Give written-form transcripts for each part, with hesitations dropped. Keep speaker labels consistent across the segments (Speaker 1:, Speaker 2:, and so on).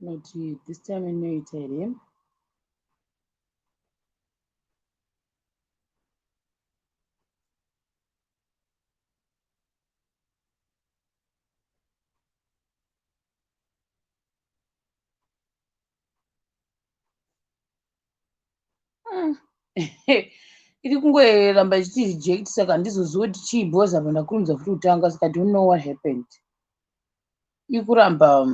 Speaker 1: Not yet. This time I know it here. Iri kungoramba ichiti reject saka handizozivi kuti chii because havana kurunza futi kutanga saka I don't know what happened. Iri kuramba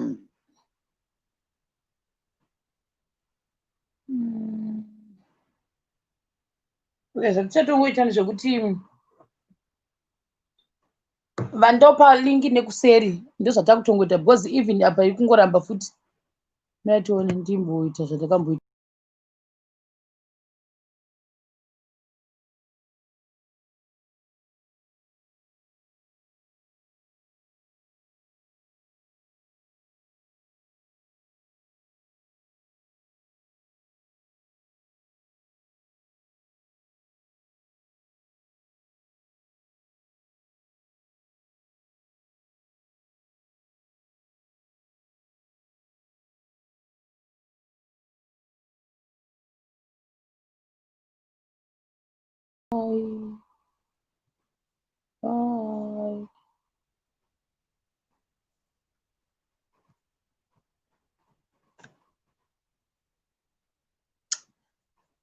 Speaker 1: zvatichatongoita nezvekuti vandopa lingi nekuseri ndozvatakutongoita because even apa iri kungoramba futi naitione ndimboita zvatakamboita. Bye.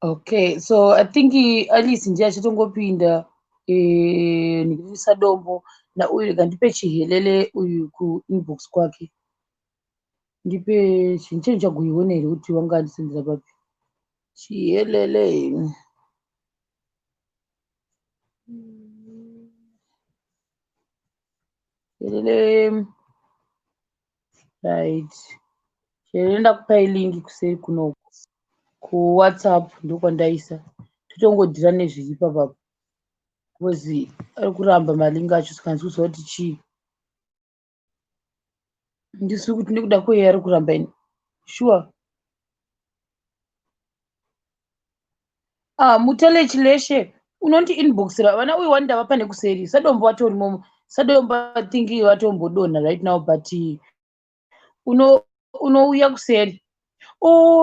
Speaker 1: Okay, so I think Alice ndiye achitongopinda ndikuisa dombo nauyu kandipe chihelele uyu kuinbox kwake ndipe chinhu chenyu chaguiona here kuti wanga andisendera papi chihelele helele right chihelele ndakupai lingi kuseri kuno kuwhatsapp ndokwandaisa totongodhira nezviri papapo because ari kuramba malingi acho saka handisi kuziva kuti chii ndisiri kuti nekuda kweye ari kuramba ini sure mutele chileshe unoti inboxera vana uyu wandava pane kuseri sadombo watorimomo sadombo thingi watombodonha right now but unouya kuseri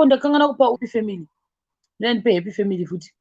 Speaker 1: ndakangana kupa upi family ndandipe happy family futi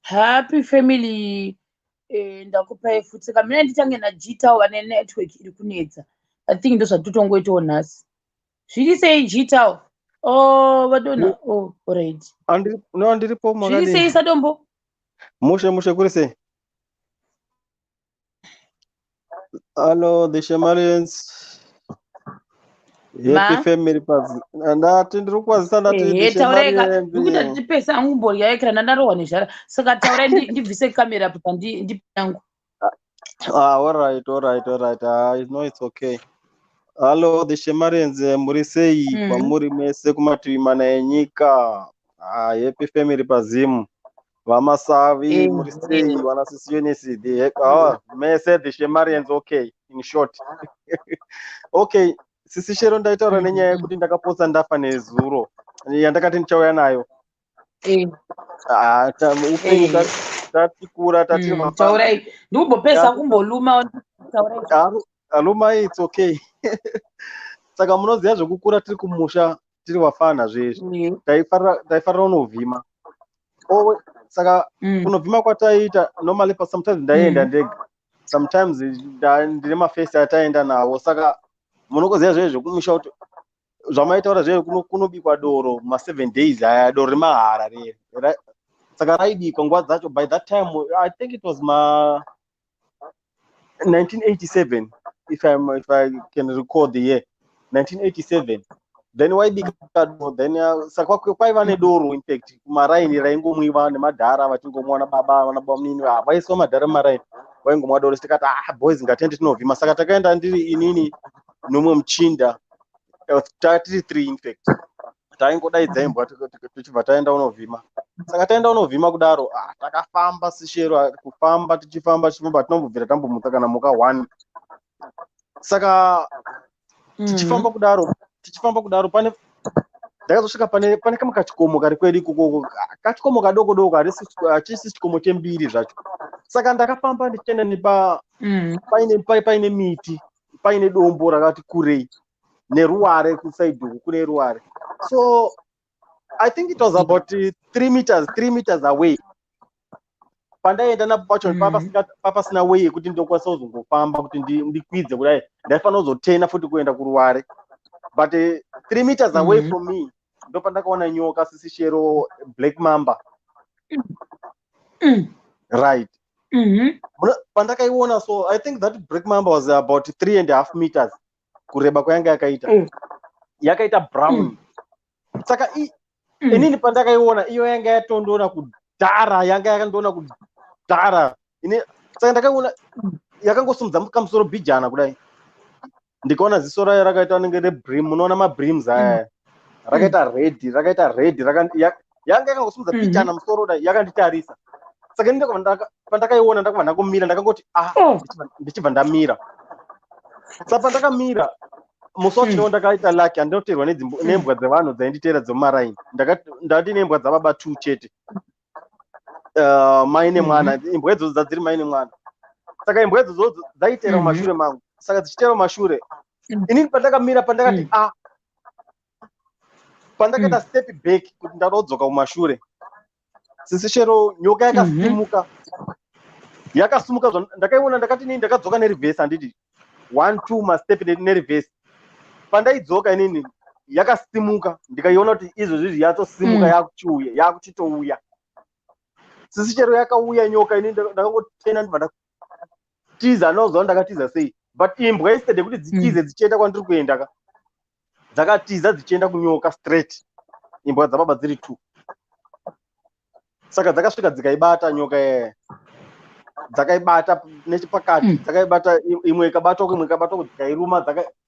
Speaker 1: happy family ndakupai futi saka mina nditange najita vane network iri kunetsa I think ndo zvatotongoitawo nhasi zviri sei jitawo vadonha alright
Speaker 2: ndiripo
Speaker 1: zviri sei sadombo
Speaker 2: mushe kuri sei? Hello, the Shemarians. Happy family pazi. Ndati ndiri kukwazisa ndati the Shemarians.
Speaker 1: Ndikuti ndipesa angu mbori yaekera ndandarohwa nezvara saka taurai ndibvise kamera apa ndipe yangu.
Speaker 2: All right. I know it's okay. Hello, the Shemarians. Muri sei kwamuri mese kumativi mana enyika. Happy family pazimu. Vamasavi muri sei vanasisiyonisi mese the Shemarians. Okay, in short. Okay. Sisi Shero ndaitaura nenyaya yekuti ndakapotsa ndafa nezuro yandakati ndichauya nayo upenyu tatikura
Speaker 1: taurai ndikumbopesa kumboluma
Speaker 2: aluma it's okay. Saka munoziva zvekukura tiri kumusha tiri vafana zvezvi taifarira unovhima saka kunovhima kwataiita normally sometimes ndaienda ndega sometimes ndine mafesi ataenda nawo saka munokuziva zvezvo kumusha kuti zvamaitaura zvezvo kunobikwa doro ma7 days aya doro remahara rere saka raibikwa nguva dzacho by that time I think it was 1987 if I can recall the year 1987 then waibika doro then saka kwaiva nedoro in fact kumaraini raingomwiwa nemadhara vachingomwa nababa vanabamini vaiswa madhara maraini waingomwa doro tikati boys ngatiende tinovhima saka takaenda ndiri inini nomwe muchinda tiri 3 in fact taingodaidza imbwa tichibva taenda unovhima. Saka taenda unovhima kudaro takafamba sishero kufamba tichifamba tinombobvira tambomutsa kana muka 1. Saka tichifamba kudaro pane ndakazosvika pane kamwe kachikomo kari kwedu ikoko, kachikomo kadoko doko hachisi chikomo chembiri zvacho. Saka ndakafamba ndichienda paine miti, paine dombo rakati kurei neruware kusaidhi uku kune ruware. So I think it was about 3 meters away. Pandaenda napo pacho papasina way yekuti ndokwanisa kuzongofamba kuti ndikwidze kudai, ndaifanira kuzotena futi kuenda kuruware. But 3 meters away from me ndo pandakaona nyoka sisishero black mamba. Right. Pandakaiona, so I think that black mamba was about 3.5 meters kureba kwayanga yakaita brown. Saka inini pandakaiona iyo yanga yatondoona kudhara, yanga yakandoona kudhara. Saka ndakaiona yakangosumudza kamusoro bijana kudai, ndikaona ziso rayo rakaita nenge rebrim, unoona mabreams aya rakaita red yanga yakangosumudza bijana musoro kudai yakanditarisa. Saka inini pandakaiona ndakabva ndakumira, ndakangoti ndichibva ndamira. Saka pandakamira musi wacho ndakaita lucky, handinoteerwa nembwa dzevanhu dzainditeera dzemumaraini. Ndati nembwa dzababa 2 chete, mai nemwana. Imbwa idzodzo dzadziri mai nemwana. Saka imbwa idzodzo dzaiteera mumashure mangu. Saka dzichiteera mumashure, inini pandakamira pandakati pandakaita step back kuti ndada kudzoka kumashure, sisishero nyoka yakasimuka ndakaiona. Ndakati inini ndakadzoka nerivhesi, handiti 1 2 mastep nerivhesi. Pandaidzoka inini yakasimuka, ndikaiona kuti izvozvi yatosimuka yakuchitouya. Sisichero yakauya nyoka, inini ndakangotena ndibva ndatiza, anoziva ndakatiza sei. But imbwa instead yekuti dzitize dzichienda kwandiri kuenda dzakatiza dzichienda kunyoka straight. Imbwa dzababa dziri 2. Saka dzakasvika dzikaibata nyoka yaya, dzakaibata nechepakati, dzakaibata imwe ikabatwa imwe ikabatwa, dzikairuma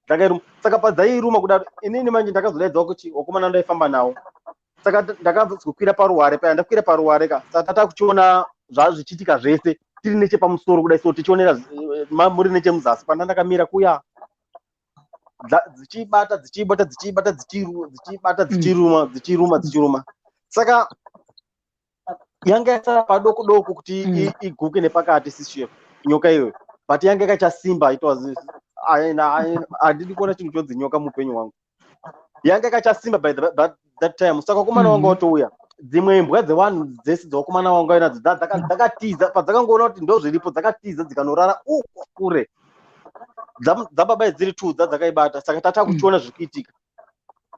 Speaker 2: dzakairuma. Saka padzairuma kudaro, inini manje ndakazodaidzawo kuti wakomana ndaifamba nawo. Saka ndakazokwira paruware paya, ndakwira paruware saka tatakuchiona zvazvichiitika zvese tiri nechepamusoro kudai, so tichionera muri nechemuzasi. Pandandakamira kuya dzichibata dzichiruma. Saka yanga yasara padoko doko kuti iguke nepakati sishero nyoka iyoyo, but yanga yakachasimba. It was handidi kuona chinhu chodzi nyoka muupenyu hwangu. Yanga yakachasimba by that time. Saka wakomana wanga watouya, dzimwe imbwa dzevanhu dzese dzewakomana wanga inadzo dzakatiza padzakangoona kuti ndo zviripo, dzakatiza dzikanorara uko kure. Dzababai dziri 2 dzakaibata. Saka tatakuchiona zvikuitika,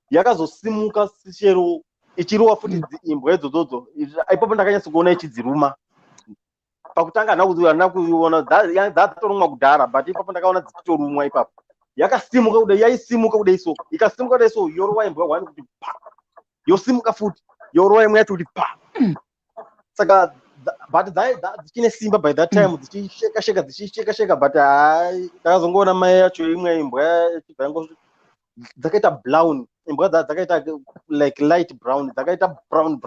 Speaker 2: yakazosimuka sishero ichiruwa futi imbwa idzodzo. Ipapo ndakanyatsa kuona ichidziruma. Pakutanga handina kuona dzatorumwa kudhara, but ipapo ndakaona dzichitorumwa. Ipapo yakasimuka kudai, yaisimuka kudai, so ikasimuka kudai, so yorowa imbwa 1 kuti pa, yosimuka futi yorowa imwe yacho kuti pa. Saka but dzichine simba by that time, dzichisheka, but ndakazongoona mai yacho imwe imbwa dzakaita brown. Imbwa dzakaita like light brown, dzakaita brown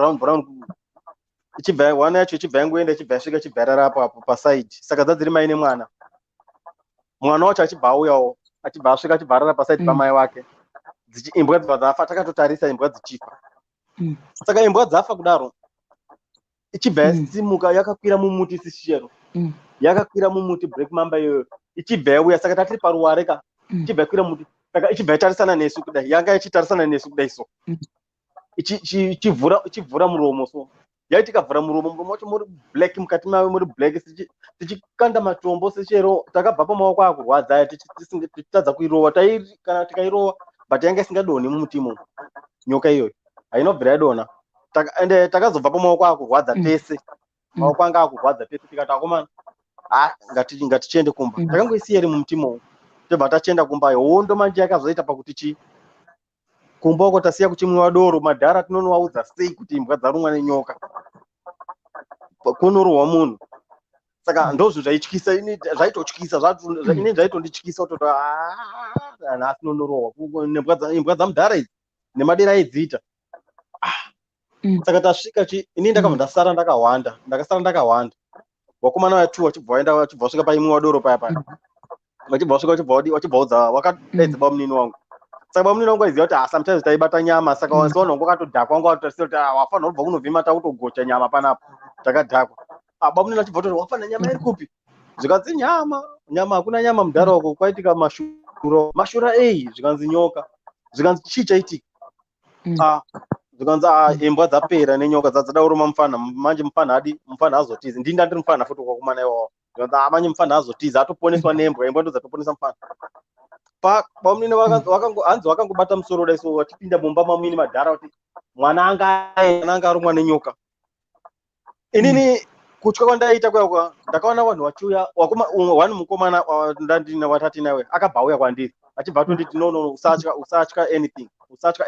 Speaker 2: ichibva wana yacho ichibva yangoenda ichibva yasvika ichibva yararapo apo paside. Saka dzadziri mai nemwana wacho achibva auyawo, achibva asvika achibva arara paside pamai wake. Imbwa dzibva dzafa, takatotarisa imbwa dzichifa. Saka imbwa dzafa kudaro, ichibva yasimuka yakakwira mumuti sishero, yakakwira mumuti black mamba iyoyo ichibva yauya. Saka tatiri paruware ichibva yakwira muti, saka ichibva yatarisana nesu kudai, yanga ichitarisana nesu kudai, so ichivhura muromo. So yaiti ikavhura muromo wacho muri black, mukati mayo muri black, tichikanda matombo sechero. Takabva pamaoko akurwadza aya tichitadza kuirova, kana tikairova, but yanga isingadonhi mumutimo nyoka iyoyo, hainobvira yadonha. Ende takazobva pamaoko akurwadza tese, maoko anga akurwadza tese. Tikati akomana, ngatichiende kumba. Takangoisiya iri mumutimo, tobva tachienda kumba. Hondo manje yakazoita pakuti kumba uko tasiya kuchimwiwa doro, madhara tinonoaudza sei kuti imbwa dzarumwa nenyoka, kunorwa munhu. Saka ndozvo zvaityisa ini, zvaitotyisa inini, zvaitondityisa kutoti nhasi nonorohwa imbwa dzamudhara idzi nemadera edzita. Saka tasvika ini ndakabva ndasara ndakawanda. Wakomana vatu vachibva vasvika paimwe wadoro paya paya vachibva udza wakadaidza bamunini wangu. Saka bamunini wangu aiziva kuti sometimes taibata nyama, saka wasiwana wangu akatodhakwa wangu akatotarisira kuti wafanira kubva kunovhima takutogocha nyama panapo, takadhakwa. Bamunini achibva kuti wafana nyama iri kupi? Zvikanzi nyama hakuna nyama mudhara uko, kwaitika mashura ei, zvikanzi nyoka, zvikanzi chii chaitika. Zvikanzi imbwa dzapera nenyoka dzada kuruma mufana, manje mufana hazotizi. Ndini ndandiri mufana futi kwakumana iwawo. Zvikanzi manje mufana hazotizi, atoponeswa nembwa, imbwa ndo dzatoponesa mufana. Bamunini hanzi wakangobata musoro dai, so wachipinda mumba mamwini madhara kuti mwana anga arumwa nenyoka. Inini kutya kwandaita kwakwa ndakaona vanhu vachiuya, wani mukomana wandandina watati nawe akabva auya kwandiri achibva atonditi no, usatya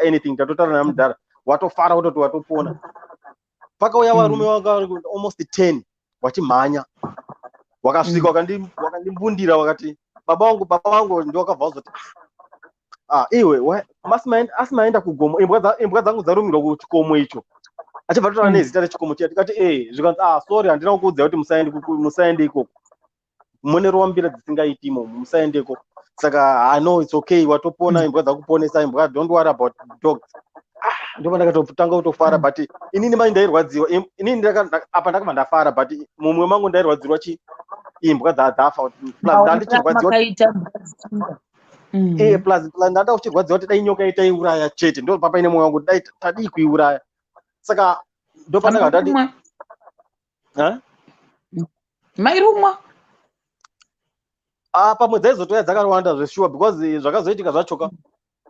Speaker 2: anything, tatotaura namudhara, watofara kutoti watopona. Pakauya varume vanga almost 10 wachimhanya, wakasvika wakandimbundira wakati baba vangu ndio wakabva uzoti iwe asimaenda kugomo, imbwa dzangu dzarumirwa kuchikomo icho. Achibva atotaura nezita rechikomo chiya, tikati zvikanzi sorry handina kukuudzai kuti musaende ikoko, mune ruwambira dzisingaitimo, musaendeko. Saka no, it's okay, watopona, imbwa dzakuponesa, imbwa, don't worry about dogs. Ndipo ndakatotanga kutofara, but inini mai ndairwadziwa, inini apa ndakabva ndafara, but mumwe mangu ndairwadzirwa imbwa dzafa, plus ndandichirwadziwa plus ndanda uchirwadziwa kuti dai nyoka itaiuraya chete, ndo papaine mwoyo wangu dai tadii kuiuraya. Saka ndo pandakadadi
Speaker 1: mairumwa
Speaker 2: pamwe dzaizotoya dzakawanda zveshuwa, because zvakazoitika zvachoka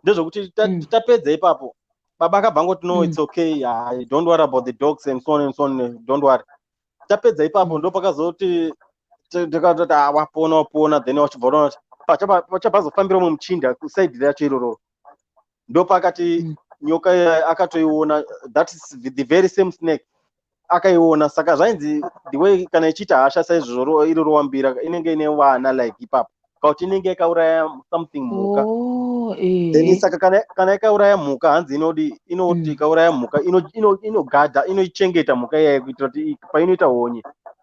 Speaker 2: ndezvokuti tapedza ipapo baba akabva angoti no, it's okay, don't worry about the dogs and so on, don't worry. Tapedza ipapo ndo pakazoti tikatoti wapona, then wachibva pachabazofambira umwe muchinda kusaidhi racho iroro, ndo pakati nyoka akatoiona, that is the very same snake, akaiona. Saka zvainzi the way kana ichiita hasha saizvozvo iri ruwambira inenge ine vana like ipapo, kauti inenge ikauraya something mhuka. Then saka kana ikauraya mhuka hanzi inoti ikauraya mhuka inogadha, inoichengeta mhuka iyayo kuitira kuti painoita honye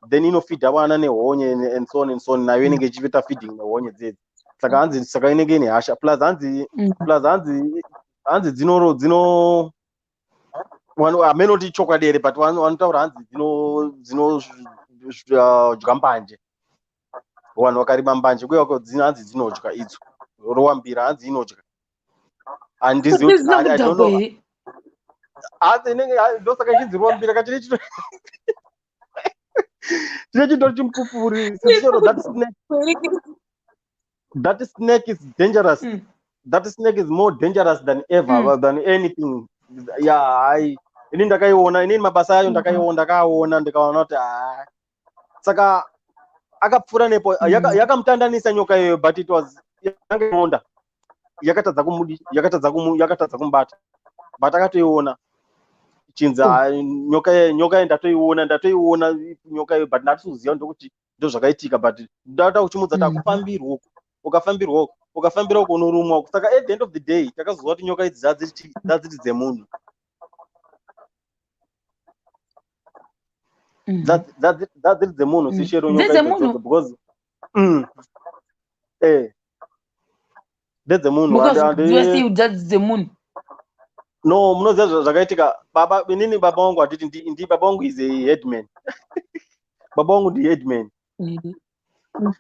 Speaker 2: then inofidha vana nehonye and so on, nayo inenge ichiita feeding nehonye dzedzi. Saka hanzi saka inenge ine hasha, plus hanzi dzino amenoti chokwadere, but vanotaura hanzi dzinodya mbanje. Vanhu vakarima mbanje kuyako hanzi dzinodya idzo, ruwambira hanzi inodya. Handizivi kuti hanzi inenge ndosaka ichinzi ruwambira kachiri chitori chimupupuri. That snake is dangerous. That snake is more dangerous than ever, than anything. Ini ndakaiona, inini mabasa ayo ndakaona ndikaona kuti saka akapfuura nepo, yakamutandanisa nyoka iyoyo, but it was yangeonda, yakatadza kumubata, but akatoiona chinzi nyoka ndatoiona nyoka iyoyo, but ndati kuziva ndokuti ndo zvakaitika, but ndata kuchimudza kuti akufambirwa ukafambira uko unorumwa. Saka at the end of the day takazozwa kuti nyoka idzi dzadziti dzemunhu, dzadziri dzemunhu, sishero nyoka idzodzo, because
Speaker 1: ndedzemunhu.
Speaker 2: No, munoziva zvakaitika. Inini baba wangu hatiti baba wangu is a headman. Baba wangu ndi headman.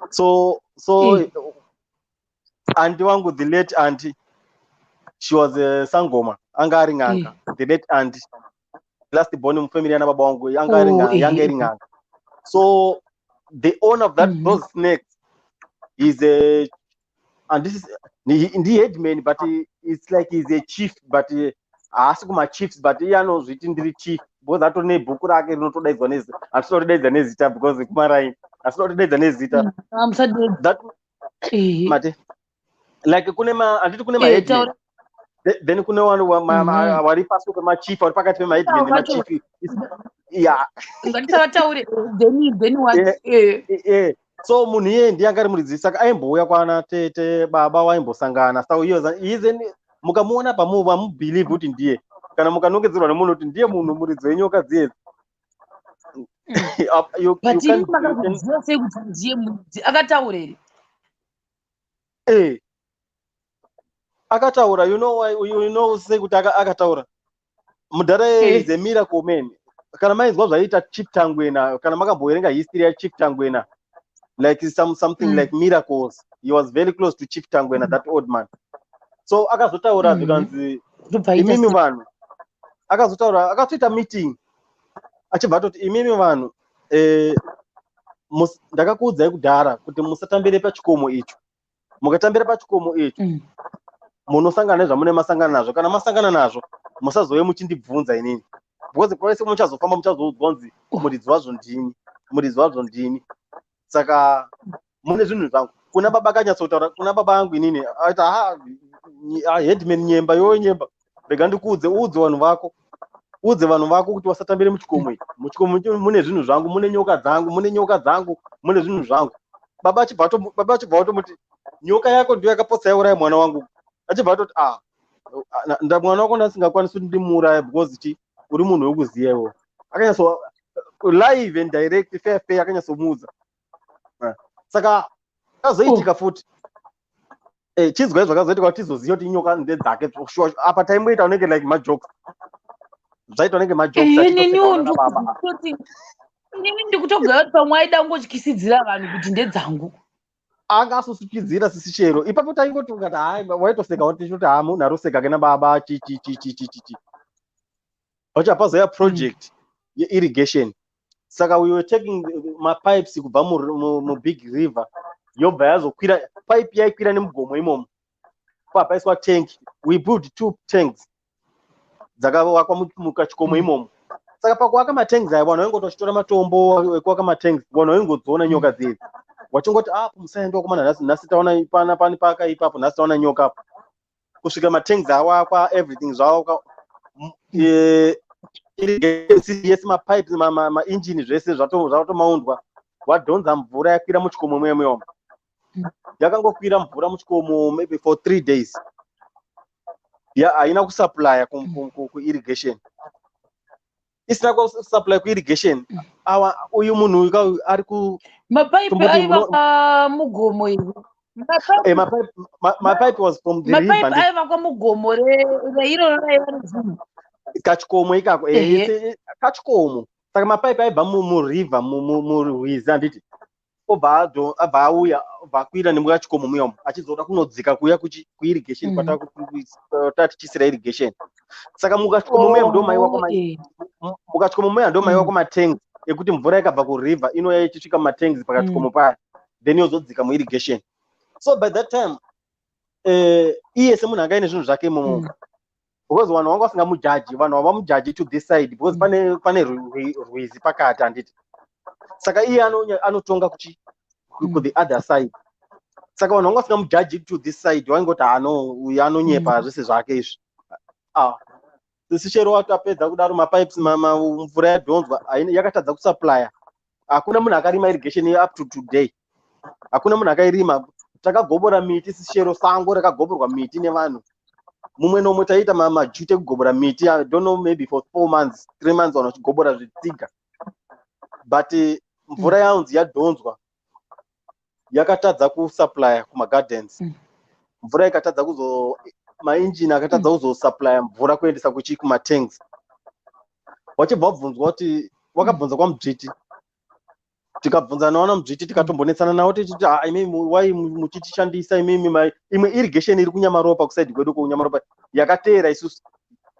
Speaker 2: So auntie wangu, the late auntie, she was a sangoma, anga ari ng'anga. The late auntie, last born mufamily yana baba wangu yanga ari ng'anga. So the owner of those snakes is a, and this is the headman, but it's like he's a chief, but haasi kuma chiefs, but iye anozviti ndiri chief, because atori nebhuku rake rinotodaidzwa nezita, hatinotodaidza nezita because kumaraini, hatinotodaidza nezita. Mate like handiti kune maheadmen, then kune vanhu vari pasi pemachief, vari pakati pemaheadmen nemachief. so munhu iye ndiye anga ari muridzi saka aimbouya kwana tete baba waimbosangana saka iye mukamuona pamuva mubhilieve kuti ndiye kana mukanongedzerwa nemunhu kuti ndiye munhu muridzi wenyoka dziyedzi.
Speaker 1: But ini makaziva sei kuti ndiye muridzi? Akataura here?
Speaker 2: Akataura, you know sei kuti akataura. Mudhara is a miracle man. Kana maizwa zvaita Chief Tangwena, kana makamboerenga history ya Chief Tangwena, like something like miracles. He was very close to Chief Tangwena, that old man. So akazotaura zvikanzi imimi vanhu. Akazotaura akatoita meeting. Achibva atoti imimi vanhu ndakakuudzai kudhara kuti musatambire pachikomo icho. Mukatambira pachikomo icho munosangana nezvamune masangana nazvo. Kana masangana nazvo musazouye muchindibvunza inini. Because kwese muchazofamba muchazoudzwa kunzi muridzi wazvo ndini. Saka mune zvinhu zvangu. Kuna baba akanyatsotaura, kuna baba angu inini aita headman nyemba nyemba. Rega ndikuudze udze vanhu vako. Udze vanhu vako kuti wasatambire muchikomo ichi. Muchikomo mune zvinhu zvangu, mune nyoka dzangu, mune zvinhu zvangu. Baba achibva atomuti nyoka yako ndiyo yakapotsa yauraya mwana wangu. Achibva atoti mwana wako ndasingakwanisi kuti ndimuuraya because uri munhu wekuziya iwo. Akanyatso live and direct fair akanyatsomuudza. Saka azoitika futi chizwa zvakazoitika kuti tizoziva kuti inyoka ndedzake apa taimboita unenge like majokes. Zvaita unenge majokes
Speaker 1: achitoseka baba. Inini ndikutogara pamwe aida ngotyisidzira vanhu kuti ndedzangu.
Speaker 2: Anga asusukidzira sisi chero. Ipapo taingoti ungati waitoseka kuti choti munhu aroseka kena baba chi. Pachapazoya project ye-irrigation. Saka we were taking my pipes kubva mu big river. Yobva yazokwira pipe yaikwira nemugomo imomo. Papaiswa tank. We built 2 tanks. Dzakavakwa mukachikomo imomo. Saka pakuwaka matanks aya vanhu vaingotochitora matombo ekuwaka matanks. Vanhu vaingodziona nyoka dziri. Wachingoti musaenda kumana nhasi taona pani paka ipapo nhasi taona nyoka apo. Kusvika matanks awakwa everything zvawakwa. Yes, mapipes maengine zvese zvatomaundwa. Wadhonza mvura yakwira muchikomo mwemwe. Yakangokwira mvura muchikomo maybe for 3 days. Haina kusupply ku-irrigation. Isina kusupply ku-irrigation. Uyu munhu ari ku
Speaker 1: mapipe aiva mugomo iri.
Speaker 2: My pipe was from the river.
Speaker 1: Mapipe aiva kwamugomo reiro raiva
Speaker 2: kachikomo ikako kachikomo. Saka mapipe aibva muriver murwizi anditi. Obva auya vakwira nemukachikomo muyomo achizoda kunodzika kuya ku-irrigation kwatatichisira irrigation. Saka mukachikomo muya ndo maiwa kwamatanks ekuti mvura ikabva kuriver inouya ichisvika mumatanks pakachikomo paya then yozodzika mu-irrigation. So by that time iye semunhu anga ine zvinhu zvake imomo. Because vanhu vanga vasingamujaji, vanhu havamujaji to this side because pane rwizi pakati anditi. Saka iye anotonga ku the other side. Saka vanhu vanga vasingamujaji to this side vaingoti uyu anonyepa zvese zvake izvi. Sisi chero watapedza kudaro mapipes mvura yadhonzwa yakatadza kusupply. Hakuna munhu akarima irrigation up to today. Hakuna munhu akairima. Takagobora miti sisi chero sango rakagoborwa miti nevanhu. Mumwe nomwe taita majute kugobora miti. I don't know, maybe for 4 months 3 months vanachigobora zvitsiga. But mvura yaunzi yadhonzwa yakatadza kusupply kumagardens. Mvura ikatadza maengine akatadza kuzosupply mvura kuendesa kumatanks. Wachibva wabvunzwa kuti wakabvunza kwaMubviti. Tikabvunza nawana Mubviti tikatombonetsana nawo tichiti imimi wai muchitishandisa imwe irrigation iri kunyamaropa kuside kwedu kunyamaropa yakateera isusu.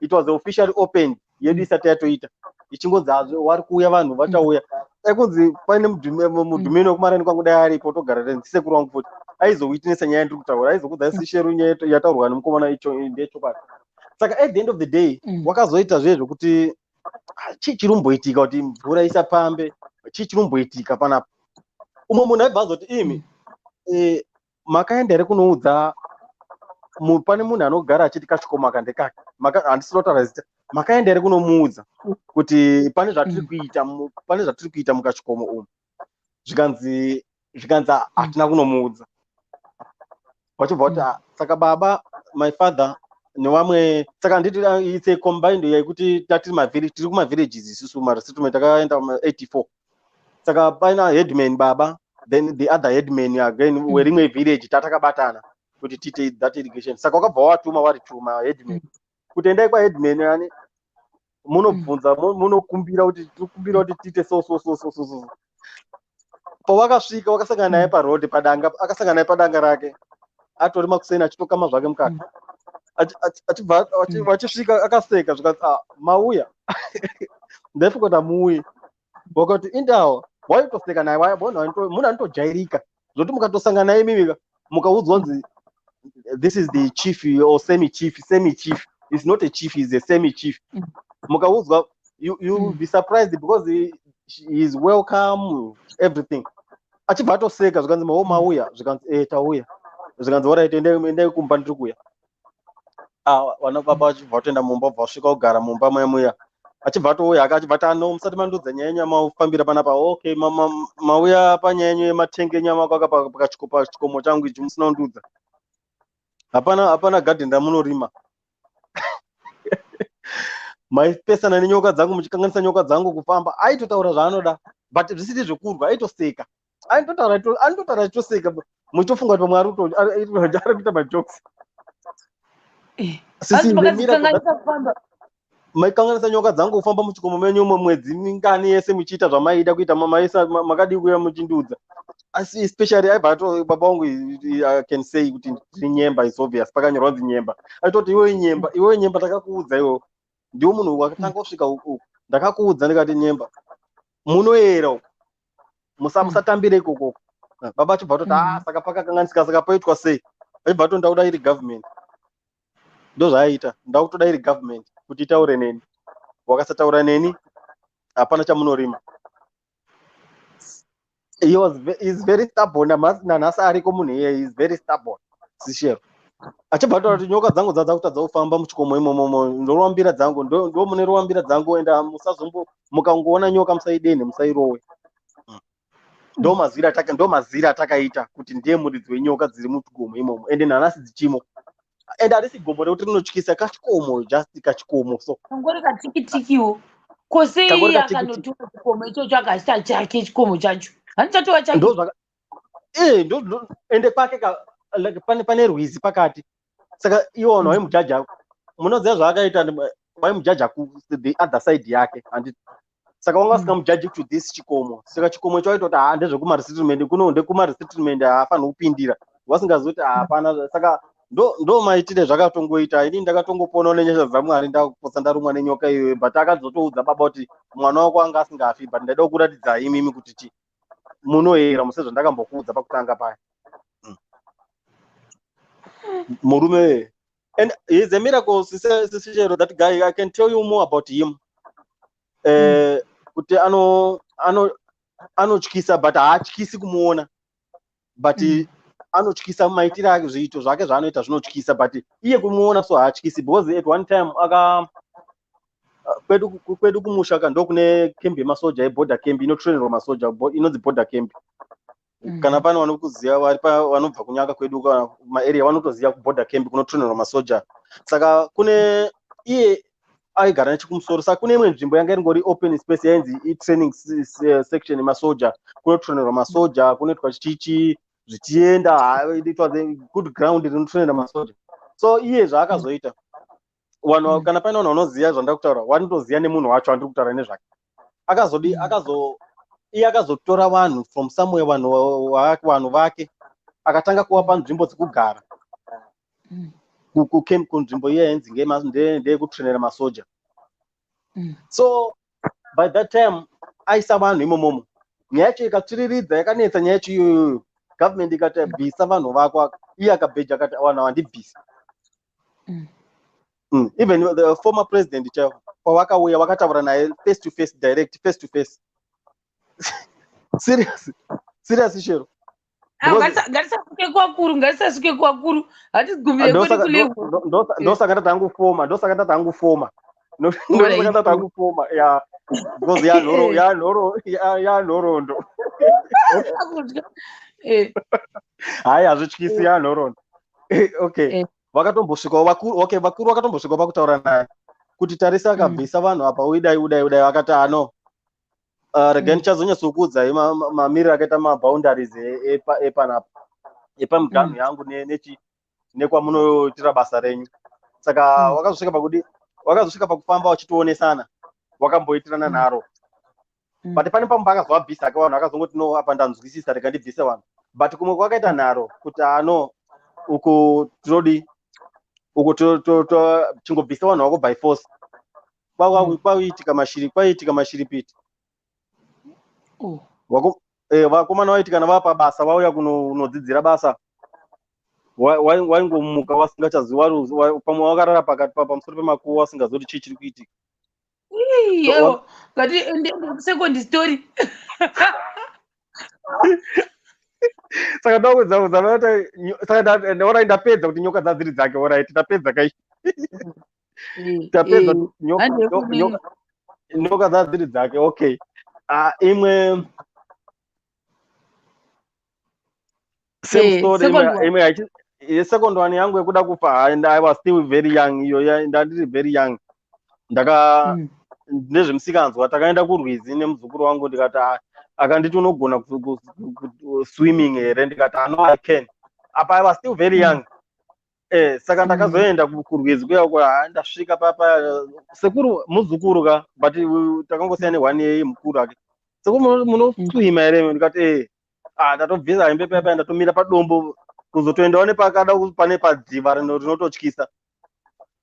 Speaker 2: It was officially opened yedu isati yatoita. Ichingonzi wari kuuya vanhu vachauya. Ekunzi paine mudhumini wekumarani kwangu dai aripo togara ndisekuru wangu futi. Aizowitnessa nyaya ndiri kutaura. Aizokudza sisheru nyaya yataurwa nemukomana icho ndechokwadi. Saka at the end of the day wakazoita zvezvo kuti chirumboitika kuti mvura isapambe. Chirumboitika panapa. Umwe munhu aibva azoti imi makaenda here kunoudza pane munhu anogara achiti kachikomo akandekake. Handisi notaura zita. Makaenda here kunomuudza kuti pane zvatiri kuita mukachikomo umu. Zvikanzi zvikanza hatina kunomuudza vachibva kuti saka baba my father nevamwe saka nditi it's a combined yekuti tiri kumavillages isusu maresettlement takaenda 84 saka paina headman baba then the other headman again werimwe village tatakabatana kuti tiite that irrigation saka wakabva watuma vari tuma headman kuti endai kwaheadman yani munobvunza munokumbira kuti tikumbira kuti tiite so pawakasvika wakasangana naye parod padanga akasangana naye padanga rake atori makuseni achitokama zvake mukati vachisvika akaseka zvikati mauya ndefukota muuye vakati indawo waitoseka naye munhu anotojairika zvoti mukatosangana naye mimika mukaudzwa nzi this is the chief or semi chief is not a chief, is a semi chief mukaudzwa you will be surprised because he is welcome everything achibva atoseka zvikanzi mauya zvikanzi tauya zvikanzi alright endai kumba ndiri kuuya vana baba achibva atoenda mumba bva vasvika kugara mumba muya achibva atouya achibva tano musati mandudza nyaya yenyama ufambira panapa okay mauya panyaya yenyu yematenge nyama kwaka pachikomo changu ichi musina kundudza hapana garden ramunorima maipesana nenyoka dzangu muchikanganisa nyoka dzangu kufamba aitotaura zvaanoda but zvisiti zvekurwa aitoseka anototaura achitoseka muchitofunga kuti pamwe ari kuita majokes maikanganisa nyoka dzangu kufamba muchikomo menyu mwedzi mingani yese muchiita zvamaida kuita mamaisa makadi kuuya muchindudza asi especially aibva baba vangu I can say kuti ndiri nyemba is obvious pakanyorwa nzi nyemba aitoti iwe nyemba takakuudza iwo ndiwo munhu wakatanga kusvika uku ndakakuudza ndikati nyemba munoyera uku musatambire ikoko baba achibva atoti saka pakakanganisika saka poitwa sei aibva ato ndauda iri government ndo zvaaita ndakutoda iri government kuti itaure neni wakasataura neni hapana chamunorima he is very stubborn nanhasi ariko munhu iye is very stubborn sishero achibva ataura kuti nyoka dzangu dzadzakutadza kufamba muchikomo imomo ndorwambira dzangu ndo mune rwambira dzangu enda mukangoona nyoka musaidenhe musairowe ndo mazira atakaita kuti ndiye muridzi wenyoka dziri muchikomo imomo ende nanhasi dzichimo ende harisi gombo rekuti rinotyisa kachikomo just kachikomo so
Speaker 1: kangori katikitikiwo kosei akanotora chikomo ichocho akasita chake chikomo chacho handichatowa chake
Speaker 2: ende kwake pane rwizi pakati saka iwo vanhu vaimujaja munoziva zvaakaita vaimujaja the other side yake handiti saka wanga vasikamujaji to this chikomo saka chikomo icho aitoti ndezvekumaresettlement kuno ndekumaresettlement haafanhi kupindira vasingazoti hapana saka ndo maitire zvakatongoita ini ndakatongoponawo nenyasha dzamwari ndakuposa ndarumwa nenyoka iyoyo but akazotoudza baba kuti mwana wako anga asingafi but ndaida kuratidzai imimi kuti munoyera musezvandakambokuudza pakutanga paya murume and he's a miracle sisero that guy I can tell you more about him kuti anotyisa but haatyisi kumuona but anotyisa maitiro ake zviito zvake zvaanoita zvinotyisa but iye kumuona so haatyisi because at one time kwedu kumusha ndo kune camp yemasoja yeborder camp inotrainerwa masoja inonzi border camp kana pane vanokuziva vanobva kunyaka kwedu maarea vanotoziva kuborder camp kunotrainerwa masoja saka kune iye aigara nechikumusoro saka kune imwe nzvimbo yanga iringori open space yainzi training section yemasoja kunotrainerwa masoja kunoitwa chichi zvichienda it was a good ground rinotrainera masoja so iye zvaakazoita vanhu kana paine vanhu vanoziva zvandakutaura vanotoziva nemunhu wacho andiri kutaura nezvake iye akazotora vanhu from somewhere vanhu vake akatanga kuvapa nzvimbo dzekugara kucamp kunzvimbo iye yainzi ndeyekutrainera masoja so by that time aisa vanhu imomomo nyaya yacho ikatsviriridza yakanetsa nyaya yacho iyoyoyo government ikati bvisa vanhu vako iye akabheja akati vanhu vandibvisa even the former president chaivo pavakauya vakataura naye face to face direct face to face serious shero
Speaker 1: ngatisasuke kwakuru hatigumire kwedu kulevo
Speaker 2: ndosaka ndatangufoma ya because yanhorondo Hai hazvityisi anhu okay vakatombosvikawo vakuru vakatombosvikawo pakutaura naye kuti tarisa akabvisa vanhu apa udai vakati regai ndichazonyatsokuudzai mamiriro akaita maboundaries epanapa epamuganhu yangu nekwamunoitira basa renyu. Saka wakazosvika pakufamba wachitoonesana wakamboitirana nharo but pane pamwe pakazovabvisa ake vanhu akazongoti no apa ndanzwisisa rega ndibvise vanhu but kumwe kwakaita nharo kuti uku tinodi uku chingobvisa vanhu vako by force kwaitika mashiripiti vakomana vaitikana vapa basa vauya kunodzidzira basa waingomuka wasingachazivi pamwe wakarara pakati pamusoro pemakuva wasingazoti chii chiri kuitika.
Speaker 1: Ngati second story.
Speaker 2: Saka ndakuudza ndapedza kuti nyoka dzadziri dzake orit tapedza kai tapedza nyoka dzadziri dzake okay. Imwe same story imwe second one yangu yekuda kufa and I was still very young iyo ndandiri very young nezvemusikanzwa takaenda kurwizi nemuzukuru wangu ndikati akanditi unogona swimming here ndikati no I can apa I was still very young saka ndakazoenda kurwizi kuya ndasvika papa sekuru muzukuru ka but takangosiyana ne 1 year mukuru ake sekuru munoswima here ndikati ndatobvisa hembe papa ndatomira padombo kuzotoendawo nepakada pane padziva rinototyisa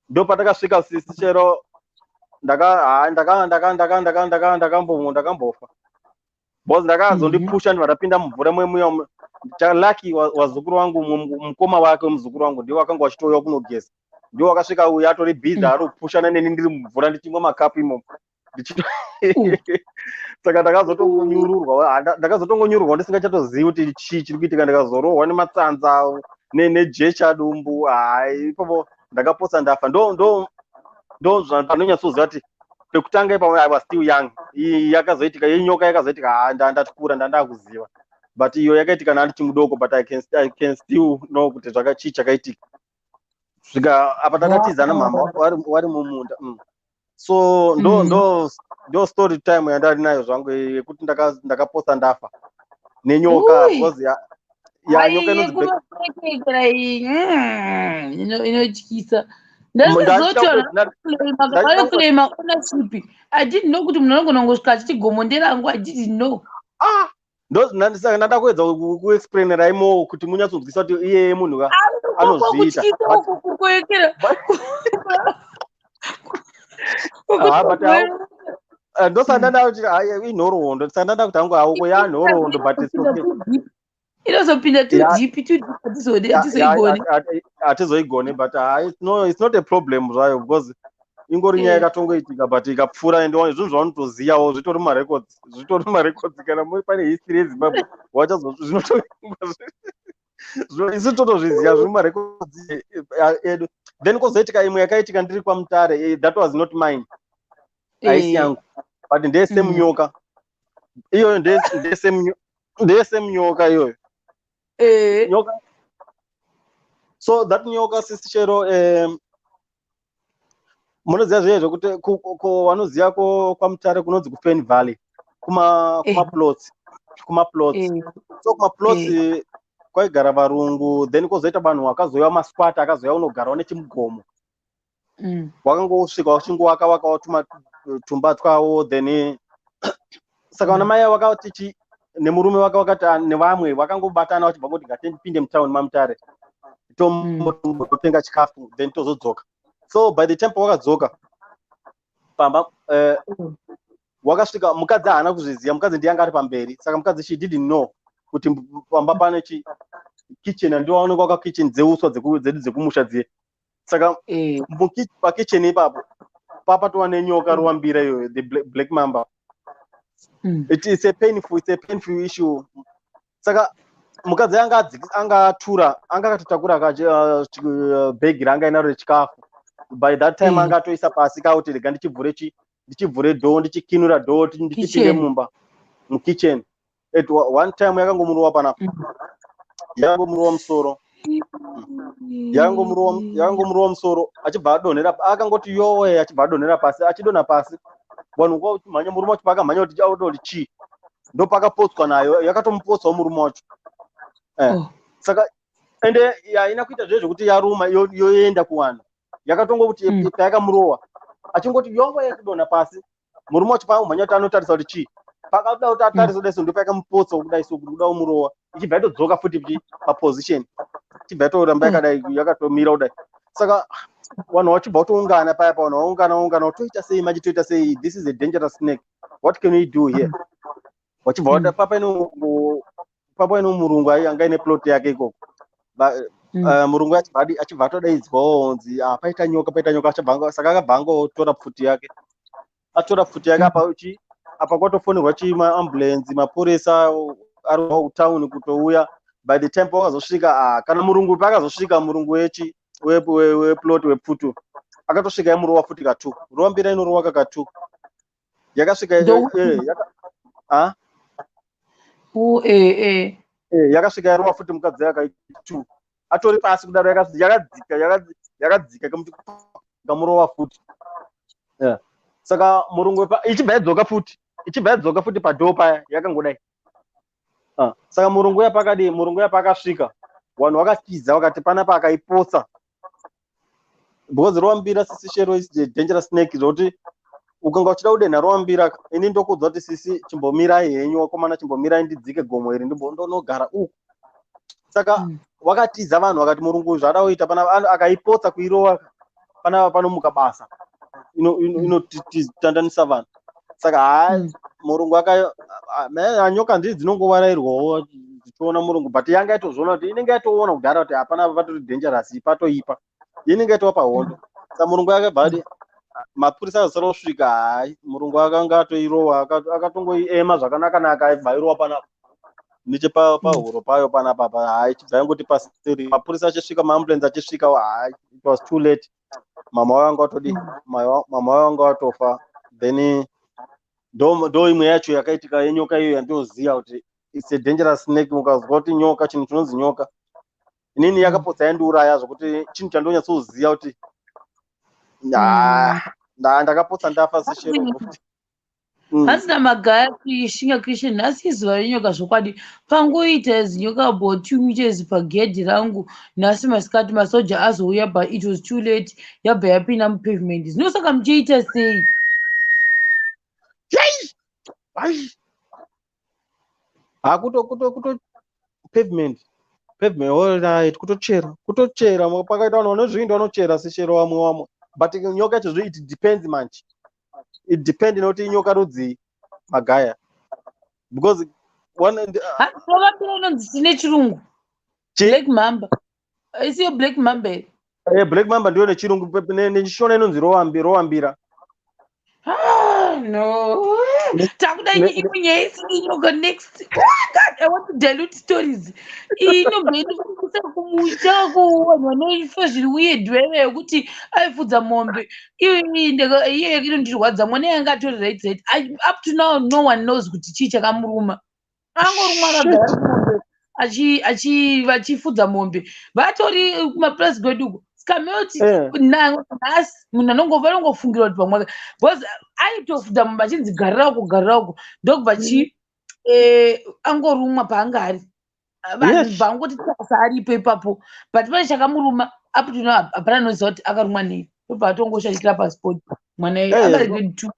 Speaker 2: ndo patakasvika sisi chero ndakambofa bcause ndakazondipusha ndipinda mumvura mwemuya lucky wazukuru wangu mukoma wake wemuzukuru wangu ndiwo akanga wachitouya kunogeza ndiwo akasvika uya atori bhizi ari kupushana neni ndiri mumvura ndichimwa makapu imomo saka ndakazotongonyururwa ndisingachatozivi kuti chii chiri kuitika ndikazorohwa nematsanza nejecha dumbu ipapo ndakaposa ndafa ndo panonyatsoziva kuti pekutanga ipapo I was still young yakazoitika yenyoka yakazoitika ndatikura ndandakuziva but iyo yakaitika nanditi mudoko but I can still know kuti chii chakaitika svika apa takatizana mama wari mumunda so ndo story time yandari nayo zvangu yekuti ndakaposa ndafa nenyoka because nyoka
Speaker 1: inotyisa. Ndazotoclaima ownership. I didn't know kuti munhu anogona kungosvika achigomo nderangu. I didn't know.
Speaker 2: Ndosaka ndadakuedza kuexplainera imo kuti munyatsonzwisisa kuti iyeye munhu ka anozviita ndosandada kuti inhoroondo sandada kuti hangu hauko yanhoroondo but
Speaker 1: inozopinda too deep
Speaker 2: hatizoigone but it's not a problem zvayo because ingori nyaya yakatongoitika but ikapfuura ende zvinhu zvaunotoziyawo zvitori marecords kana pane history yezimbabwe isi totozviziva zviri marecords edu then kozoitika imwe yakaitika ndiri kwamutare that was not mine haisi yangu but ndesemunyoka iyoyo ndesemunyoka iyoyo nyoka. So that nyoka sisi chero munoziva zviye zvokuti wanoziva kwamutare kunonzi kufen valley kumaplots so kumaplots kwaigara varungu then kozoita vanhu vakazouya masquat akazouya unogarawo nechimugomo wakangosvika wachingowakawakawo tumba twawo then saka vana mai vakati nemurume wake wakati nevamwe vakangobatana vachibva kuti ngatipinde mutauni mamutare totenga chikafu then tozodzoka. So by the time wakadzoka pamba wakasvika mukadzi haana kuzviziva mukadzi ndiyanga ari pamberi saka mukadzi she didn't know kuti pamba pane kitchen andiwaonekwa kwa kitchen dzeuswa dzedu dzekumusha dziye saka pakitchen ipapo papatova nenyoka ruwambira iyoyo the black mamba. It's a painful issue. Saka mukadzi angakatotakura bhegi ranga inaro rechikafu by that time angatoisa pasi kauti rega ndichivhure dhoo ndichikinura dhoo ndichipinde mumba mukitchen one time yakangomurowa panapa, yakangomurowa musoro, yakangomurowa musoro, achibva adonhera, akangoti yowe, achibva adonhera pasi, achidonha pasi, vanhu kwamhanya murume wacho pakamhanya kuti chaudoti chii, ndopakapotswa nayo, yakatomupotsawo murume wacho. Saka ende haina kuita zvezvokuti yaruma yoenda kuvanhu, yakatongoti payakamurowa achingoti yowe kudonha pasi, murume wacho pakamhanya kuti anotarisa kuti chii, pakada kuti atarisa kudai so ndopayakamupotsa kudai so kuti kuda kumurowa, ichibva yatodzoka futi paposition, ichibva yatoramba yakadai yakatomira kudai. Saka vanhu vachibva kutoungana paya, vanhu vaungana toita sei manje, toita sei, this is a dangerous snake, what can we do here? Vachibva vada papa ino murungu anga ine plot yake ikoko, murungu achibva atodaidzwawo onzi paita nyoka, saka akabva angotora pfuti yake, atora pfuti yake apa kwatofonerwa maambulensi, mapurisa ari kutown kutouya. By the time pakazosvika, kana murungu pakazosvika, murungu weplot wepfutu akatosvika yamurowa futi ka2, rowa mbira inorowa ka2, yakasvika yakasvika yarowa futi mukadzi yaka2, atori pasi kudaro, yakadzika kamurowa futi. Saka murungu ichibva yadzoka futi padoo paya yakangodai. Saka murungu yapakasvika, vanhu vakatiza vakati panapa akaipotsa, because roambira sisi shero is the dangerous snake, zvokuti ukanga uchida kudenha roambira, ini ndokuudza kuti sisi chimbomirai henyu wakomana, chimbomirai ndidzike gomo iri ndonogara uku. Saka wakatiza vanhu vakati murungu zvada kuita panapa, akaipotsa kuirowa panapa panomuka basa inotandanisa vanhu. Saka murungu nyoka ndii dzinongovarairwawo dzichiona murungu, but yanga yatozviona kuti inenge yatoona kugara kuti hapana patori dangerous, patoipa, inenge yatova pahondo. Saka murungu yakabva ati mapurisa akasara kusvika, murungu akanga atoirowa, akatongoiema zvakanaka aibva airowa panapa nechepahuro payo panapa, ichibva yangoti paseri. Mapurisa achisvika, maambulensi achisvika, it was too late. Mama wanga wanga watofa. Then ndo imwe yacho yakaitika yenyoka iyo yandoziva kuti it's a dangerous snake. Mukazwa kuti nyoka, chinhu chinonzi nyoka, inini yakapotsa yandiuraya zvokuti chinhu chandonyatsoziva kuti ndakapotsa ndafa seshero.
Speaker 1: Hasina magaya kuishinga Christian, nhasi izuva renyoka zvokwadi. Pangoita zinyoka about 2 meters pagedhi rangu nhasi masikati, masoja azouya, but it was too late, yabva yapinda mupavement. Zinosaka muchiita sei?
Speaker 2: Kuto pavement all right, kutochera pakaita vanhu vanozvinda vanochera seshero vamwe, but nyoka yacho it depends manje, it depends nokuti inyoka rudzi magaya, because one
Speaker 1: inonzi sine chirungu black mamba, isiyo black mamba
Speaker 2: black mamba ndiyo nechirungu, nechishona inonzi rowambira.
Speaker 1: No. Takudai imunyaya isiri nyoka next. Oh God, I want to dilute stories. Inobva kumusha kuvanhu vanoifa zviri weird yekuti aifudza mombe. Iye inondirwadza, mwana yanga atori right. Up to now no one knows kuti chii chakamuruma. Angorumwa akagara mombe vachifudza mombe. Vatori kumapurasi kwedu uko. Skameuti nhasi munhu anongofungira kuti pamwe, because aitofudza mombe achinzi garira uko ndokubva angorumwa paanga ari. Vanhu vangoti tasa aripo ipapo, but pane chakamuruma up to now hapana noziva kuti akarumwa nei. Ndobva atongoshatikira pasport, mwana anga grade 2.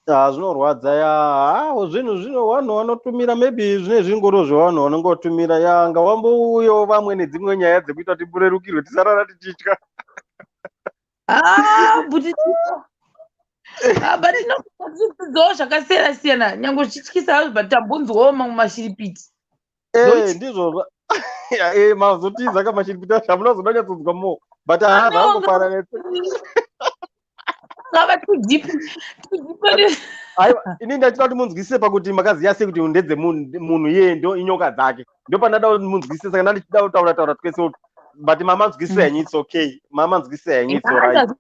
Speaker 2: Zvinorwadza zvinhu vanhu vanotumira, maybe zvine zvingoro zvevanhu vanongotumira, nga wambouyawo vamwe nedzimwe nyaya dzekuita kuti burerukirwe tisarara tichitya.
Speaker 1: But inodzidzawo zvakasiyana-siyana, nyange zvichityisa, but tambonzwawo mamwe mashiripiti.
Speaker 2: Ndizvo mazotiza kamashiripiti acho hamuna zodanyatsodzwa mo, but haazangofanana. Ini ndachida kuti munzwisise pakuti makaziya sei kuti ndedze munhu iye ndo inyoka dzake, ndo pandada kuti munzwisise, saka ndichida kutaura twese, but mama nzwisise henyu, it's okay, mama nzwisise henyu, it's alright.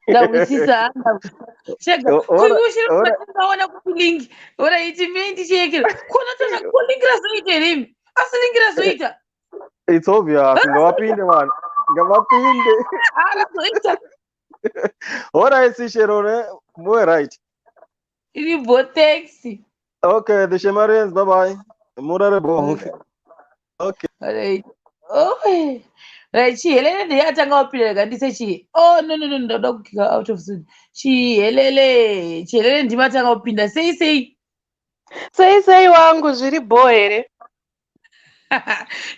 Speaker 1: ndahwisisa chega
Speaker 2: Ora, ora,
Speaker 1: kuiushirikaona kuti lingi oraiti mei ndichiyekera kuona kulingira zoita here asilingira zoita
Speaker 2: it's obvious. Ngawapinde man. Ngawapinde.
Speaker 1: arazoita
Speaker 2: Ora isi Sherone. More right.
Speaker 1: iri botex.
Speaker 2: Okay, the Shemarians, bye bye. Murare bo. Okay.
Speaker 1: Right. Oh, right. Chihelele ndiyatanga wapinda ndikandise chi. Oh no, ndauda kukika out of zone. Chihelele ndimatanga kupinda. Sei.
Speaker 3: Sei wangu zviri bho here.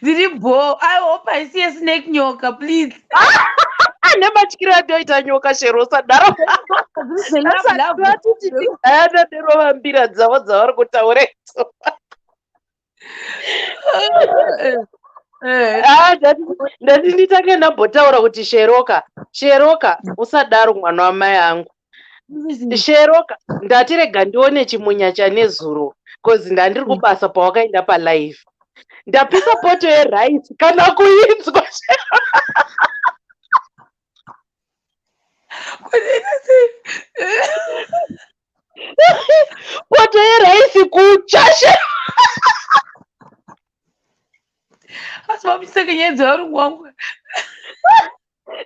Speaker 1: Ndiri bho. I hope I see a snake nyoka, please.
Speaker 3: Nematyiro andoita nyoka chero usadaro. Hana nerova mbira dzavo dzavari kutaura idzo. Ndati nditange ndambotaura kuti Sheroka usadaro mwana wamai angu. Sheroka ndati rega ndione chimunya chanezuro kozi ndandiri kubasa pawakaenda palive. Ndapisa poto yerice kana kuinzwa. Poto yerice kuchashe.
Speaker 1: Asi vamusekenyedzi vari wangu.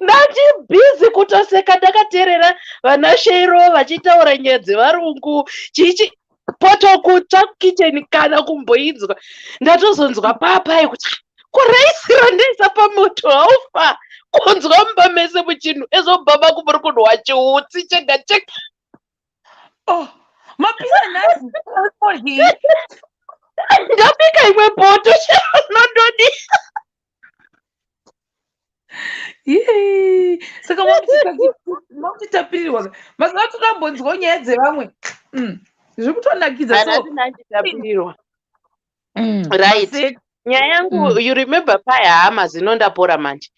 Speaker 3: Ndati bhizi kutoseka ndakateerera vana Shero vachitaura nyedzi varungu chichi poto kutsva kicheni kana kumboinzwa ndatozonzwa papai kuti kuraisi randaisa pamoto haufa kunzwa mumba mese muchinhu ezobaba kumuri kunhwa chiutsi chega chega.
Speaker 1: Oh, mapisa nazi.
Speaker 3: Ndapika imwe poto Shero nondodi.
Speaker 1: Saka mamutitapirirwa makatodambonzwa nyaya dzevamwe zviri kutonakidza.
Speaker 3: Ndanditapirirwa. Right. Nyaya yangu you remember paya hama zino ndapora manje.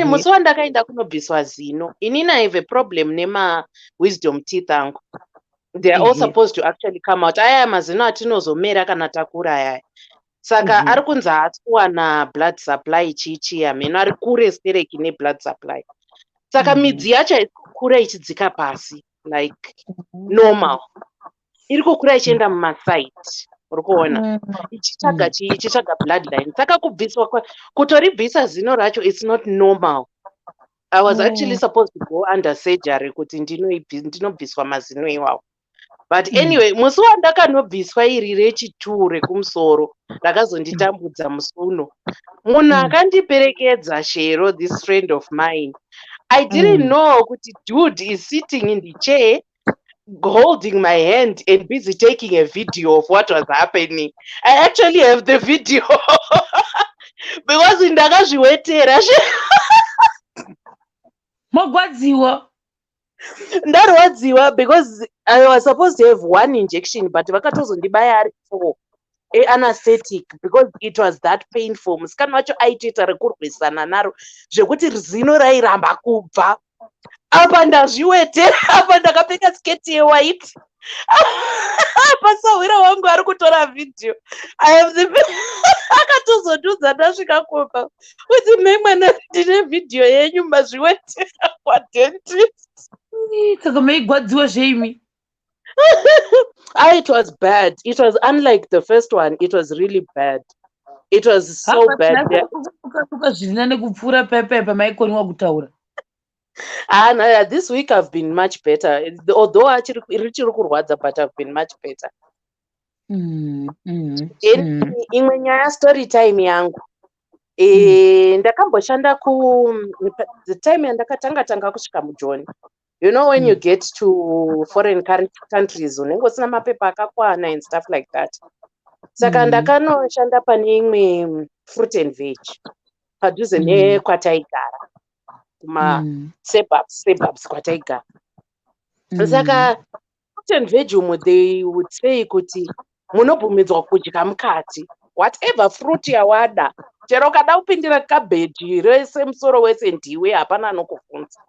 Speaker 3: Musi wandakaenda kunobviswa zino. Inini I have a problem nema wisdom teeth angu. They are all supposed to actually come out. Aya mazino atinozomera kana takura aya. Saka ari kunzi haasi kuwana blood supply chichiya meno ari kure stereki neblood supply. Saka midzi yacho iri kukura ichidzika pasi like normal. Iri kukura ichienda mumaside. Uri kuona ichitsvaga bloodline. Saka kubviswa kutoribvisa zino racho it's not normal. I was actually supposed to go under surgery kuti ndinobviswa mazino iwawo. But anyway, musi wandakanobviswa iri rechituu rekumusoro rakazonditambudza musuno. Munhu akandiperekedza Shero, this friend of mine. I didn't know kuti dude is sitting in the chair holding my hand and busy taking a video of what was happening. I actually have the video because ndakazviwetera.
Speaker 1: Magwadziwa.
Speaker 3: Ndarwadziwa because I was supposed to have 1 injection but vakatozondibaya ari 4 anesthetic because it was that painful. Musikana wacho aitoita rekurwisana naro zvekuti zino rairamba kubva. Apa ndazviwetera, apa ndakapfeka sketi yewhite. Pasawira wangu ari kutora video. I have the akatozodudza ndasvika kumba kuti memwana ndine video yenyu mazviwetera kwadentist.
Speaker 1: Saka maigwadziwa zveimi.
Speaker 3: It was bad. It was unlike the first one. It was really bad. It was so bad.
Speaker 1: Zvina nekupfuura pepepa maikoniwa kutaura.
Speaker 3: This week I've been much better. Although richiri kurwadza but I've been much better. Imwe nyaya story time yangu. Ndakamboshanda the time yandakatanga kusvika muJoni. You know when you get to foreign countries unenge usina mapepa akakwana and stuff like that. Saka ndakanoshanda pane imwe fruit and veg padhuze nekwataigara kuma suburbs kwataigara. Saka fruit and veg they would say kuti munobvumidzwa kudya mukati whatever fruit yawada, chero kada kupindira cabbage rese musoro wese ndiwe, hapana anokufunza.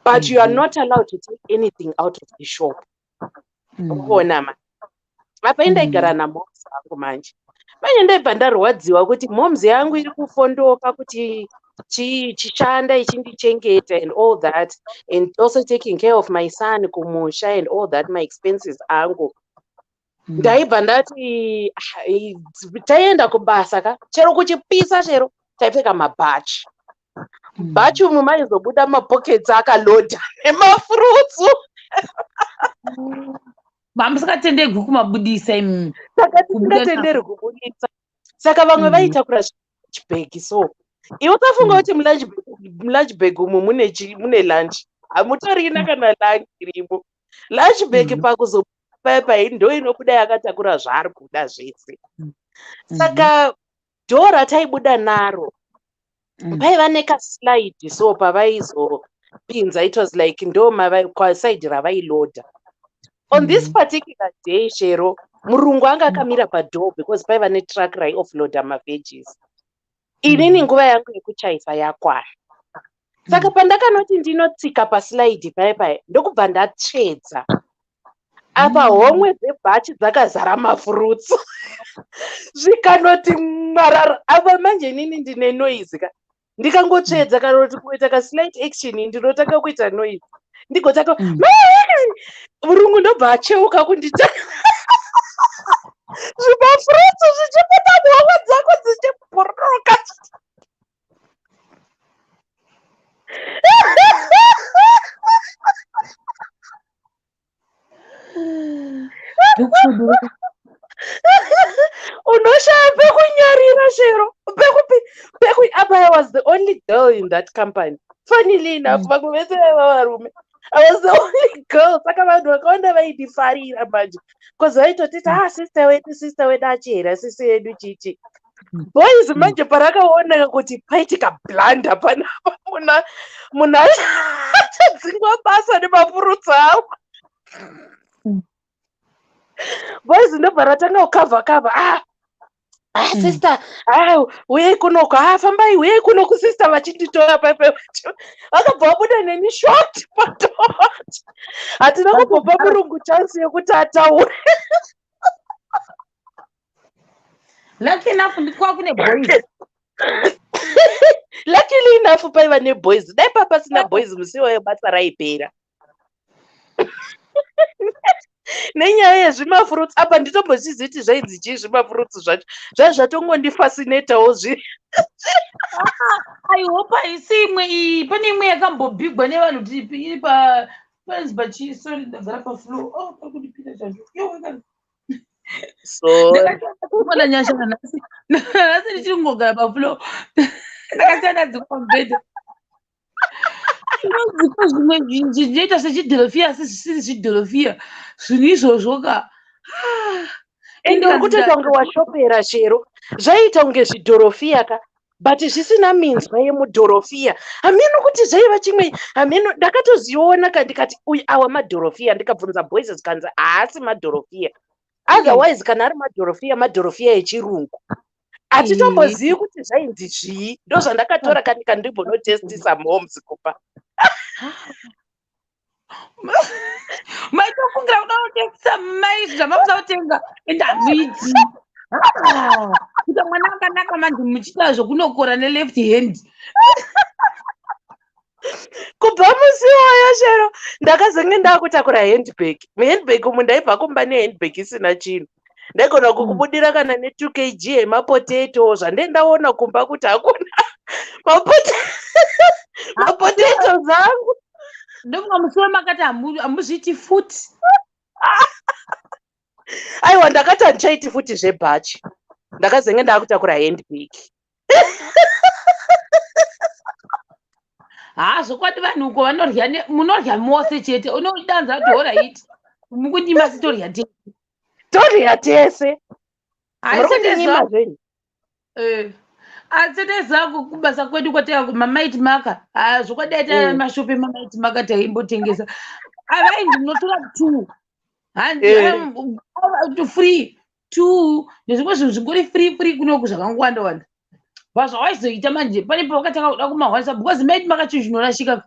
Speaker 3: But you are not allowed to take anything out of the shop. Kuona apa ndaigara namoms angu manje ndaibva ndarwadziwa kuti moms yangu iri kufondoka kuti chichanda ichindichengeta and all that, and also taking care of my son kumusha and all that, my expenses angu. Ndaibva ndati taenda kubasa ka chero kuchipisa chero taipfeka mabhachi. Bhachi umu maizobuda mapockets akalodha nemafurutsu.
Speaker 1: Mamusikatenderwi kumabudisa imimi.
Speaker 3: Saka tisingatenderwi kubudisa. Saka vamwe vaitakura bag. So iwe utafunga kuti mulunch bag umu mune lunch. Hamutorina kana lunch irimo. Lunch bag pakuzopai ndo inobuda yakatakura zvaari kuda zvese. Saka dhora taibuda naro. Paiva nekaslide so pavaizopinza, it was like ndo side ravailoda. On this particular day, Shero, murungu anga akamira padoo because paiva netruck raioffloada maveggies. Inini nguva yangu yekuchaisa yakwana. Saka pandakanoti ndinotsika paslide paipai ndokubva ndatsvedza. Apa homwe dzebhachi dzakazara mafurutsu. Zvikanoti mwarara. Apa manje inini ndine noise ka. Ndikangotsvedza kanoti kuita ka slight action ndinotaka kuita noise. Ndigotaka murungu ndobva acheuka kundita. Zvimafurutsu zvichipinda muhova dzako dzichibhururuka. Unoshaya pekunyarira Shero. I was the only girl in that company. Funnily enough, I was the only girl. Saka vanhu vakawanda vaidifarira manje. Because vaitoti sister wedu achera, sister yedu chichi. Boys manje parakaona kuti paitika blanda panapa muna achadzingwa basa nemafurutsu avo. Boys ndobva ratanga kukavha. Sister, uyai kunoku, fambai, uyai kunoku sister vachinditora paipai. Vakabva vabuda neni short pato. Hatina kubva murungu chance yekuti ataure.
Speaker 1: Lucky enough kune boys.
Speaker 3: Luckily enough paiva neboys. Dai papasina boys musiwo yebasa raipera. Nenyaya yezvimafurutsu apa nditombozviziva kuti zvainzi chii zvimafurutsu zvacho zvatongondifascinatawo zviri.
Speaker 1: I hope haisi imwe iyi. Pane imwe yakambobhigwa nevanhu kuti iri panzi pachisori ndagara pafloor. Pakundipinda zvacho.
Speaker 3: So
Speaker 1: ndakatoona nyasha nanhasi ndichiri kungogara pafloor. Ndakasiya dzikwa mubhedha. Zvinodzikwa zvimwe zvinji zvinoita sechidhorofiya asi zvisiri zvidhorofiya. Zvinhu izvozvo ka.
Speaker 3: Ende uri kutoita kunge washopera Shero. Zvaita kunge zvidhorofiya ka. But zvisina minzwa yemudhorofiya. Hameno kuti zvaiva chimwe. Hameno ndakatoziona kandikati uyu awa madhorofiya. Ndikabvunza boys zikanzi haasi madhorofiya. Otherwise kana ari madhorofiya echirungu. Hatitombozivi kuti zvainzi zvii. Ndozvandakatora kandibonotestisa moms kupa.
Speaker 1: Maitofungira kuda kutengesa mai zvamakusakutenga ende hamiti. Kuti mwana akanaka manje muchida zvokunokora neleft hand.
Speaker 3: Kubva musi wayo Shero ndakazenge ndakutakura handbag. Muhandbag umu ndaibva kumba nehandbag isina chinhu. Ndaigona kukubudira kana ne2 kg yemapotato zvandendaona kumba kuti hakuna mapotato zangu.
Speaker 1: Ndofunga musoro makati hamuzviti futi.
Speaker 3: Aiwa ndakati handichaiti futi zvebhachi. Ndakazenge ndakutakura handbag.
Speaker 1: Zvokwadi vanhu uko munorya mose chete. Unodanza dhora iti. Mukundima sitorya tese.
Speaker 3: Torya tese.
Speaker 1: Asi nezangu kubasa kwedu kwatea kumamaiti maka. Zvokwadaita mashopi mamaiti maka taimbotengesa. Avai ndinotora 2. Free 2. Nezvimwe zvinhu zvingori free kunoku zvakangwanda. Zvawaizoita manje pane pawakatanga kuda kumahwanisa because maiti maka chinhu zvinorashika.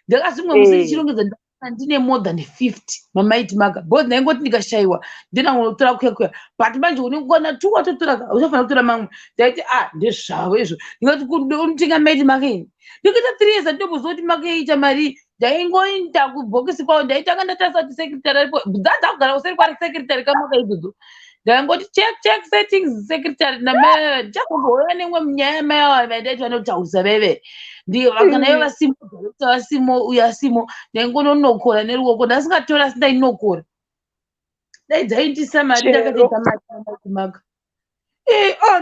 Speaker 1: Ndakazimwe musi ndichirongedza ndine more than 50 mamaiti maka because ndaingoti ndikashaiwa ndinangotora kuya but manje unengona tu watotora uchafanira kutora mamwe ndaiti ndezvavo izvo ndingati unotenga maiti maka ini ndikuita 3 years andobozoti maka iita mari ndaingoita kubhokisi kwavo ndaitanga ndatarisa kuti secretary aripo dzadza kugara kuseri kwari secretary kamaka idzodzo ndaingoti check settings secretary namai ndichakumboona nemwe munyaya mai vandaiti vanotaurisa veve kana ivo vasimo uyo asimo ndaingononokora neruoko ndasingatora sindainokora dai dzaindisa mari ndakatoita maiti maka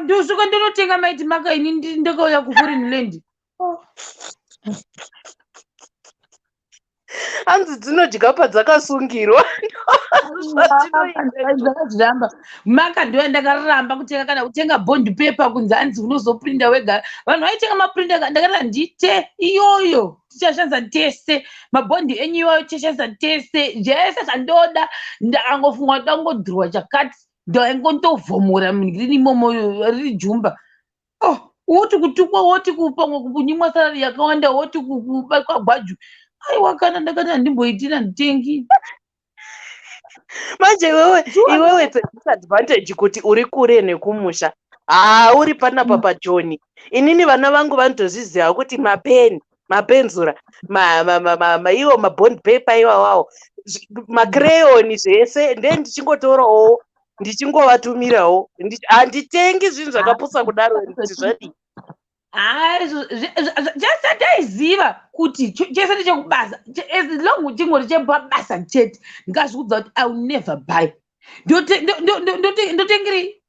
Speaker 1: ndosvika ndonotenga maiti maka ini ndakauya kuforeign land
Speaker 3: hanzi dzinodya padzakasungirwa
Speaker 1: zvakazviramba maka ndo ndakaramba kutenga kana kutenga bond paper kunzi hanzi unozoprinda wega vanhu vaitenga maprinda ndakaramba ndite iyoyo tichashandisa tese mabhondi enyu iwayo tichashandisa tese zvese zvandoda ndakangofunga kuti angodhirwa chakati ndaingontovhomora mungiri imomo riri jumba woti kutukwa woti kupangwa kunyimwa sarari yakawanda woti kubatwa gwaju aiwa kana ndakati handimboitira nditengi
Speaker 3: manje iwewe disadvantage kuti uri kure nekumusha uri panapa pajoni inini vana vangu vanotozviziva kuti mapeni mapenzura iwo mabond paper iwawawo makreyoni zvese ndichingotorawo ndichingovatumirawo handitengi zvinhu zvakapusa kudaro kuti zvadii
Speaker 1: ndaiziva kuti chese ndechekubasa as long chingori chepabasa chete ndingazvikudza kuti I will never buy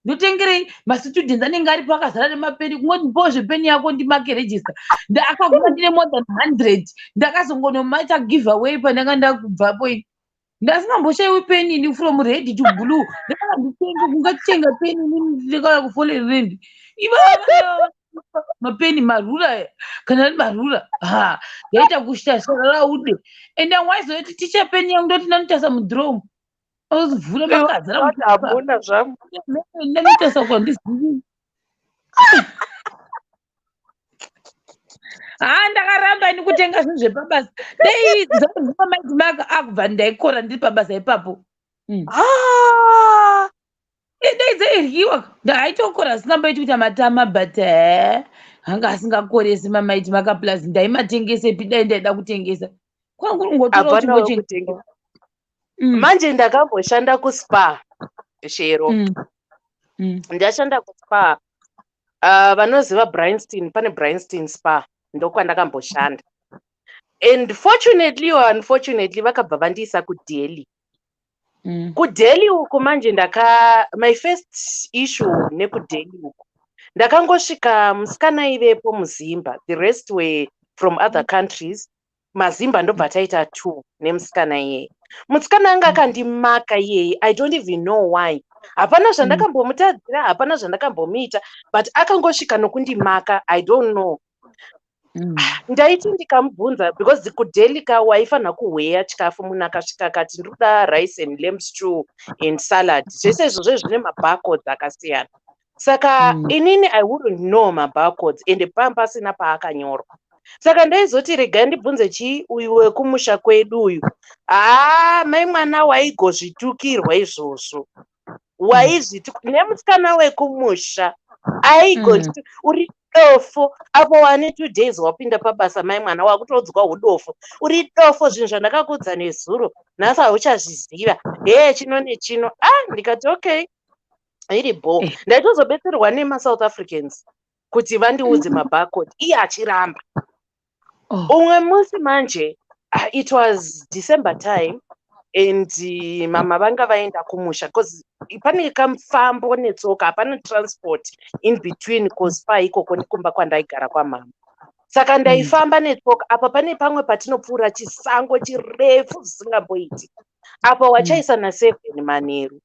Speaker 1: ndotengerei mastudents anenge aripo akazara nemapeni kungoti mbozve peni yako ndimake register akaguma ndine more than 100 ndakazongonomaita give away pandanga ndakubvapo ndasingamboshayiwi peni ini from red to blue ndakanditenga kungatitenga peni ini ndikauya kuforeign land mapeni marura kana ari marura yaita kushashara raude ende waizoiti ticha peni yangu ndoti ndanotasa mudhiromu ozivhura
Speaker 3: makadzaraabona zvamu
Speaker 1: ndanotasa kwandizivi ndakaramba ini kutenga zvinhu zvepabasa dei dzanzima maiti maka akubva ndaikora ndiri pabasa ipapo dei dzairyiwa ndaitokora singamboiti kuti amatama but hanga asingakoresi mamaiti maka plus ndaimatengesepi dai ndaida kutengesa kwangu ngotora uchingotengesa
Speaker 3: manje ndakamboshanda kuspa shero ndashanda kuspa vanoziva Bryanston pane Bryanston spa ndokwandakamboshanda and fortunately or unfortunately vakabva vandiisa kuDelhi kuDelhi uko manje my first issue nekuDelhi uko ndakangosvika musikana ivepo muzimba the rest were from other countries mazimba ndobva taita 2 nemusikana iyeye musikana anga akandimaka iyeye I don't even know why hapana zvandakambomutadzira hapana zvandakambomuita but akangosvika nokundimaka I don't know ndaiti ndikamubvunza because kuDelhi waifanira kuhweya chikafu munhu akasvika akati ndikuda rice and lamb stew and salad zvese izvozvo zvine mabarcodes akasiyana saka inini I wouldn't know mabarcodes ende pasina paakanyorwa saka ndaizoti regai ndibvunze chii uyu wekumusha kwedu uyu mai mwana waigozvitukirwa izvozvo nemusikana wekumusha uri dofo apo wane 2 days wapinda pabasa mai mwana wakutodzwa udofo uri dofo zvinhu zvandakakudza nezuro nhasi hauchazviziva chino nechino ndikati okay iri bo ndaitozobetserwa nemasouth Africans kuti vandiudze mabarcode iye achiramba umwe musi manje it was December time and mama vanga vaenda kumusha because pane kamufambo netsoka hapana transport in between kuspa ikoko nekumba kwandaigara kwamama saka ndaifamba netsoka apa pane pamwe patinopfuura chisango chirefu zvisingamboiti apa wachaisa na7 manheru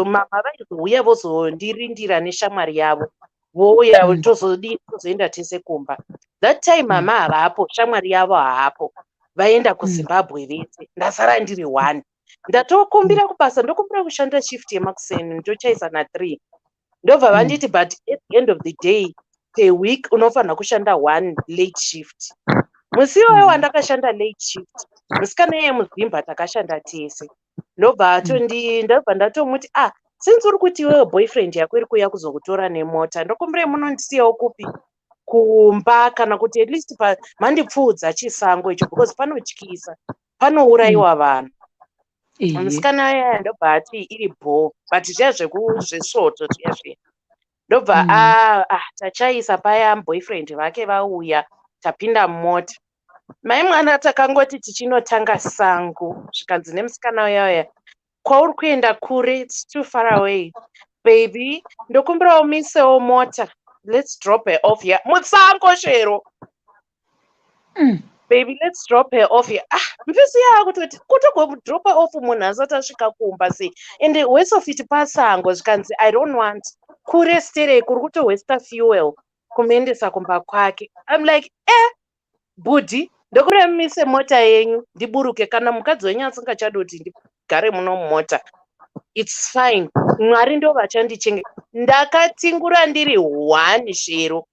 Speaker 3: mama vaizouya vozondirindira neshamwari yavo vouya tozoenda tese kumba that time mama havapo shamwari yavo haapo vaenda kuZimbabwe vese ndasara ndiri 1 ndatokumbira kubasa ndokumbira kushanda shift yemakuseni ndochaisa na3 ndobva vanditi but at the end of the day per week unofanira kushanda 1 late shift musi iwoyo wandakashanda late shift musikana yemuzimba takashanda tese. Ndobva ndatomuti since uri kuti iwewe boyfriend yako iri kuuya kuzokutora nemota, ndokumbire munondisiyawo kupi kumba, kana kuti at least mandipfuudza chisango icho, because panotyisa, panourayiwa vanhu. Musikana yaya ndobva ati iri bho, but zviya zvesvoto zviya ndobva tachaisa paya boyfriend vake vauya, tapinda mumota. Mai mwana takangoti tichinotanga sango, zvikanzi nemusikana uyaya, kwauri kuenda kure, it's too far away. Baby, ndokumbira umisewo mota, let's drop her off here. Mutsango shero. Baby, let's drop her off here. Mvisi yakuti kutogomudropa off munhu asati asvika kumba sei. And the waste of it pasango, zvikanzi I don't want. Kure sterei, kuri kutowaste fuel kumuendesa kumba kwake. I'm like, budi, ndokumbira mumise mota yenyu, ndiburuke. Kana mukadzi wenyu asingachadi kuti ndigare muno mumota, it's fine. Mwari ndo vachandichenge. Ndakatingura ndiri 1 shero.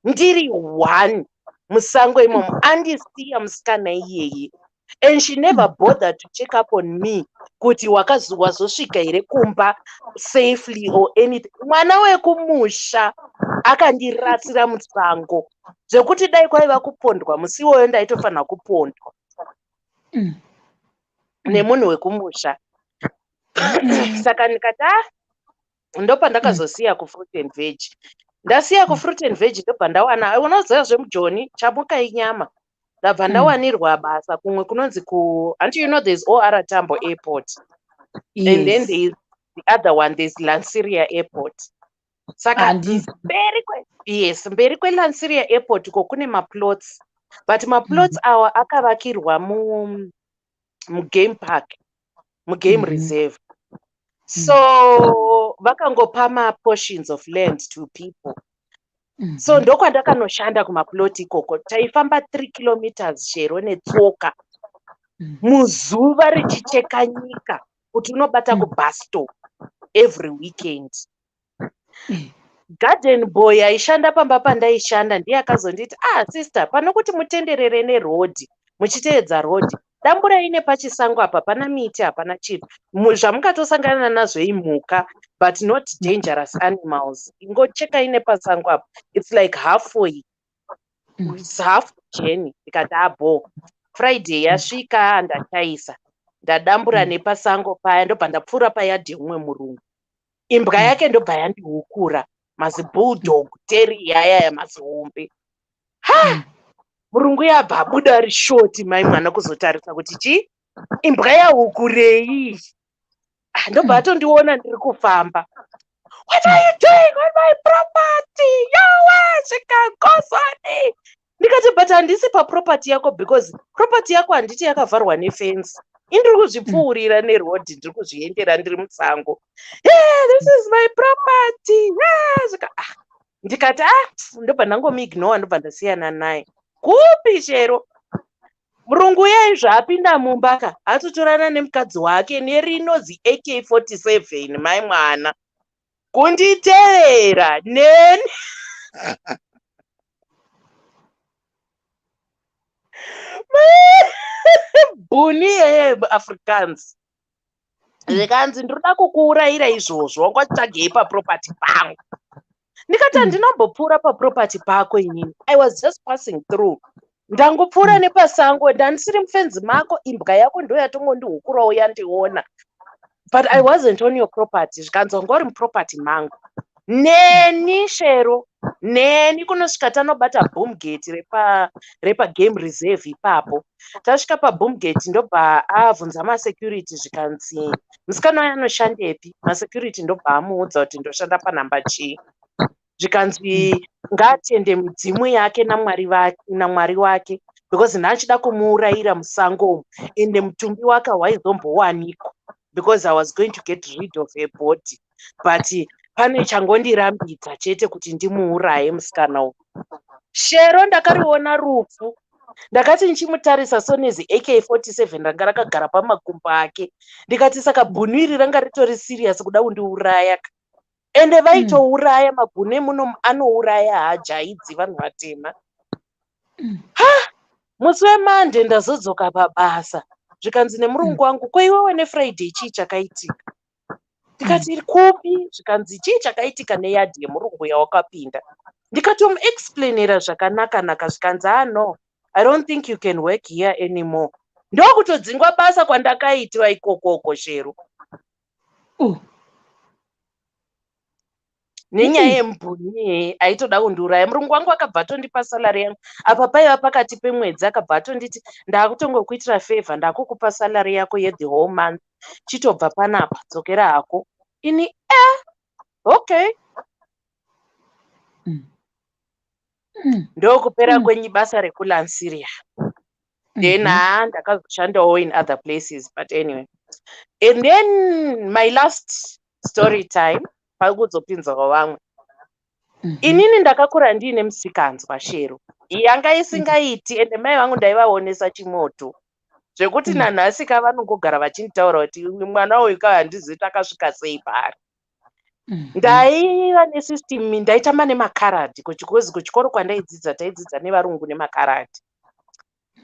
Speaker 3: Ndiri 1. Musango imomo andisiya musikana iyeye. And she never bothered to check up on me kuti wazosvika here kumba safely or anything. Mwana wekumusha akandirasira musango zvekuti dai kwaiva kupondwa musi iwoyo ndaitofanira kupondwa nemunhu wekumusha. Saka ndikati ndopa ndakazosiya kufruit and veg. Ndasiya kufruit and veg ndobva ndawana, unoziva zvemujoni chamuka inyama, ndabva ndawanirwa basa kumwe kunonzi until you know there's OR Tambo Airport. Yes. And then there's the other one, there's Lanseria Airport. Saka mberi kweLanseria Airport ko kune maplots, but maplots awa akavakirwa mugame park, mugame reserve. So vakangopa maportions of land to people. So ndokwandakanoshanda kumaploti ikoko, taifamba 3 kilometers chero netsoka muzuva richicheka nyika kuti unobata kubus stop every weekend. Garden boy aishanda pamba pandaishanda ndiye akazonditi, sister, pano kuti mutenderere nerodhi, muchiteedza rodhi, damburai nepachisango apa, pana miti, hapana chinhu. Zvamukatosangana nazvo imhuka, but not dangerous animals. Ingochekai nepasango apa. It's like halfway. It's half journey. Ndikati Friday yasvika ndachaisa. Ndadambura nepasango paya, ndobva ndapfuura payadhi yemumwe murungu. Imbwa yake ndobva yandihukura. Mazi bulldog, terrier yaya mazihombe. Murungu yabva abuda rishoti mai mwana kuzotarisa kuti imbwa yahukurei. Ndobva atondiona ndiri kufamba. What are you doing on my property? Yowe, zvikangosani. Ndikati but handisi paproperty yako because property yako handiti yakavharwa nefence. Indiri kuzvipfuurira nerodhi, ndiri kuzviendera ndiri musango. This is my property. Ndikati ndobva ndangomuignore, ndobva ndasiyana naye. Kupi shero? Murungu yeye zvapinda mumbaka atotorana nemukadzi wake nerinozi AK47 mai mwana kunditeera neni. Buni yeye Africans. Zikanzi ndinoda kukuurayira izvozvo, wangotsvagei paproperty pangu. Ndikati ndinombopfuura paproperty pako inini. I was just passing through. Ndangopfuura nepasango, ndandisiri mufenzi mako, imbwa yako ndo yatongondihukurawo yandiona. But I wasn't on your property. Zvikanzi wanga uri muproperty mangu. Neni shero, neni kunosvika tanobata boom gate repa game reserve ipapo. Tasvika paboom gate ndobva abvunza masecurity zvikanzi musikana waya anoshandepi. Masecurity ndobva amuudza kuti ndoshanda panhamba chii. Zvikanzi ngaatende midzimu yake namwari wake because nachida kumuurayira musango ende mutumbi wake waizombowanikwa because I was going to get rid of her body, but pane changondirambidza chete kuti ndimuuraye musikana uyu. Shero ndakariona rufu, ndakati nichimutarisa sonezi AK47 ranga rakagara pamakumbo ake, ndikati saka bhunu iri ranga ritori serious kuda kundiuraya. Ende vaitouraya mabhune muno anouraya hajaidzi vanhu vatema. musi weMonday ndazodzoka pabasa zvikanzi nemurungu wangu kwaiwewe neFriday chii chakaitika ndikati kupi zvikanzi chii chakaitika neyadhi yemurungu yawakapinda ndikatomuexplainera zvakanaka zvikanzi no, I don't think you can work here anymore ndokutodzingwa basa kwandakaitiwa ikokoko shero nenyaya yemubhuni aitoda kundiuraya murungu wangu akabva atondipa salari yangu apa paiva pakati pemwedzi akabva atonditi ndakutongokuitira favor ndakukupa salari yako yethe whole month chitobva panapa dzokera hako ini okay ndokupera kwenyu basa rekulansiria then ndakazoshandawo in other places but anyway and then my last story time pakudzopinzawo vamwe inini ndakakura ndiine musikanzwa shero yanga isingaiti ende mai vangu ndaivaonesa chimoto zvekuti nanhasi kavanongogara vachinditaura kuti mwana uyu kahandizivi takasvika sei pari ndaiva nesystem ndaitamba nemakaradhi kuchikoro kwandaidzidza taidzidza nevarungu nemakaradhi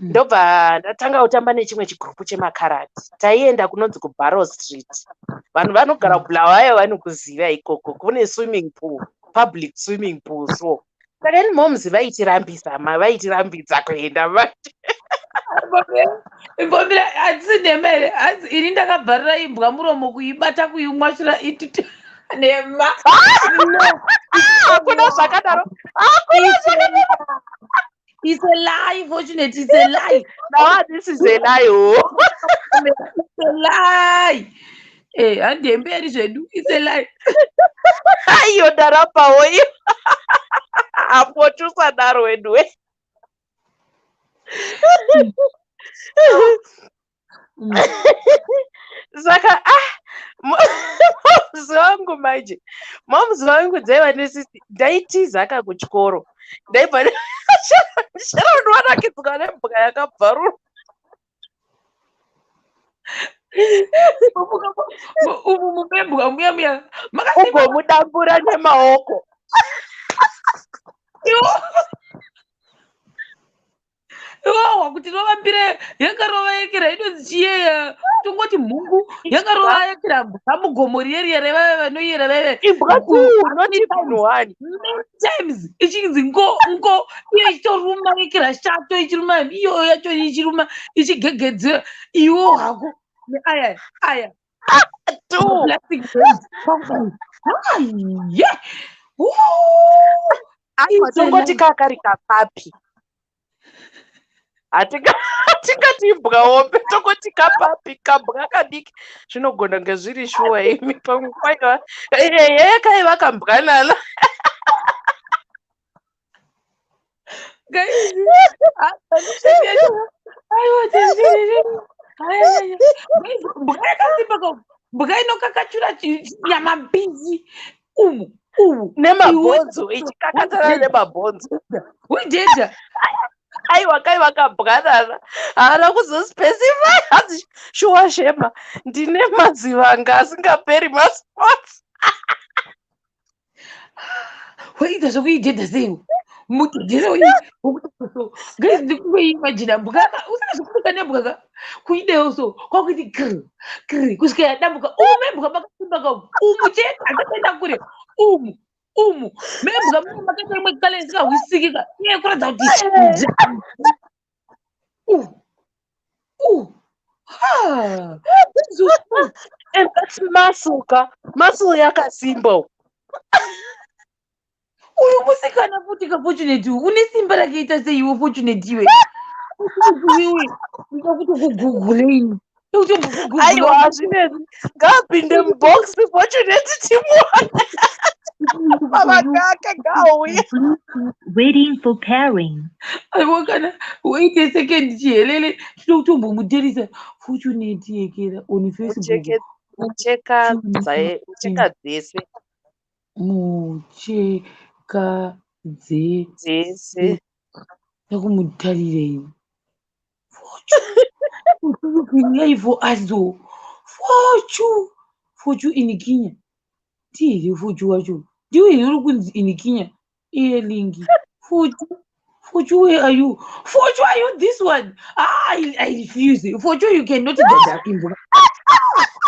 Speaker 3: ndobva ndatanga kutamba nechimwe chigrupu chemakaradhi taienda kunonzi kuBarrow Street vanhu vanogara Bulawayo vanokuziva ikoko kune swimming pool public swimming pool so saka ini moms vaitirambidza kuenda
Speaker 1: imbomira hatisi nemere asi ini ndakabvarira imbwa muromo kuibata kuimwashura ititi nema
Speaker 3: hakuna zvakadaro
Speaker 1: It's a lie, fortunate. It's a lie.
Speaker 3: Now this is a lie. Oh.
Speaker 1: It's a lie. Hey, and the ember is it's a lie.
Speaker 3: You're the rapper, oh. I'm what you said that way. Saka zangu maji moms vangu dzaiva nesisi ndaitiza aka kuchikoro ndaibva shero ndwanakidzwa nembuka yakabvarura
Speaker 1: umu mumembwa muya
Speaker 3: ugomudambura nemaoko
Speaker 1: iwawa kuti rovambire yakarova yekera inonzi chiyeya tongoti mhungu yakarova yekera mugomo riyeriya revave vanoyera veve times ichinzi ngo iyo ichitoruma yekera shato ichiruma iyo yacho ichiruma ichigegedzera iwo hako aya
Speaker 3: tongoti kakari kapapi hatingati imbwa hombe tongoti kapapi kambwa kadiki zvinogona ngezviri shuwa imi pamwe kwaiva kaiva kambwanana
Speaker 1: mbwa inokakachura nyama mbizi umu
Speaker 3: nemabhonzo ichikakatsana nemabhonzo
Speaker 1: uidhedha
Speaker 3: aiwa kaiva kambwanana haana kuzospecify hanzi shuwa shema ndine madzivanga asingaperi masports
Speaker 1: waita zvokuidhedha sei mudhedhero ndikuimajina mbwa usazvikuka nembwa kuidewo so kwakuiti kri kusvika yadambuka umu membwa makasimbaka umu chete akatoenda kure umu membwa mune makata rimwe kale isingahwisikika iye kuratidza kuti
Speaker 3: and that's muscle yakasimba
Speaker 1: uyu musikana futi kafortunate une simba rakaita seiwe fortunate iwe ida kuti kuguguleni
Speaker 3: aiwa hazvinezi ngapinde mubox fortunate timuone
Speaker 4: Waiting for pairing.
Speaker 1: aiwa kana wait a second chihelele tinokutombomuterisa fortunate yekera on Facebook
Speaker 3: mucheka dzese
Speaker 1: mucheka dzese yakumutarire live azo fochu inikinya tihere fochu wacho ndiwe uri kunzi inikinya iye lingi fochu Fortune, where are you? Fortune, are you this one? I refuse. Fortune, you cannot dada imbo.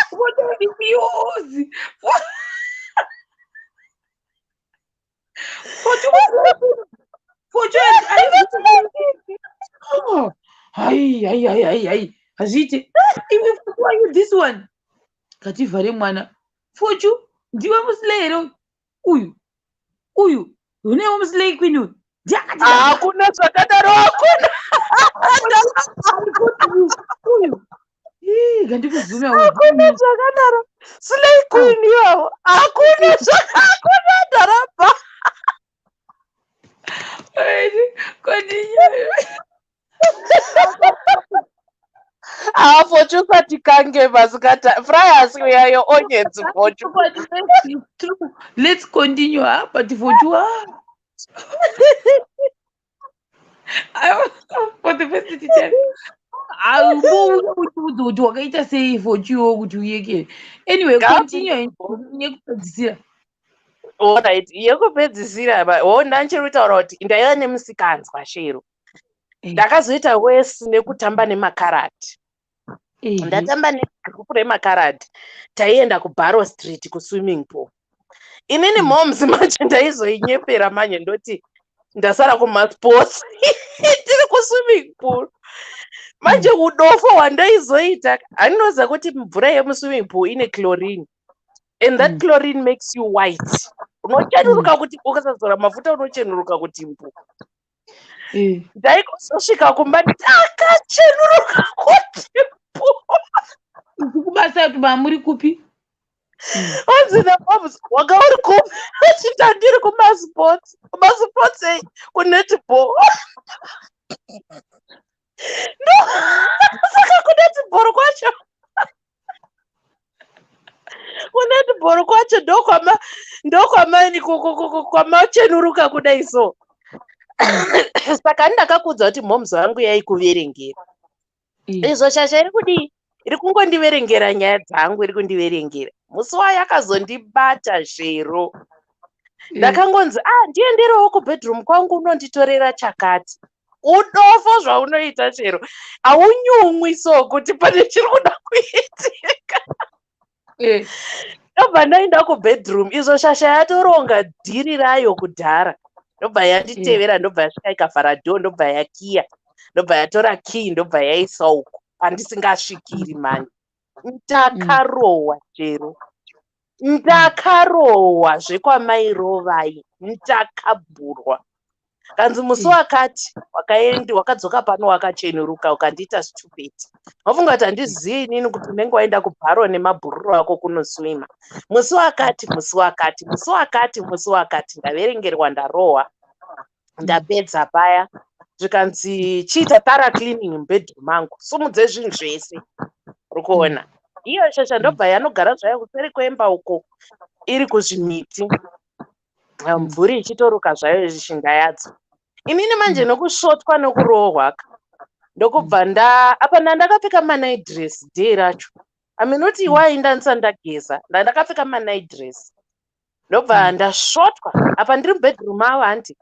Speaker 1: Fortune, refuse. Fortune, Fortune, are you this? Oh, ai. Azite. Even Fortune, are you this one? Kativhare mwana. Fortune, ndiwe muslero. Uyu. Unewo muslay queen uyu.
Speaker 3: Hakuna zvakadaro, hakuna. Hakuna zvakadaro. Slay queen iwawo. Hakuna dharabha. Fortune usati kange masikata. Friars uyayo onions Fortune.
Speaker 1: Let's continue, but Fortune. For the first teacher. Wakaita sei Fortune kuti uyeke. Anyway, continue.
Speaker 3: Alright, yekupedzisira ndanchirutaura kuti ndaiva nemusikanzwa shero. Ndakazoita wesi nekutamba nemakarati. Ndatamba negrupu remakarati. Taienda kuBarrow Street kuswimming pool. Inini moms manje ndaizoinyepera manje ndoti ndasara kumasports. Tiri kuswimming pool. Manje udofo hwandaizoita handinoziva kuti mvura yemuswimming pool ine chlorine. And that chlorine makes you white. Unochenuruka kuti ukasazora mafuta unochenuruka kuti mpu. Ndaikuzosvika kumba ndakachenuruka kuti mpu.
Speaker 1: Kubasa kuti mamuri kupi?
Speaker 3: Wanzi moms wanga uri kupi? Chita ndiri kumasports. Kumasports kunetball. No, saka kunetball kwacho. Kunetball kwacho kwamachenuruka kudai so. Saka ndakakudza kuti moms vangu yaikuverengera. Izvo shasha iri kudii? Iri kungondiverengera nyaya dzangu, iri kundiverengera. Musi wayo akazondibata zvero. Ndakangonzi ndienderewo kubedroom kwangu unonditorera chakati. Udofo zvaunoita chero. Haunyumwi so kuti pane chiri kuda kuitika. Ndobva ndaenda kubedroom. Izvo shasha yatoronga dhiri rayo kudhara. Ndobva yanditevera, ndobva yasvika ikavhara dhoo, ndobva yakiya. Ndobva yatora key, ndobva yaisa uko. Pandisingasvikiri manje. Ndakarohwa chero. Ndakarohwa zvekwamairovai. Ndakabhurwa. Kanzi musi wakati wakadzoka pano wakachenuruka ukandiita stupid. Wafunga kuti handizivi inini kuti unenge waenda kuBarrow nemabhururu ako kunoswima. Musi wakati ndaverengerwa ndarohwa. Ndapedza paya. Zvikanzi chiita thorough cleaning mubedroom mangu. Sumudze zvinhu zvese. Urikuona. Iyo shasha ndobva yanogara zvayo kuseri kwemba uko iri kuzvimiti. Mvuri ichitoruka zvayo shinga yadzo. Inini manje nokusvotwa nokurohwa. Ndokubva apa ndakapfeka manight dress day racho. Aminoti why ndanisa ndageza. Ndakapfeka manight dress. Ndobva ndasvotwa. Apa ndiri mubedroom avo hanti.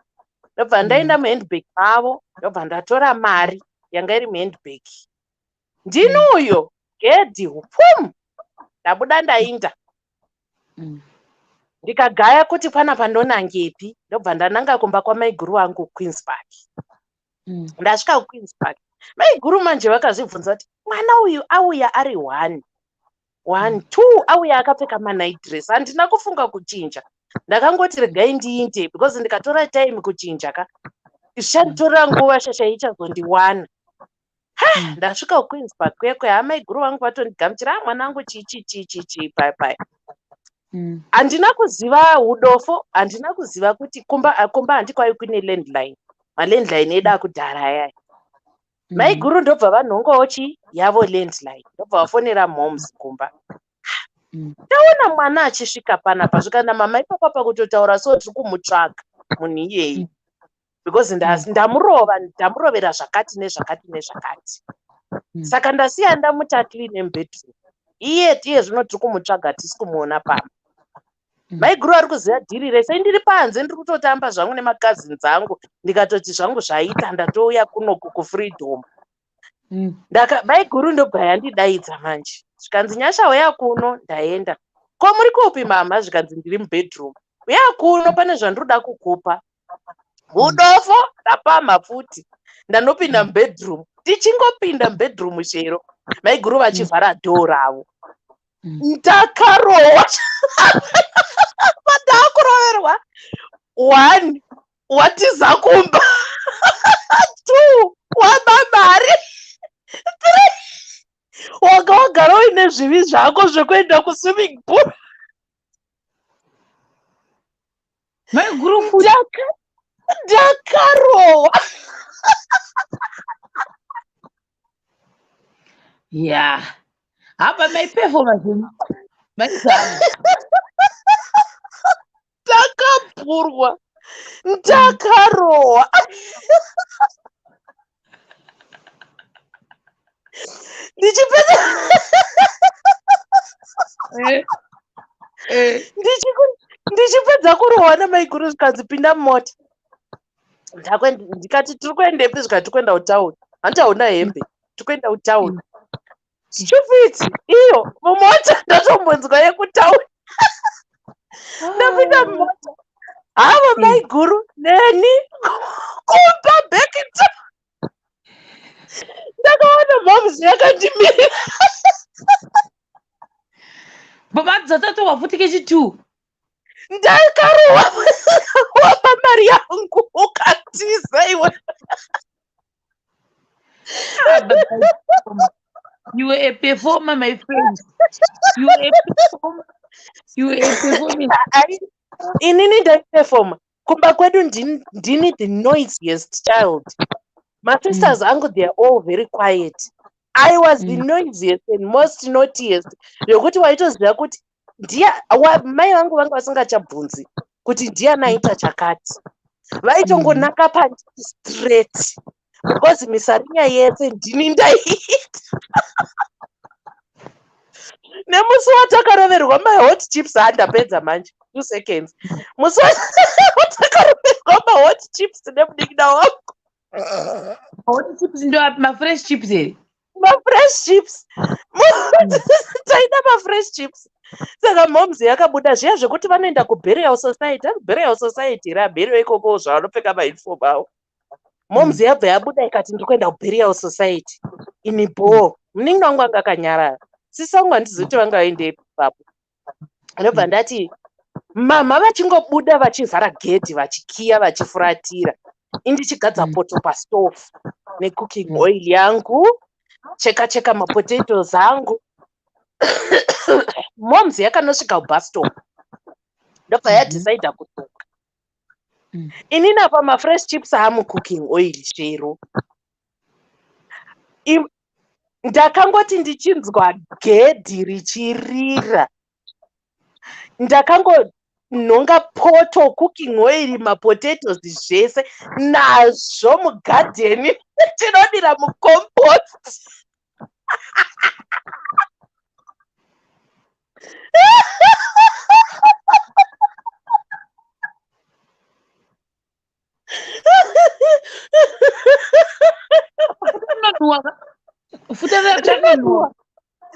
Speaker 3: Ndobva ndaenda muhandbag mavo. Ndobva ndatora mari yanga iri muhandbag. Ndinuyo gedhi pum. Ndabuda ndainda. Ndikagaya kuti panapa ndonangepi. Ndobva ndananga kumba kwamaiguru wangu Queenspark. Ndasvika kuQueenspark. Maiguru manje vakazvibvunza kuti mwana uyu auya ari 1, 2 auya akapfeka manight dress. Handina kufunga kuchinja. Ndakangoti regai ndiinde because ndikatora time kuchinja ka. Zvichanditorera nguva shasha ichazondiwana. Ndasvika kuQueenspark kwekwe amaiguru vangu vatondigamuchira mwanangu chichi pai. Handina kuziva udofo, handina kuziva kuti kumba handikwai kune landline. Malandline eda kudhara yaya. Maiguru ndobva vanhongawo yavo landline. Ndobva vafonera moms kumba. Taona mwana achisvika panapa zvikana mama ipapapa kutotaura so tiri kumutsvaka munhu iyeye. Because ndamurovera zvakati nezvakati. Saka ndasiya ndamuta clean mubedroom. Iye zvino tiri kumutsvaga tisi kumuona pamba. maiguru ari kuziva dhiri rese ndiri panze ndiri kutotamba zvangu nemakazins angu ndikatoti zvangu zvaita ndatouya kunoku kufreedom. Maiguru ndobva yandidaidza manje zvikanzi nyasha uya kuno ndaenda. Ko muri kupi mama? Zvikanzi ndiri mubedroom. Uya kuno pane zvandiroda kukupa. Udofo ndapama futi ndanopinda mubedroom. Tichingopinda mubedroom chero maiguru vachivhara dhoo ravo ndakarowa pandakuroverwa 1 watiza kumba 2 wababari 3 wanga wagara uine zvivi zvako zvekuenda kuswimming pool.
Speaker 1: maiguru
Speaker 3: ndakarowa.
Speaker 1: Yeah. Hapa performance maizama.
Speaker 3: Ndakapurwa. Ndakarowa. Ndichipedza kurohwa namaiguru zvikanzi pinda mumota. Ndikati tiri kuendepi? Zvikati kuenda kutauni. Handiaona hembe. Tiri kuenda kutauni. Stupid iyo mumota ndatombonzwa yekutauni. Ndapinda mumota. Havo maiguru neni kumba bhekita. Ndakaona mhamzi yakandimirira.
Speaker 1: Baba dzatatu wavutike chitu.
Speaker 3: Ndakarowa wapa mari yangu ukatiza iwe.
Speaker 1: You were a performer, my friend. You were a performer. You were a performer.
Speaker 3: Inini ndaiperforma. Kumba kwedu ndini the noisiest child. My sisters angu, they are all very quiet. I was the noisiest and most naughtiest. Yokuti waitoziva kuti mai vangu vanga vasingachabvunzi kuti ndiani aita chakati. Vaitongonaka panditi straight. Because misarinya yese ndini ndaiita. Nemusi watakaroverwa mahot chips handapedza manje 2 seconds. Musi watakaroverwa mahot chips nemunin'ina wangu.
Speaker 1: Hot chips ndo mafresh chips here.
Speaker 3: Mafresh chips. Taida mafresh chips. Saka momzi yakabuda zviya zvekuti vanoenda kuburial society. Burial society rabheriwa ikoko zvavanopfeka mauniform avo. Momzi yabva yabuda ikati ndiri kuenda kuburial society. Ini bho munin'ina wangu anga akanyarara. Sisi wangu handizivi kuti vangaende ipapo. Ndobva ndati mama vachingobuda vachivhara gedhi vachikiya vachifuratira. Indichigadza poto pastove necooking oil yangu. Cheka mapotatoes angu. Momzi yakanosvika kubus stop. Ndobva yadecide kutoka. Inini apa mafresh chips hamu cooking oil chero. Ndakangoti ndichinzwa gedhi richirira. Ndakangonhonga poto cooking oil mapotatoes zvese nazvo mugadheni tinodira mucompost.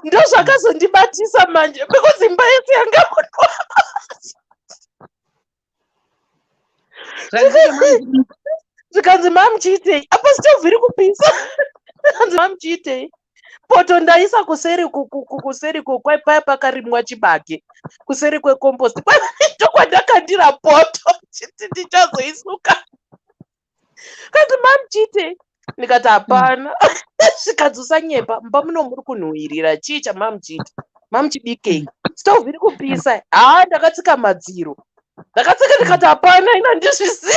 Speaker 3: Ndo zvakazondibatisa manje because imba yese yanga kunwa. Zvikanzi mamu chiitei? Apa stove iri kupisa. Zvikanzi mamu chiitei? Poto ndaisa kuseri paya pakarimwa chibage. Kuseri kwecompost. Ndokwandakandira poto chiti ndichazoisuka. Kanzi mamu chiitei? Ndikati hapana. Zvikanzi usanyepa, mumba muno muri kunhuhwirira. Chii chamamu chiita? Mamu chibikei? Stove iri kupisa. Ndakatsika madziro. Ndikati hapana, ina ndizvisiyi.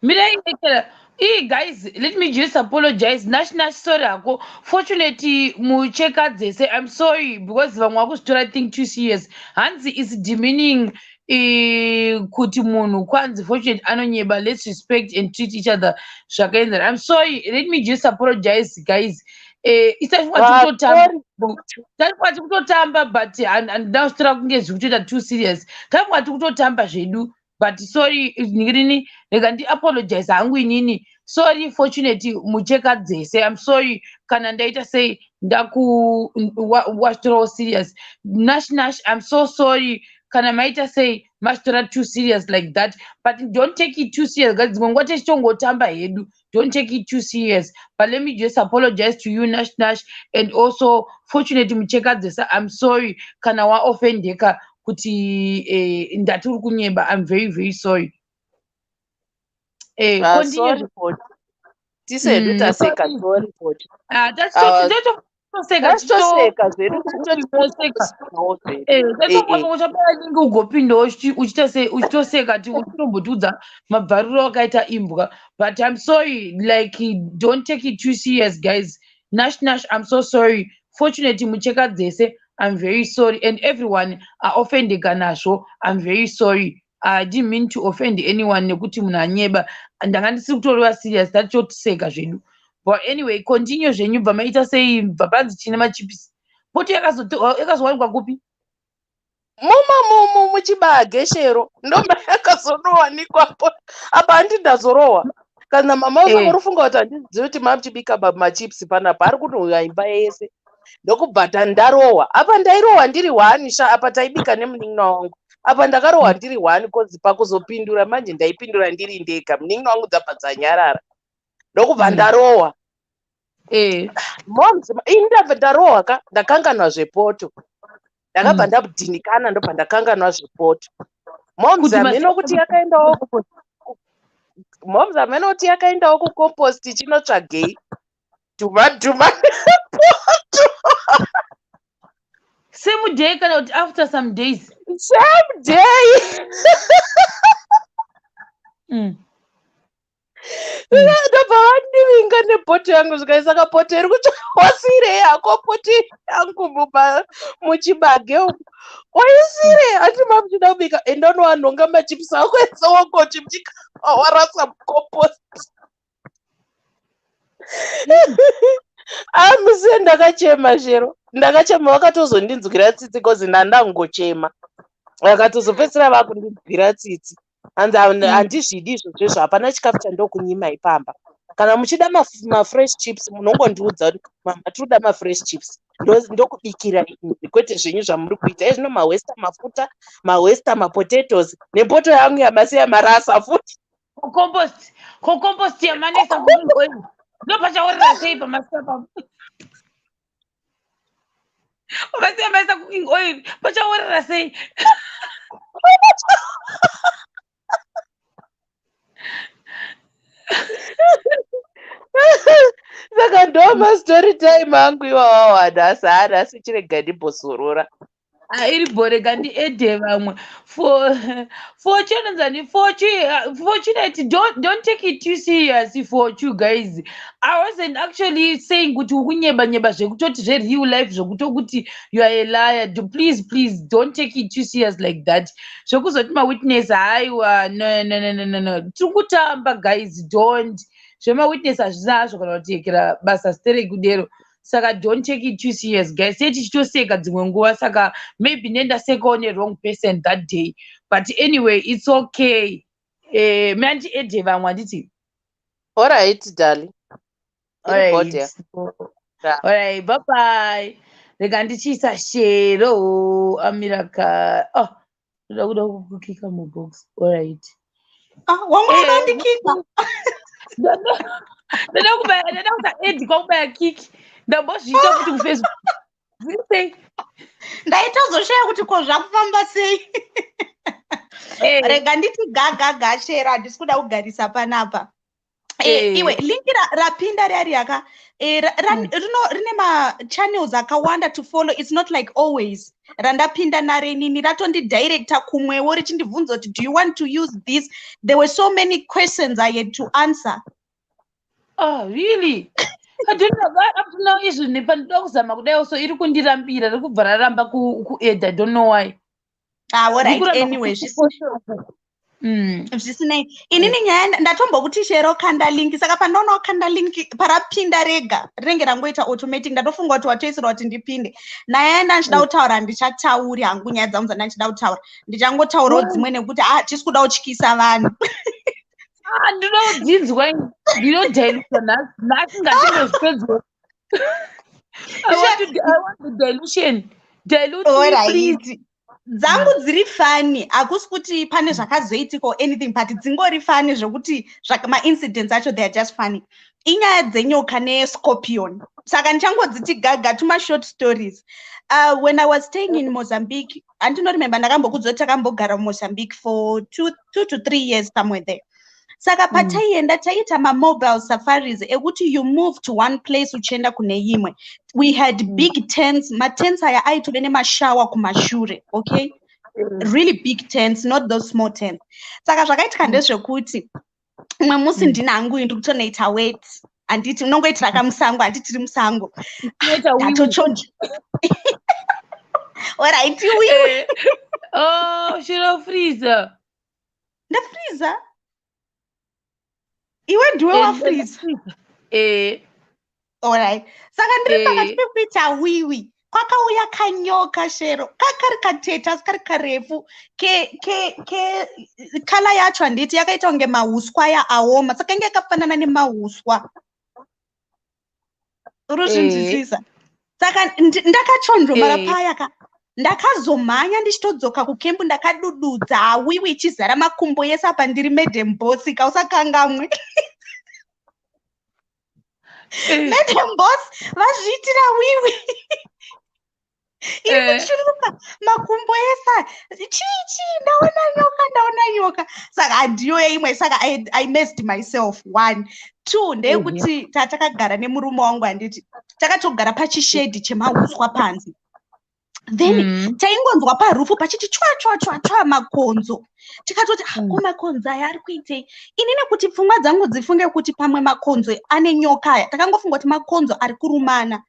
Speaker 1: Mirei Hey guys, let me just apologize. National sorry. Fortunately, mucheka say I'm sorry because I think 2 years. Hansi is demeaning kuti munhu kwanzi fortunate anonyeba. Let's respect and treat each other. I'm sorry. Let me just apologize, guys. Isati kwati kutotamba but ndasitira kunge zvikutoita too serious. Kwati kutotamba zvedu but sorry ngirini rega ndi apologize hangu inini. Sorry fortunately mucheka dzese. I'm sorry kana ndaita sei wasitirawo serious. Nash I'm so sorry kana maita sei mastora too serious like that, but don't take it too serious guys. Ngwa tichongotamba hedu, don't take it too serious. But let me just apologize to you Nash and also fortunately mucheka dzese. I'm sorry kana waofendeka kuti ndati uri kunyeba. I'm very very sorry.
Speaker 3: Sorry for tisedu taseka sorry for
Speaker 1: tatoseka
Speaker 3: zvedu
Speaker 1: uchapaalingi ugopinda uchitoseka ti uchitombotudza mabvariro akaita imbwa. But I'm sorry, like don't take it too serious guys. Nash I'm so sorry. Fortunately mucheka dzese I'm very sorry and everyone aofendeka nazvo. I'm very sorry. I didn't mean to offend anyone nekuti munhu anyeba. Ndanga ndisiri kutoriwa serious tatichotiseka zvedu. But anyway, continue zvenyu bva maita sei bva panzi chine machipisi. Poto yakazowanikwa kupi?
Speaker 3: muchibage chero ndomba yakazonowanikwapo apa handi ndazorohwa kana mama usanga urufunga kuti handizivi kuti mamuchibika machipsi panapa ari kunouya imba yese ndokubhata ndarohwa apa ndairohwa ndiri hwanisha apa taibika nemunin'ina wangu apa ndakarohwa ndiri hwani kozi pakuzopindura manje ndaipindura ndiri ndega munin'ina wangu dzabva dzanyarara ndokubva ndarohwa ini ndabva ndarohwa ka ndakanganwa zvepoto ndakabva ndadhinikana ndobva ndakanganwa zvepoto momzameno kuti yakaendawo kucompost chinotsvagei dhuma
Speaker 1: same day kana kuti after some days?
Speaker 3: Same day. Ndabva vandivinga nepoto yangu zvikaisaka poto iri kuti wasire yako poti yangu muchibage umu waisire hati mamuchida kubika endanowanhonga machipisi ako etsawakoti muchika warasa mucompost. Amuse ndakachema chero ndakachema vakatozondinzwira tsitsi kozi ndandangochema vakatozopedzisira vakundinzwira tsitsi hanzi handizvidi izvozvo hapana chikafu chandokunyima ipamba kana muchida mafresh chips munongondiudza kuti mama tinoda mafresh chips ndokubikira kwete zvenyu zvamuri kuita izvino mawesta mafuta mawesta mapotatoes nepoto yangu yamasi yamarasa futi
Speaker 1: compost yamanesa kuoil ndopachaorera sei pamasapa pamasiyamanesa cooking oil pachaorera sei
Speaker 3: saka ndo mastori time angu iwawawo hadasi chirega ndimbosorora
Speaker 1: iri bhorega ndiedhe vamwe fortunate don't take it too serious for you guys. I wasn't actually saying kuti ukunyeba zvekutoti zvereal life zvekutokuti you are a liar. Please don't take it too serious like that. Zvekuzoti mawitness haiwa no tiri kutamba guys, don't. Zvemawitness hazvina hazvo kana kutekera basa stere kudero. Saka don't take it too serious guys. Seti tichitoseka dzimwe nguva saka maybe nendasekawo wrong person that day, but anyway it's okay. Manti edhe vamwe handiti.
Speaker 3: Alright darling.
Speaker 1: Alright, bye bye. Rega ndichiisa shero amiraka. Ndoda kuda kukika mubox. Alright.
Speaker 4: Wamwana ndikika.
Speaker 1: Ndoda kuta edhi kwakubaya kiki. Ndambozviita kuti kufacebook zvisei
Speaker 4: ndaitozoshaya kuti ko zvakufamba sei. Rega nditi gaga share handisi kuda kugarisa panapa. Iwe linki rapinda riari yaka rine ma-channels akawanda to follow. It's not like always randapinda nare nini ratondidirecta kumwewo richindibvunza kuti do you want to use this. There were so many questions I had to answer.
Speaker 1: Oh, really? I don't know. Up to now, is so iri kundirambira rekubva raramba kuedha. I don't know why.
Speaker 4: What right? Anyway, zvisinei inini nyaya ndatombokuti chero kanda link saka pandoona kanda link parapinda rega rinenge rangoita automatic ndatofunga kuti watoisirwa kuti ndipinde naye ndanchida kutaura ndichatauri hangu nyaya dzangu dzandachida kutaura ndichangotaurawo dzimwe nekuti tisi kuda kutyisa vanhu
Speaker 1: ndinodzinzwa ndinodhailusa nhasi ngatingozvipedzwa. I want the dilution. Dilute me, please.
Speaker 4: Dzangu dziri fani akusi kuti pane zvakazoitiko anything but dzingori fani zvokuti ma-incidents acho they are just funny. Inyaya dzenyoka ne-scorpion saka ndichangodziti gaga tuma short stories. When I was staying in Mozambique, andinorimember ndakambokudzoti takambogara muMozambique for 2 to 3 years somewhere there. Saka pataienda taita ma-mobile safaris ekuti you move to one place uchienda kune imwe. We had big tents, matents aya aitove nemashawa kumashure, okay? Really big tents, not those small tents. Saka zvakaitika ndezvekuti umwe musi ndina hangu ndiri kutonoita wet anditi unongoitira kamusango handitiri musango tatochonja alright wiwi
Speaker 1: shinofreezer
Speaker 4: ndafreezer iwe ndiwe wafreezer alright saka ndiri pakati pekuita wiwi kwakauya kanyoka shero kakari kateta asi kari karefu kala yacho handiti yakaita kunge mahuswa aoma saka inge yakafanana nemahuswa urozvinzwisisa saka ndakachonjomara paya ndakazomhanya ndichitodzoka kukembu ndakadududza wiwi ichizara makumbo yese apa ndiri madam boss kausakangamwe madam boss vazviitira wiwi iri kuchuruka makumbo esa chichi ndaona nyoka saka hadiyo yeimwe saka I messed myself 1 2 ndeyekuti takagara nemurume wangu handiti takatogara pachishedhi chemahuswa panze then taingonzwa parufu pachiti chwa makonzo tikatoti ko makonzo aya ari kuitei inini kuti pfungwa dzangu dzifunge kuti pamwe makonzo ane nyoka aya takangofunga kuti makonzo ari kurumana.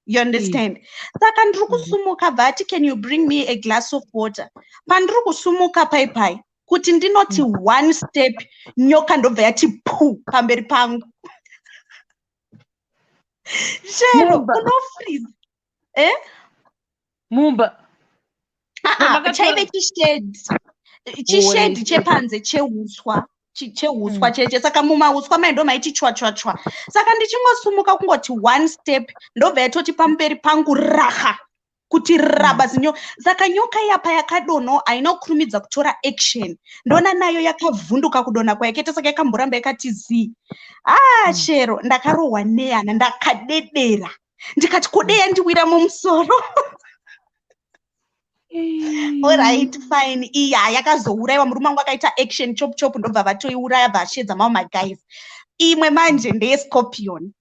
Speaker 4: You understand? Saka ndiri kusumuka vati can you bring me a glass of water? Pandiri kusumuka pai kuti ndinoti 1 step nyoka ndobva yati pu pamberi pangu. Shero unofreeze.
Speaker 1: Mumba.
Speaker 4: Chaive chishedhi chepanze chehuswa. Chehuswa cheche saka mumahuswa maindo maiti chwa saka ndichingosumuka kungoti 1 step ndobva yatoti pamberi pangu raha kuti raba zinyo saka nyoka yapa yakadonho ainokurumidza kutora action ndona nayo yakavhunduka kudonha kwayakaita saka yakamboramba yakati zi shero ndakarohwa nehana ndakadedera ndikati kudeya ndiwira mumusoro. Alright fine iya yakazouraiwa murume wangu akaita action chop ndobva vatoiuraya vashedza mao my guys. Imwe manje ndeye scorpion.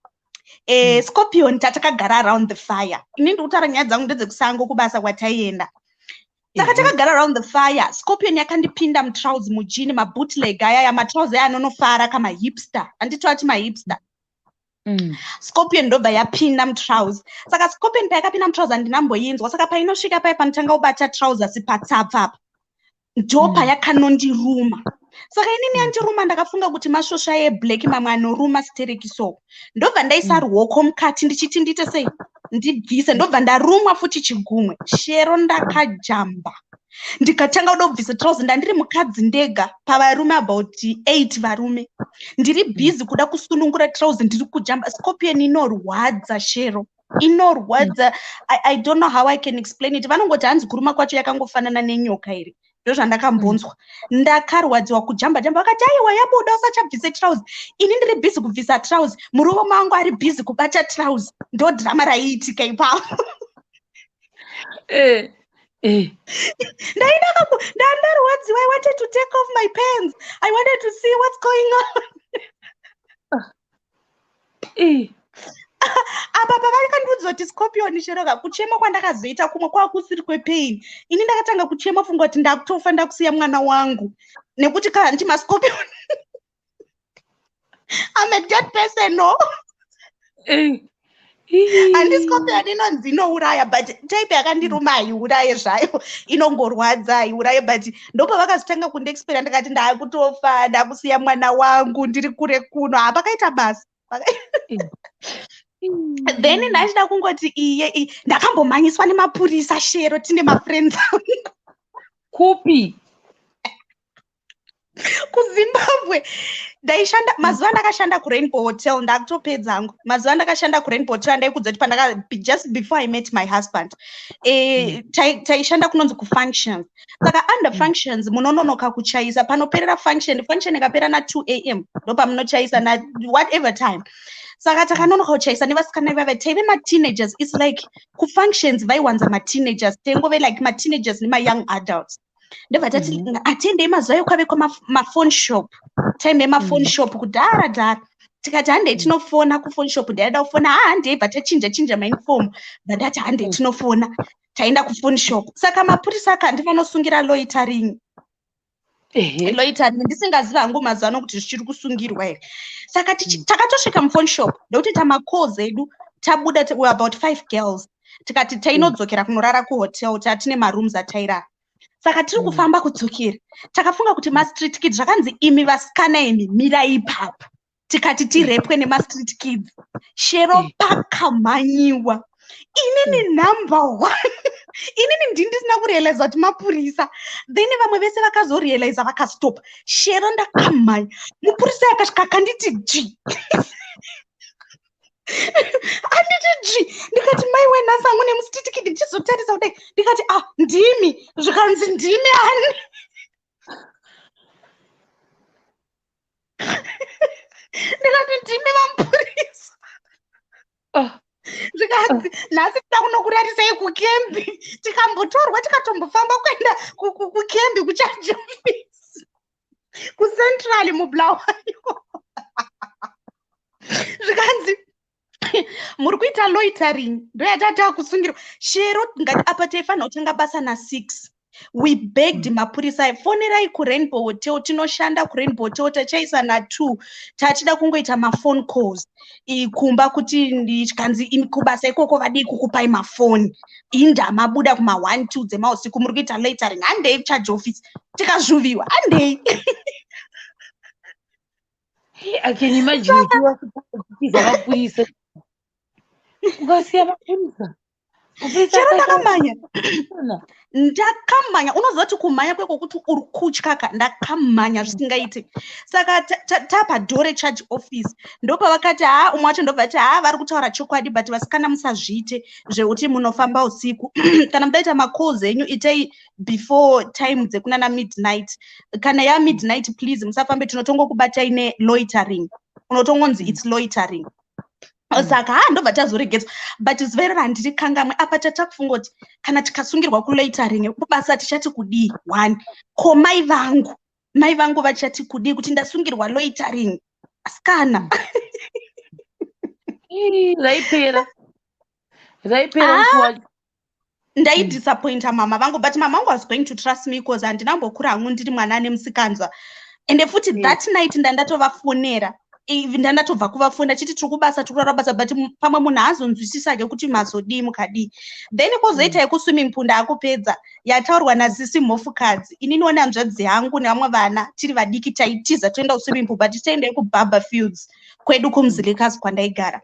Speaker 4: Scorpion tatakagara around the fire. Ini ndikutaura nyaya dzangu ndedzekusango kubasa kwataienda. Saka takagara around the fire. Scorpion yakandipinda mutrousers mujini mabootleg aya matrousers aya anonofara kama hipster. Anditoti mahipster. Scorpion ndobva yapinda mutrousers. Saka scorpion payakapinda mutrousers handinamboinzwa saka painosvika paya panotanga kubata trousers patsapfa apa ndo payakanondiruma. Saka inini yandiruma ndakafunga kuti masvosva eblack mamwe anoruma sterekiso ndobva ndaisa ruoko mukati ndichiti ndiite sei ndibvise ndobva ndarumwa futi chigumwe shero ndakajamba ndikatanga kuda kubvisa trousers ndandiri mukadzi ndega pavarume about 8 varume ndiri busy kuda kusunungura trousers ndiri kujamba. Scorpion inorwadza shero inorwadza. I don't know how I can explain it. Vanongoti hanzi kuruma kwacho yakangofanana nenyoka iri ndozvandakambonzwa. Ndakarwadziwa kujamba vakati aiwa yabuda usachabvise trousers. Ini ndiri busy kubvisa trousers murume wangu ari busy kubata trousers ndo drama raiitika ipapo. Ndarwadziwa. I wanted to take off my pants. I wanted to see what's going on. Apa pavakandiudza kuti scorpion sheroka kuchema kwandakazoita kumwe kwakusiri kwepain. Ini ndakatanga kuchema funga kuti ndakutofa ndakusiya mwana wangu nekuti kana nditi mascorpion I'm a dead person, no. Handisikopi handinonzi inouraya but type yakandiruma haiuraye zvayo inongorwadza haiuraye but ndopavakazotanga kundiexplaina ndikati ndaakutofa ndakusiya mwana wangu ndiri kure kuno hapakaita basa. Then ndachida kungoti iye ndakambomhanyiswa nemapurisa Shero tine mafriends angu.
Speaker 1: Kupi?
Speaker 4: KuZimbabwe. Ndaishanda mazuva ndakashanda kuRainbow Hotel ndakutopedza hangu. Mazuva ndakashanda kuRainbow Hotel ndaikudza kuti pandaka just before I met my husband. Taishanda kunonzi kufunctions. Saka under functions munononoka kuchaisa panoperera function ikapera na 2 am ndopamunochaisa na whatever time. Saka takanonoka kuchaisa nevasikana ivave taive ma-teenagers. It's like kufunctions vaiwanza ma-teenagers tengove like ma-teenagers nema-young adults. Ndobva tati atendei mazuva ekwave kwamaphone shop. Time yemaphone shop kudhara tikati handei tinofona kuphone shop ndaida kufona handei bva tachinja mainform ndati handei tinofona taenda kuphone shop. Saka mapurisa akandivanosungira loitering. Loitering ndisingaziva hangu mazuva ano kuti zvichiri kusungirwa here. Saka takatosvika muphone shop ndokuti tamacalls edu tabuda we about 5 girls tikati tainodzokera kunorara kuhotel tatine marooms atairara. Saka tiri kufamba kudzokera takafunga kuti ma-street kids zvakanzi imi vasikana imi mirai ipapo tikati tirepwe nema-street kids. Shero pakamhanyiwa inini number 1 inini ndisina kurealize kuti mapurisa then vamwe vese vakazorealize vakastop. Shero ndakamhanya mupurisa yakasvika akanditi ji anditi ji ndikati maiwe nasangu nemustriti kid ndichizotarisa kudai ndikati ndimi zvikanzi ndimi ani ndikati ndimi vamupurisa zvikanzi nhasi tida kunokurarisai kukembi tikambotorwa tikatombofamba kuenda kukembi kucharge office kucentral mubulawayo zvikanzi muri kuita loitering ndoyatata kusungirwa. Shero ngati apa taifanira kutanga basa na6 we begged mapurisa fonerai kuRainbow Hotel tinoshanda kuRainbow Hotel tachaisa na2 tachida kungoita mafone calls kumba kuti ndikanzi kubasa ikoko vadii kukupai mafoni indamabuda kuma 1-2 dzemausiku muri kuita loitering handei charge office tikazvuviwa handei.
Speaker 1: I can imagine uchiza mapurisa ukasiya mapurisa.
Speaker 4: Chero ndakamhanya unoziva kuti kumhanya kweko kuti uri kutyaka ndakamhanya zvisingaiti. Saka tapadhore charge office ndopavakati umwe wacho ndobva ati vari kutaura chokwadi but vasikana musazviite zvekuti munofamba usiku kana mudaita macalls enyu itai before time dzekunana midnight. Kana ya midnight please musafambe tinotongokubatai neloitering unotongonzi it's loitering. Saka ndobva tazoregedzwa but zverera handiri kangamwe apa tatakufunga kuti kana tikasungirwa kuloitering kubasa tichati kudii 1 ko mai vangu vachati kudii kuti ndasungirwa loitering asikana
Speaker 1: raipera
Speaker 4: ndaidisappointa mama vangu but mama vangu was going to trust me because handinambokura hangu ndiri mwana nemusikanzwa ende futi that night ndandatovafonera ndandatobva kuvafunda chiti tiri kubasa tikurara basa but pamwe munhu haazonzwisisake kuti mazodii mukadii. Then kwozoita yekuswimming pool ndaakupedza yataurwa nazisi mhofukadzi ininiona hanzvadzi yangu nevamwe vana tiri vadiki taitiza toenda kuswimming pool but taendei kuBarber Fields kwedu kumzilikazi kwandaigara.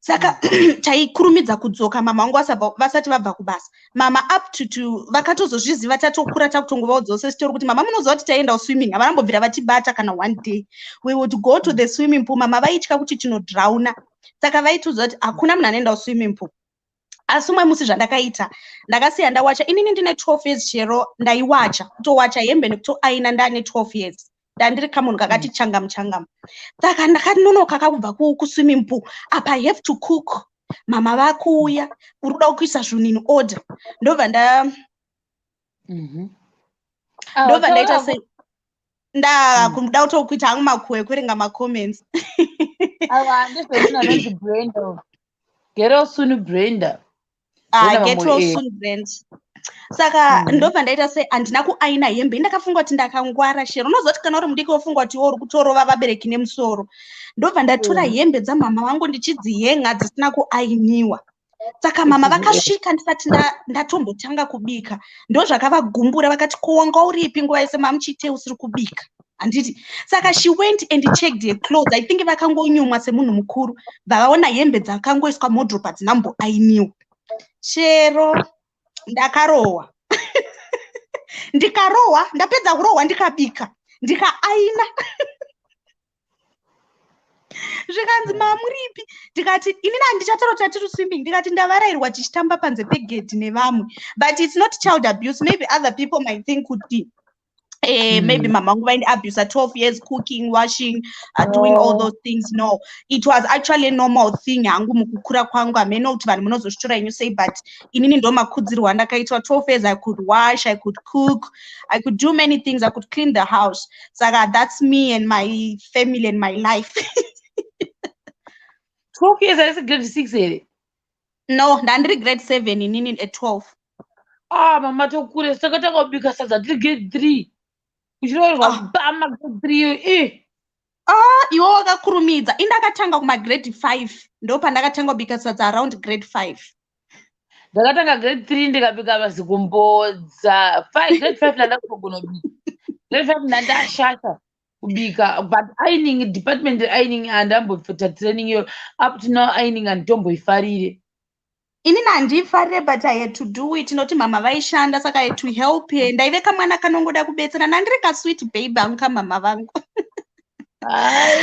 Speaker 4: Saka taikurumidza kudzoka mama vangu vasati vabva kubasa. Mama up to vakatozozviziva tatokura takutongovawo dzose sitori kuti mama munoziva kuti taenda swimming havanambobvira vatibata kana 1 day we would go to the swimming pool. Mama vaitya kuti tinodhrauna saka vaitoziva kuti hakuna munhu anoenda swimming pool. Asi umwe musi zvandakaita ndakasiya ndawacha inini ndine 12 years Shero ndaiwacha kutowacha hembe nekutoaina ndane 12 years ndandiri kamunhu kakati changamu. Saka ndakanonoka kakubva kuswimming pool apa I have to cook mama vakuuya uri kuda kuisa zvinhu order ndobva ndaita sei ndakuda kutokuita hangu makuwe kuerenga macomments
Speaker 1: ava ndezvainanonzi Brenda Get well soon Brenda
Speaker 4: Get well soon Brenda Saka ndobva ndaita se handina kuaina hembe ndakafunga kuti ndakangwara shero unozoti kana uri mudiki wofunga kuti uri kutorova vabereki nemusoro ndobva ndatora hembe dzamama vangu ndichidzihenga dzisina kuainiwa saka mama vakasvika ndisati ndatombotanga kubika ndozvakavagumbura vakati kuwanga uripi nguva yese mamuchite usiri kubika handiti saka she went and checked her clothes I think vakangonyumwa semunhu mukuru vavaona hembe dzakangoiswa modropu hadzinamboainiwa shero ndakarohwa ndikarohwa ndapedza kurohwa ndikabika ndikaaina zvikanzi mamuripi ndikati inini handichatorota tiri swimming ndikati ndavarayirwa tichitamba panze pegedhi nevamwe but it's not child abuse maybe other people might think kuti maybe mama vangu vaine abuse at 12 years cooking washing doing all those things no it was actually a normal thing hangu mukukura kwangu hameno kuti vanhu munozozvitora inyu sei but inini ndo makudzirwo andakaitwa 12 years I could wash I could cook I could do many things I could clean the house saka that's me and my family and my life
Speaker 1: 12 years asi grade 6 here
Speaker 4: no ndandiri grade 7 inini at 12
Speaker 1: mama tokure takatanga kubika sadza tiri grade 3 uchiroverwa bama grade 3
Speaker 4: iwe wakakurumidza indakatanga kumagrade 5 ndo pandakatanga kubika sadza around grade 5
Speaker 1: ndakatanga grade 3 ndikabika mazikumbodza grade 5 ndandakugona kubika grade 5 ndandashata kubika but ironing department ironing handambopfuta training iyo up to now ironing handitomboifarire
Speaker 4: inini handiifarire but I had to do it noti mama vaishanda saka I had to help her ndaive kamwana kanongoda kubetsera nandiri kasweet baby hangu kamama vangu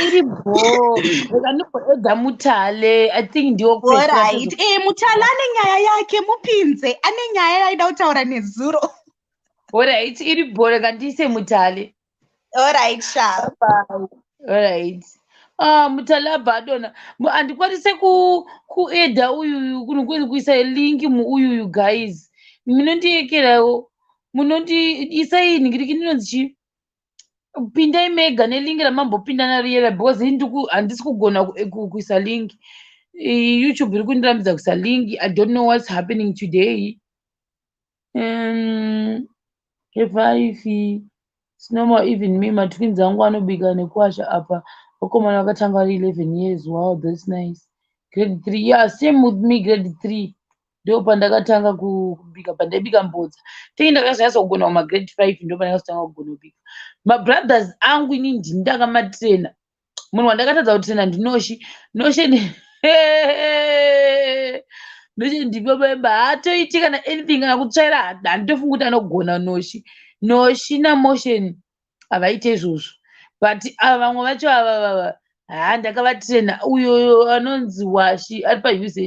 Speaker 1: iri bo reka ndimboedza mutale I think ndiwo
Speaker 4: right mutale ane nyaya yake mupinze ane nyaya yaida kutaura nezuro
Speaker 1: alright iri bo reka ndiise mutale
Speaker 4: alright sharp
Speaker 1: alright mutale abhadona handikwanise kuedha uyuyu kunokwenzi kuisa linki muuyuyu guys munondiyekerawo munondiisai nhingiriki ndinonzi chii pindai mega nelingi ramambopinda nariyera because handisi kugona kuisa linki YouTube iri kundirambidza kuisa linki I don't know what's happening today if it's normal even me matwins angu anobika nekuwasha apa vakomana vakatanga vari 11 years wow that's nice grade 3 yeah same with me grade 3 ndo pandakatanga kubika pandaibika mbodza tenge ndakazonyatsa kugona kumagrade 5 ndo pandakazotanga kugona kubika mabrothers angu inini ndini ndakamatrena munhu wandakatadza kutrena ndinoshi noshe ndipobemba haatoiti kana anything kana kutsvaira handitofunga kuti anogona noshi namotion havaite izvozvo but vamwe vacho ava ndakavatrena uyo anonzi washi ari paUZ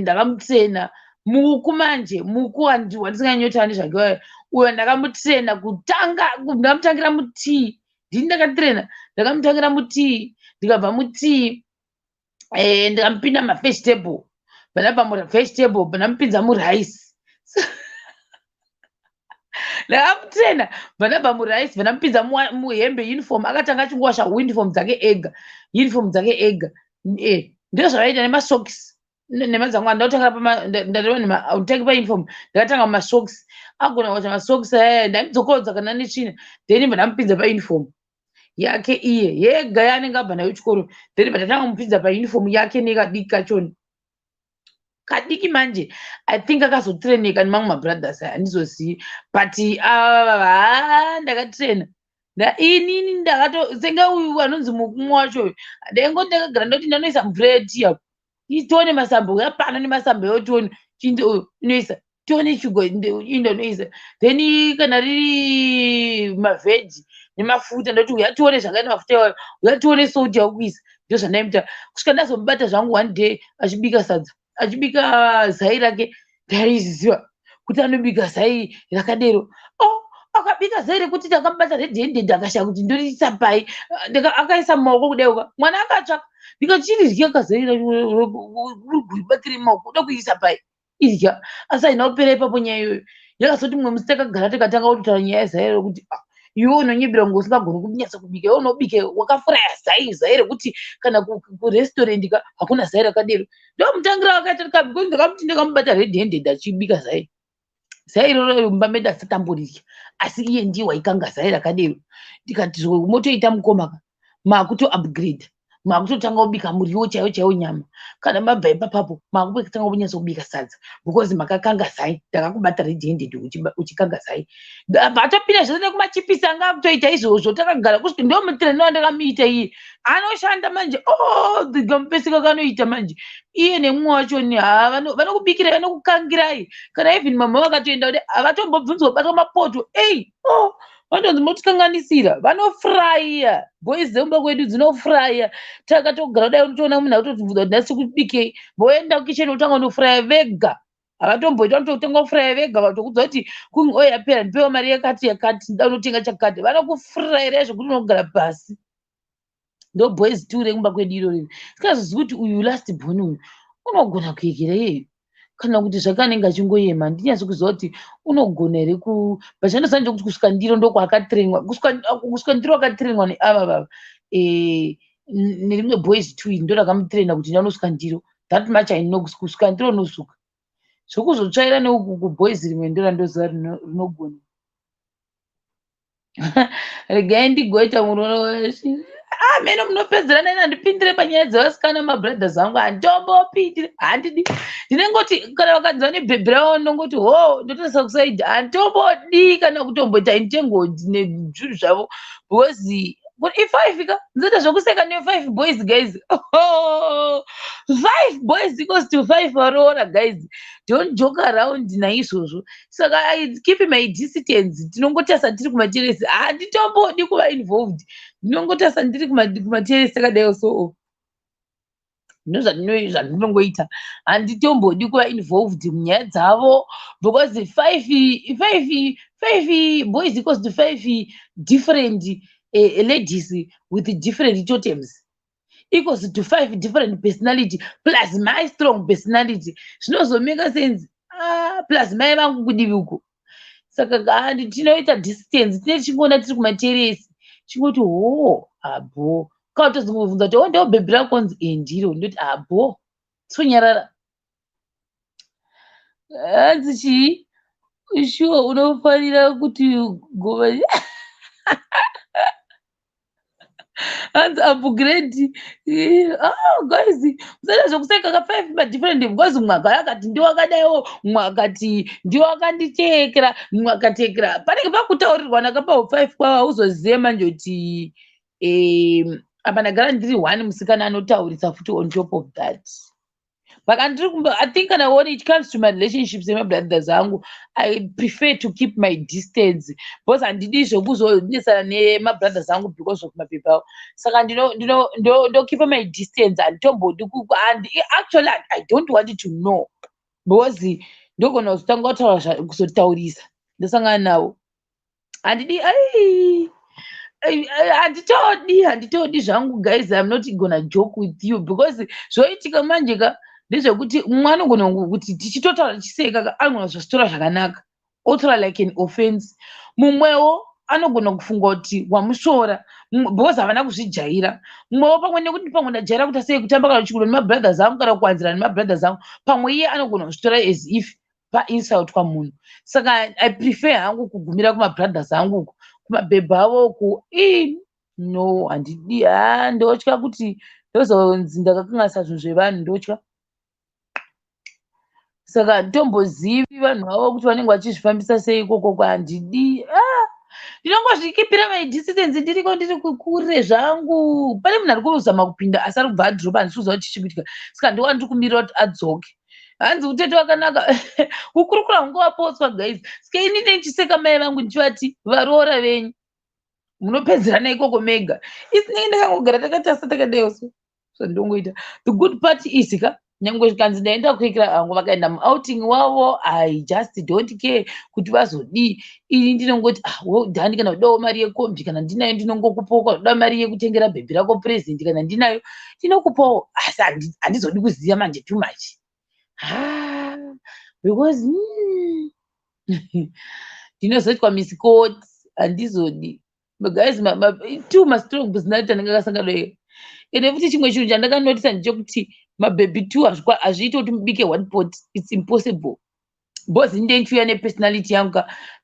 Speaker 1: ndakamutrena muku manje muku wandisinganyota handi zvake uyo ndakamutrena ndakamutangira mutii ndini ndakatrena ndakamutangira mutii ndikabva mutii ndikamupinda mavegetable panabva muvegetable panamupinza murice ndakamutrena vanabva murice vanamupinza muhembe uniform akatanga achingowasha uniform dzake ega ndizvo zvavaita nemasocks nemadzangu andautanga pauniform ndakatanga mumasocks agona kuwasha masocks ndaimudzokodza kana netsvina then vanamupinza pauniform yake iye yega yaanenge abva nayo chikoro then vatatanga mupinza pauniform yake nekadiki kachoni kadiki manje I think akazotreneka nemamwe mabrothers handizozivi but ndakatrena inini ndakatosenga uyu anonzi mukumwe wacho ndaingoti ndakagara ndoti ndanoisa mvura yetiapo tione masambo yapana nemasambo yotione chinde uyu inoisa tione chugo indonoisa then kana riri mavheji nemafuta ndoti uyatione zvanga nemafuta iwayo uyatione soti yakuisa ndo zvandaimita kusvika ndazomubata zvangu one day achibika sadza achibika zai rake ndaiziva kuti anobika zai rakadero akabika zai rekuti takamubata redhendende akashaya kuti ndoriisa pai akaisa maoko kudaiuka mwana akatsvaka ndikachiridya kazai uribatire maoko uda kuisa pai idya asi haina kupera ipapo nyaya iyoyo yakazoti mumwe musi takagara tikatanga kutotaura nyaya yezai rekuti iwe unonyibira kunge usingagoni kunyatsa kubika iwe unobike wakafuraya zai rekuti kana kurestaurant ka hakuna zai rakadero ndo mutangira wakaita ndakamuti ndakamubata redhendende achibika zai zai iroro mumba medu asitamburiki, asi iye ndiye waikanga zai rakadero. Ndikati motoita mukoma makuto upgrade, makutotanga kubika muriwo chaiwo chaiwo nyama, kana mabva ipapapo makutotanga kunyatsa kubika sadza because makakanga zai, takakubata red handed uchikanga zai. Patopinda zvese nekumachipisi anga akutoita izvozvo, takagara kusvika ndo mutireni wandakamuita iye anoshanda manje. Kamupesika kanoita manje iye nemumwe wacho vanokubikira vanokukangirai, kana even mama vakatoenda kuti havatombobvunzwa kubatwa mapoto vantonzi motikanganisira, vanofuraya boys dzemumba kwedu dzinofuraya. Takatogara dai unotoona munhu akutobvunza kuti nhasi kubikei, voenda kukicheni utanga unofuraya vega, havatomboita vanototanga kufuraya vega, vatokudza kuti oya yapera ndipewo mari yakati yakati, nda unotenga chakati, vanokufurayira zvokuti unogara pasi. Ndo boys tu rekumba kwedu irori. Sikazozivi kuti uyu last born uyu unogona kuekera iyeyo, kana kuti zvakanenge achingoema. Ndinyazi kuziva kuti unogona here pachandosanje kuti kusvika ndiro ndokwakatrainwa, kusvika ndiro akatrainwa neava baba nerimwe boys tu ndo rakamutraina kuti ndanosvika ndiro, that much I know, kusvika ndiro unosuka. Zvokuzotsvaira neuku boys rimwe ndo randoziva rinogona. Regai ndigoita murono weshe. Meno munopedzerana ina ndipindire panyaya dzevasikana mabrothers angu, handimbopindire, handidi. Ndinengoti kana vakadza nebhebhi ravo ndongoti ndotarisa kusaidhi, handimbodi kana kutomboita intengo nezvinhu zvavo because i5 ka nzoita zvokuseka ne5 boys guys. 5 boys equals to 5 varora guys, don't joke around naizvozvo. Saka I keep my distance. Tinongotasa tiri kumateresi, handitombodi kuva involved, ndinongotasa ndiri kumateresi takadai so ndozvandinongoita, handitombodi kuva involved munyaya dzavo because 5 boys equals to 5 different ladies with different totems equals to 5 different personality plus my strong personality. Zvinozomeka sense plus mai vangu kudivi uko. Saka tinoita distance, tine tichingona tiri kumateresi chingoti abo kana tozongobvunza kuti ndeo bhebhi rakonzi ndiro, ndoti abo tsonyarara. Hanzi chii sure unofanira kuti gova hanzi upgrade. Guys musaita zvokuseka ka 5 madifferent because mumwe agara akati ndiwo akadaiwo, mumwe akati ndiwo akanditekera, mumwe akatekera. Panenge pakutaurirwa nakapawo 5 kwavo, hauzozive manje kuti apa ndagara ndiri 1 musikana anotaurisa futi on top of that. But I think when it comes to my relationships with my brothers angu, I prefer to keep my distance because handidi zvokuzonetsana nemabrothers angu because of mapepa. Saka ndo keep my distance, handitombodi and actually I don't want to know because ndogona kuzotanga kuzotaurisa ndosangana navo. Handidi handitodi zvangu guys. I'm not gonna joke with you because zvoitika manje ka ndezvekuti mumwe anogona kuti tichitotaura tichiseka anogona kuzostora zvakanaka otora like an offense. Mumwewo anogona kufunga kuti wamusvora because havana kuzvijaira. Mumwewo pamwe nekuti pamwe ndajaira kuti asei kutamba kana chikuro nemabrothers angu kana kuwanzira nemabrothers angu, pamwe iye anogona kuzvitora as if painsult kwamunhu. Saka I prefer hangu kugumira kumabrothers angu uku, kumabhebhi avo uku. No, handidi. Ndotya kuti ndozonzi ndakakangasa zvinhu zvevanhu, ndotya. Saka handitombozivi vanhu vavo kuti vanenge vachizvifambisa sei ikoko kwandidi. Ndinongozvikipira my distance, ndiriko ndiri kukure zvangu. Pane munhu ari kuzama kupinda asi ari kubva adhiropa, handisi kuziva kuti chichiitika. Saka ndowa ndiri kumirira kuti adzoke. Hanzi utete wakanaka kukurukura hungovapotswa guys. Saka ini ndichiseka mai vangu ndichivati varoora venyu munopedzerana ikoko mega. Isinenge ndakangogara takatasa takadaiwo so zvandongoita. The good part is ka nyangwe zvikanzi ndaenda kuekera hangu vakaenda muouting wavo, I just don't care kuti vazodii. Ini ndinongoti dhani kana kudawo mari yekombi kana ndinayo ndinongokupawo, kana kuda mari yekutengera bhebhi rako present kana ndinayo ndinokupawo, asi handizodi kuziva manje too much because ndinozoitwa misikoti, handizodi. But guys, two strong personality anenge akasangana. Ende futi chimwe chinhu chandakanotisa ndechekuti mabhebhi two hazviiti kuti mubike one pot, it's impossible. bozi ndenchuya nepersonality yangu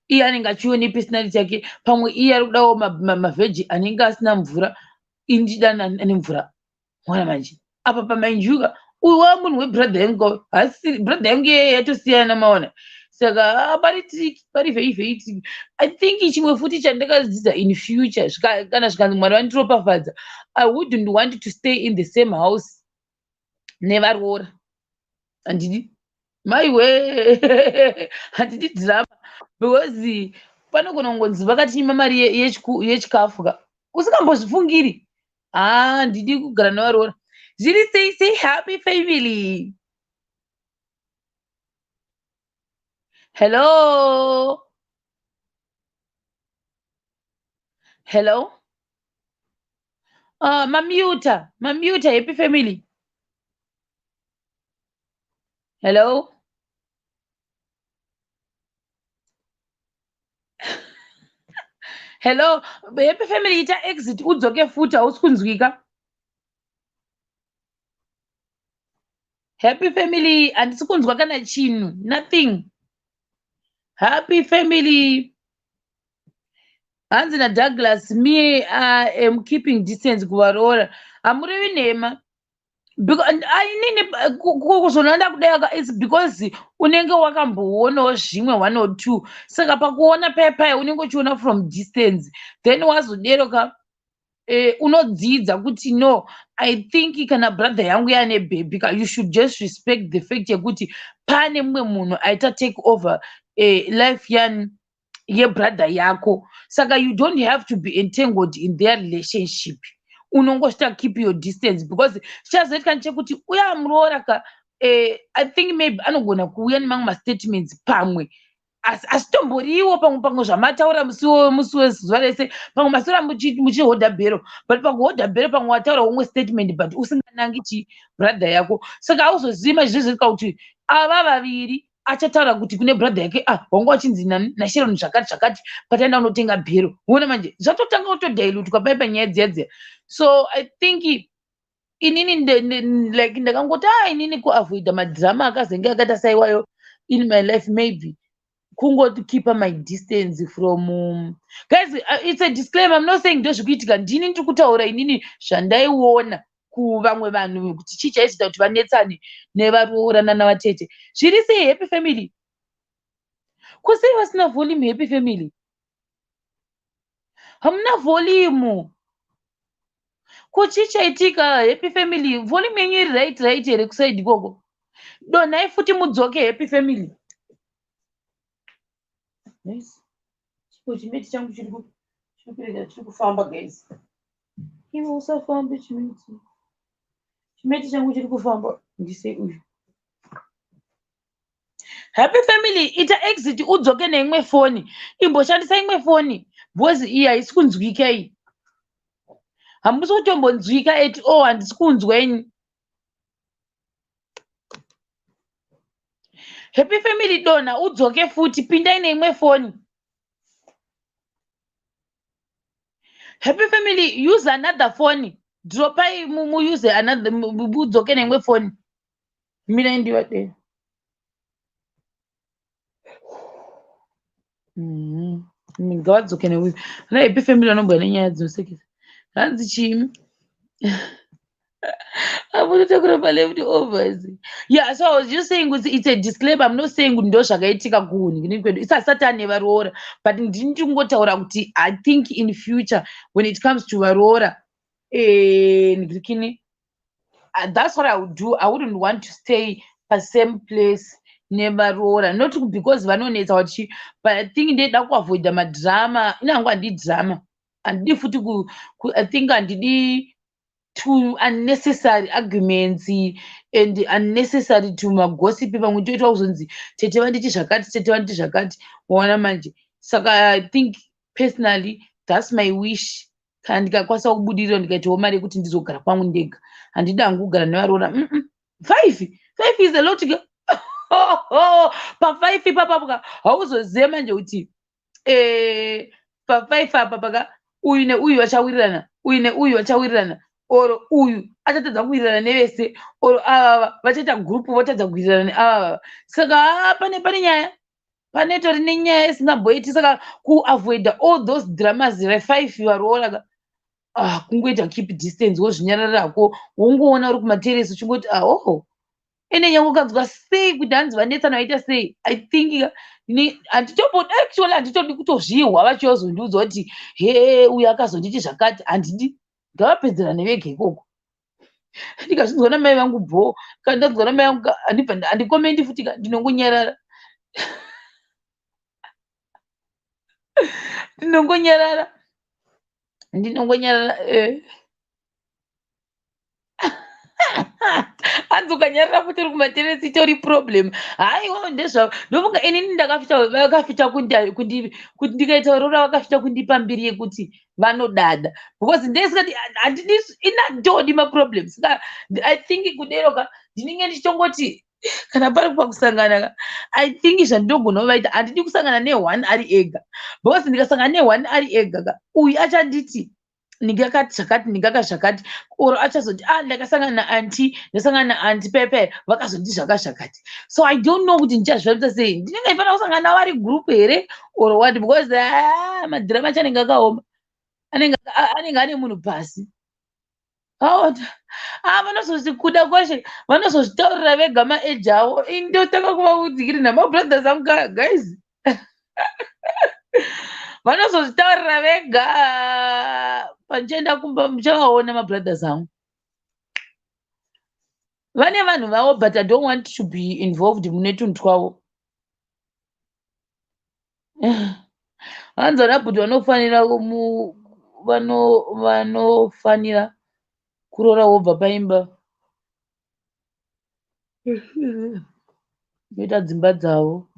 Speaker 1: iye anenge achiuya nepersonality yake pamwe iye ari kudawo mavheji anenge asina mvura indida ane mvura mwana manje apa pamainjuka uyu wa munhu webradha yangu asi bradha yangu iyeye yatosiyana maona saka pari vhei tiki I think chimwe futi chandakadzidza in future kana zvikanzi mwari vandiropafadza I wouldn't want to stay in the same house nevaroora handidi maiwe handidi drama because panogona kungonzi vakatinyima mari yechikafu ka usingambozvifungiri handidi kugara nevaroora zviri say happy family. Hello. Mamuta, happy family. Hello. Hello, happy family ita exit udzoke futa usikunzwika. Happy family handisi kunzwa kana chinhu, nothing. Happy family. Hanzi na Douglas, me am keeping distance kuvaroora. Hamurevi nhema. Because kuzonanda kudai it's because unenge wakamboonawo zvimwe 1 or 2 saka pakuona paya unenge uchiona from distance then wazoderoka unodzidza kuti no I think kana brother yangu yaane baby you should just respect the fact yekuti pane mumwe munhu aita take over life yebrother yako saka you don't have to be entangled in their relationship. Unongosita keep your distance because chazoitika chekuti uya muroora ka I think maybe anogona kuuya nemamwe mastatements pamwe asi tomboriwo pamwe zvamataura musi wezuva rese pamwe masora muchihodha bhero but pakuhodha bhero pamwe wataura umwe statement but usinganangi brother yako saka auzozivi mazvizvozvika kuti ava vaviri achataura kuti kune brother yake wangu wachinzi nasheroni zvakati pataenda unotenga bhero uona manje zvatotanga kutodhailutwa panyaya dziya so I think inini like ndakangoti inini kuavoida madrama akazenge akaita saiwayo in my life maybe kungoti keep my distance from guys. It's a disclaimer. I'm not saying ndozvikuitika ndini ndiri kutaura inini zvandaiona kuvamwe vanhu kuti chii chaiita kuti vanetsane nevaroorana navatete. Zviri sei happy family? Kusei vasina volume happy family? Hamuna volume. Kuchii chaitika happy family? Volume yenyu iri right here kusaidi ikoko. Donhai futi mudzoke happy family. Yes. Chimeti changu chiri kufamba guys. Iwe usafambe chimeti. Chimeti changu chiri kufamba ndise uyu. Happy family ita exit udzoke neimwe foni. Imboshandisa imwe foni. Bozi iyi haisi kunzwika iyi. Hamusi kutombonzwika eti handisi kunzwenyu. Happy family dona udzoke futi pindai neimwe foni. Happy family use another phone. Dropai use another udzoke neimwe foni. Mina ndiwade. Ngavadzoke newe. Na happy family vanomboya nenyaya dzinosekesa. Hanzi chimi. I'm going to talk about leftovers. Yeah, so I was just saying it's a disclaimer. I'm not saying ndozvakaitika kuhuni. It's a certain nevaroora. But ndingotaura kuti I think in future when it comes to varoora, that's what I would do. I wouldn't want to stay the same place nevaroora. Not because vanonetsa vachi, but I think ndeda kuavoid madrama. Inangwa handi drama. Handidi futi I think handidi to unnecessary arguments and unnecessary to gossip pamwe toita kuzonzi tete vanditi zvakati waona manje saka I think personally that's my wish kana ndikakwanisa kubudirira ndikaitawo mari yekuti ndizogara kwangu ndega handidi hangu kugara nevaroora 5 is a lot pa5 ipapapaka hauzoziva manje kuti pa5 apapaka uyu neuyu vachawirirana uyu neuyu vachawirirana or uyu achatadza kuwirirana nevese or ava vachaita gurupu votadza kuwirirana neava. Saka pane nyaya panetori nenyaya isingamboiti. Saka kuavoida all those dramas re5 varolaka kungoita keep distance wozvinyararako wongoona uri kumateresi uchingoti oh ene nyange ukanzwa sei kuti hanzi vanetsana vaita sei. I think handitodi kutozvihwa vachiyozondiudza kuti he uyu akazonditi zvakati. Handidi, ngavapedzerane vega ikoko. Ndikazvinzwa namai vangu bho kana ndanzwa namai vangu handikomendi futi ndinongonyarara. ndinongonyarara hanzi ukanyarara futi uri kumateresi itori problem. Haiwa ndezvavo ndofunga inini vakafita kuti ndikaita rora vakafita kundipa mbiri yekuti vanodada because ndesikati handidi inatodi maproblem. Saka I think kuderoka ndinenge ndichitongoti kana pari pakusangana I think zvandinogona kuvaita handidi kusangana ne1 ari ega because ndikasangana ne1 ari ega uyu achanditi ndingakati zvakati ndingaka zvakati or achazoti ndakasangana naanti ndasangana naanti pepe vakazoti zvakati. So I don't know kuti ndichazvivambisa sei. Ndinenge ifanira kusangana navo vari group here or what because madhirama achanenge akaoma anenge ane munhu pasi. Vanozozvikuda kwashe vanozozvitaurira vega maeji avo. Ndotanga kuvaudzikiri namabrothers angu guys vanozozvitaurira vega. Pandichaenda kumba muchavaona mabrothers angu vane vanhu vavo but I don't want to be involved mune tunhu twavo. Hanzi vanabhuti vanofanira kurora wobva paimba noita dzimba dzavo.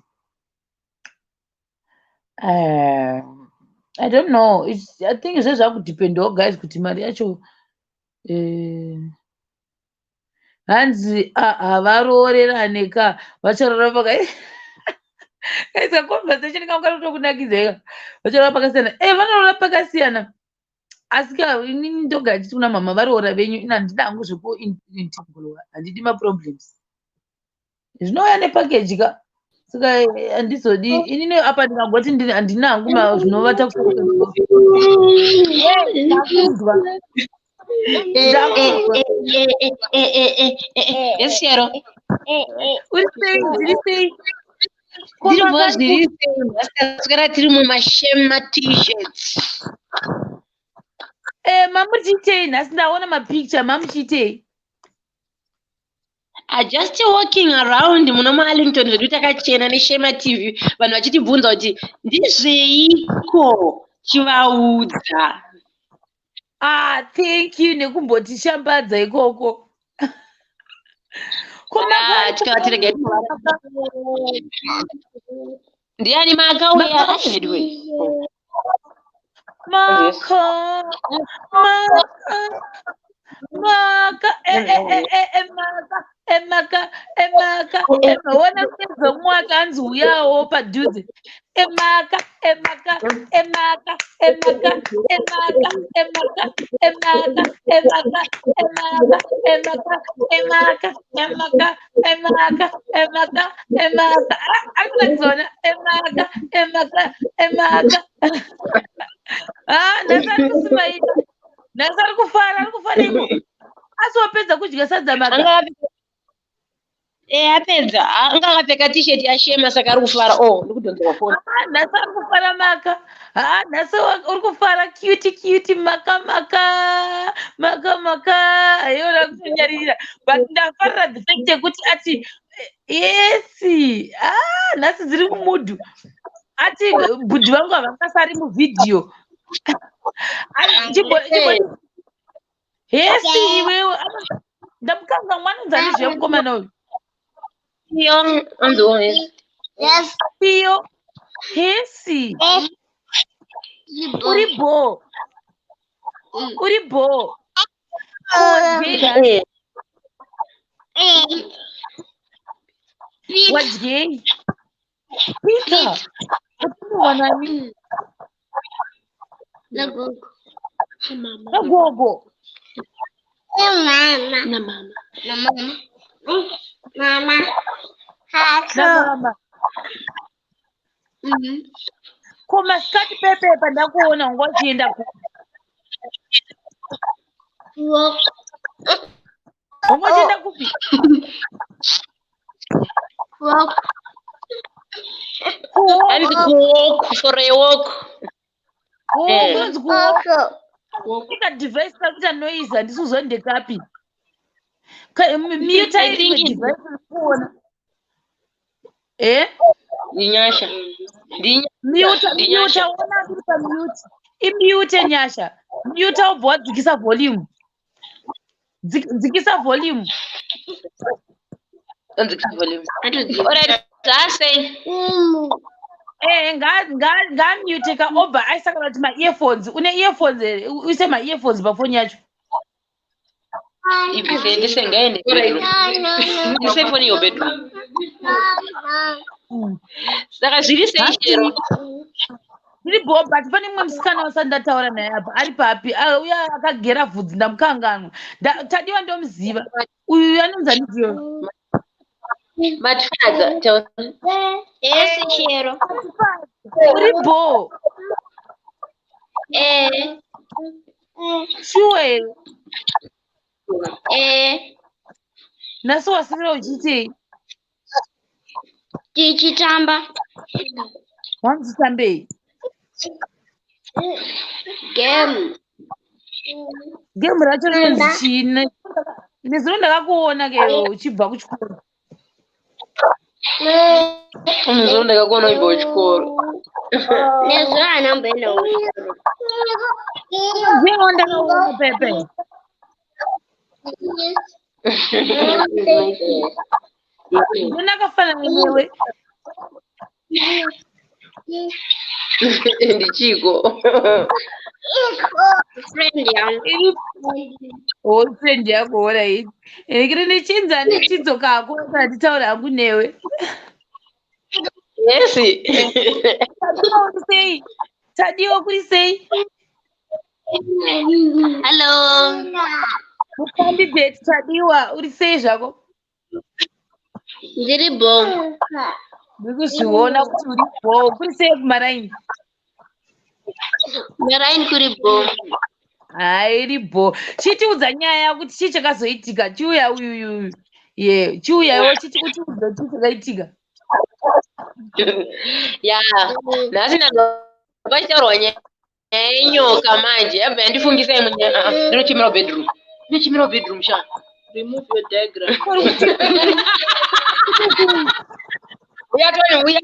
Speaker 1: I don't know. I think izvo zvakudipendawo guys kuti mari yacho hanzi havaroorerane ka vacharora kaisa conversation kangu kanotokunakidza vacharora pakasiyana vanorora pakasiyana asi inini ndogara nditi kuna mama varoora venyu ina handina hangu zvekuintingulwa handidi maproblems zvinouya nepakeji ka. Saka handizodi inini apa ndikangoti handina hangu zvinovata
Speaker 5: Yesero.
Speaker 1: Ndiri
Speaker 5: zviri sei tiri mumashema t-shirts.
Speaker 1: Mamuchitei nhasi ndaona mapicture mamuchitei?
Speaker 5: Just walking around muno muArlington zvedu takachena neShema TV vanhu vachitibvunza kuti ndizveiko chivaudza.
Speaker 1: Thank you nekumbotishambadza ikoko.
Speaker 5: Ndiani makauya
Speaker 1: Maka ona sezomwaka hanzi uyawo padhuze. Emaka akuzona emaka nasari kusimaita nasari kufara imo asopedza kudya sadza maka
Speaker 5: apedza anga akapfeka t-shirt yaShema saka ari kufara ndikudonzerwa foni
Speaker 1: nhasi ari kufara maka nhasi uri kufara cute maka aiona kutonyarira but ndafarira the fact yekuti ati yesi nhasi dziri kumudhu ati bhudhi vangu havakasari muvhidhiyo yesi iwewe ndamukanga mwana unzani zvemukomana uyu Pio, hesi uribo wadyei Peter wanani nagogo Mama. Koma skati pepe pandakuona ngochienda ku. Ngochienda kupi?
Speaker 5: And walk for a walk.
Speaker 1: Let's go. Ika device kakuta noise andisuzonde kapi. Mute
Speaker 5: I think
Speaker 1: device kuona.
Speaker 5: Nyasha.
Speaker 1: Mute ona kupa mute. Imute Nyasha. Mute ubwa dzikisa volume. Dzikisa volume.
Speaker 5: Alright, that's it.
Speaker 1: Nga mute ka over aisaka kuti ma earphones une earphones uise ma earphones bafoni yacho
Speaker 5: If this again you say for your bedroom saka zviri sei chero
Speaker 1: ndiri bob but pane mumwe musikana wasandataura naye apa ari papi uya akagera vhudzi ndamukanganwa tadiwa ndomuziva uyu anonzi andidziyo
Speaker 5: but father tell
Speaker 6: Yes, chero.
Speaker 1: uri bo sure naso wasirira uchitei
Speaker 6: Tichitamba.
Speaker 1: wanzitambei
Speaker 6: Game.
Speaker 1: game racho rinonzi chii nezino ndakakuona keyo uchibva kuchikoro
Speaker 5: umuzoro ndakakuona uchibva kuchikoro
Speaker 6: Nezo anamboenda kuchikoro.
Speaker 1: ndiwo ndakaona pepe ndinakafanana newe
Speaker 5: ndichiko
Speaker 6: Friend yangu.
Speaker 1: friend yako ora iti ndikiri ndichinza ndichidzokako kana nditaura hangu newe
Speaker 5: yes
Speaker 1: tadiwa kuri sei
Speaker 6: Hello.
Speaker 1: candidate tadiwa uri sei zvako
Speaker 6: Ndiri bo.
Speaker 1: ndikuzviona kuti uri bo kuri sei kumaraini
Speaker 6: Maraini kuri bo.
Speaker 1: iri bo chitiudza nyaya kuti chii chakazoitika chiuya uyuyu chiuyawo chitiudza chii chakaitika
Speaker 5: ya nhasi ndapachitaurwa nyaya yenyoka manje yabva yandifungisa imwe nyaya ndinochimira bedroom sha remove your diagram uya toni uya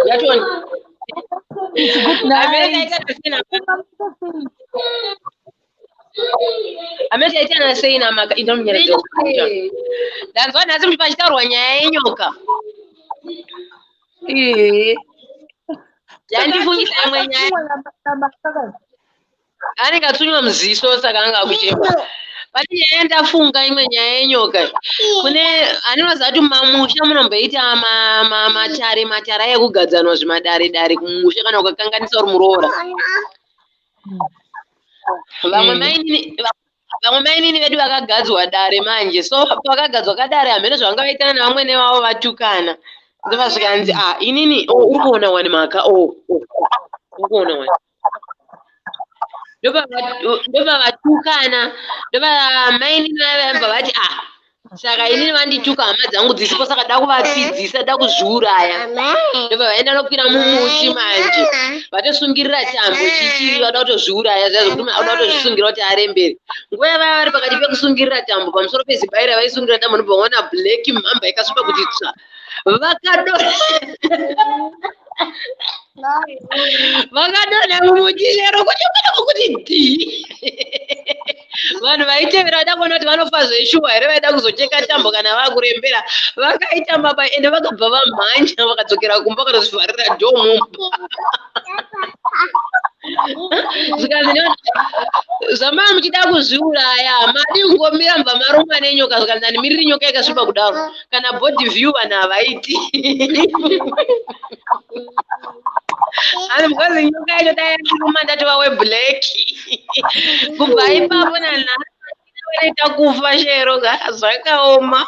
Speaker 5: yatoni ameti aitana sei namaka indomunyeredza ndanzwa nhasi kuti pachitaurwa nyaya yenyoka yandifungisa imwe nyaya anenge atsunywa muziso saka anga akuchema pane nyaya yandafunga imwe nyaya yenyoka kune aninoziva kuti mamusha munomboita matare ekugadzanwa zvimadare kumusha kana ukakanganisa uri muroora vamwe mainini vedu vakagadzwa dare manje so pakagadzwa kadare hamene zvangaitana nevamwene vavo vatukana ndovasvikanzi inini uri kuona wani maka uri kuona wani ndobva vatukana ndobva mainini vayamba vati saka inini vandituka hama dzangu dzisipo saka da kuvatsidzisa da kuzviuraya ndobva vaenda nokwira mumuti manje vatosungirira tambo chichiri vada kutozviuraya zvaizvo kuti vada kutozvisungira kuti arembere nguva yavaya vari pakati pekusungirira tambo pamusoro pezibaira vaisungirira tambo ndobva vaona black mhamba ikasvipa kuti tsva vakadonha mumuti chero kuti dhi vanhu vaitevera vada kuona kuti vanofa zveshuwa here vaida kuzocheka tambo kana vakurembera vakaitamba pa ende vakabva vamhanya vakadzokera kumba vakatozvivharira dhomumba zvamava muchida kuzviuraya madi kungomira mbva marumwa nenyoka zvikanzi ndimiriri nyoka ikasvipa kudaro kana body view vanhu havaiti And because you guys are there, that we black. Goodbye, Papa, and I kufa shero zvakaoma.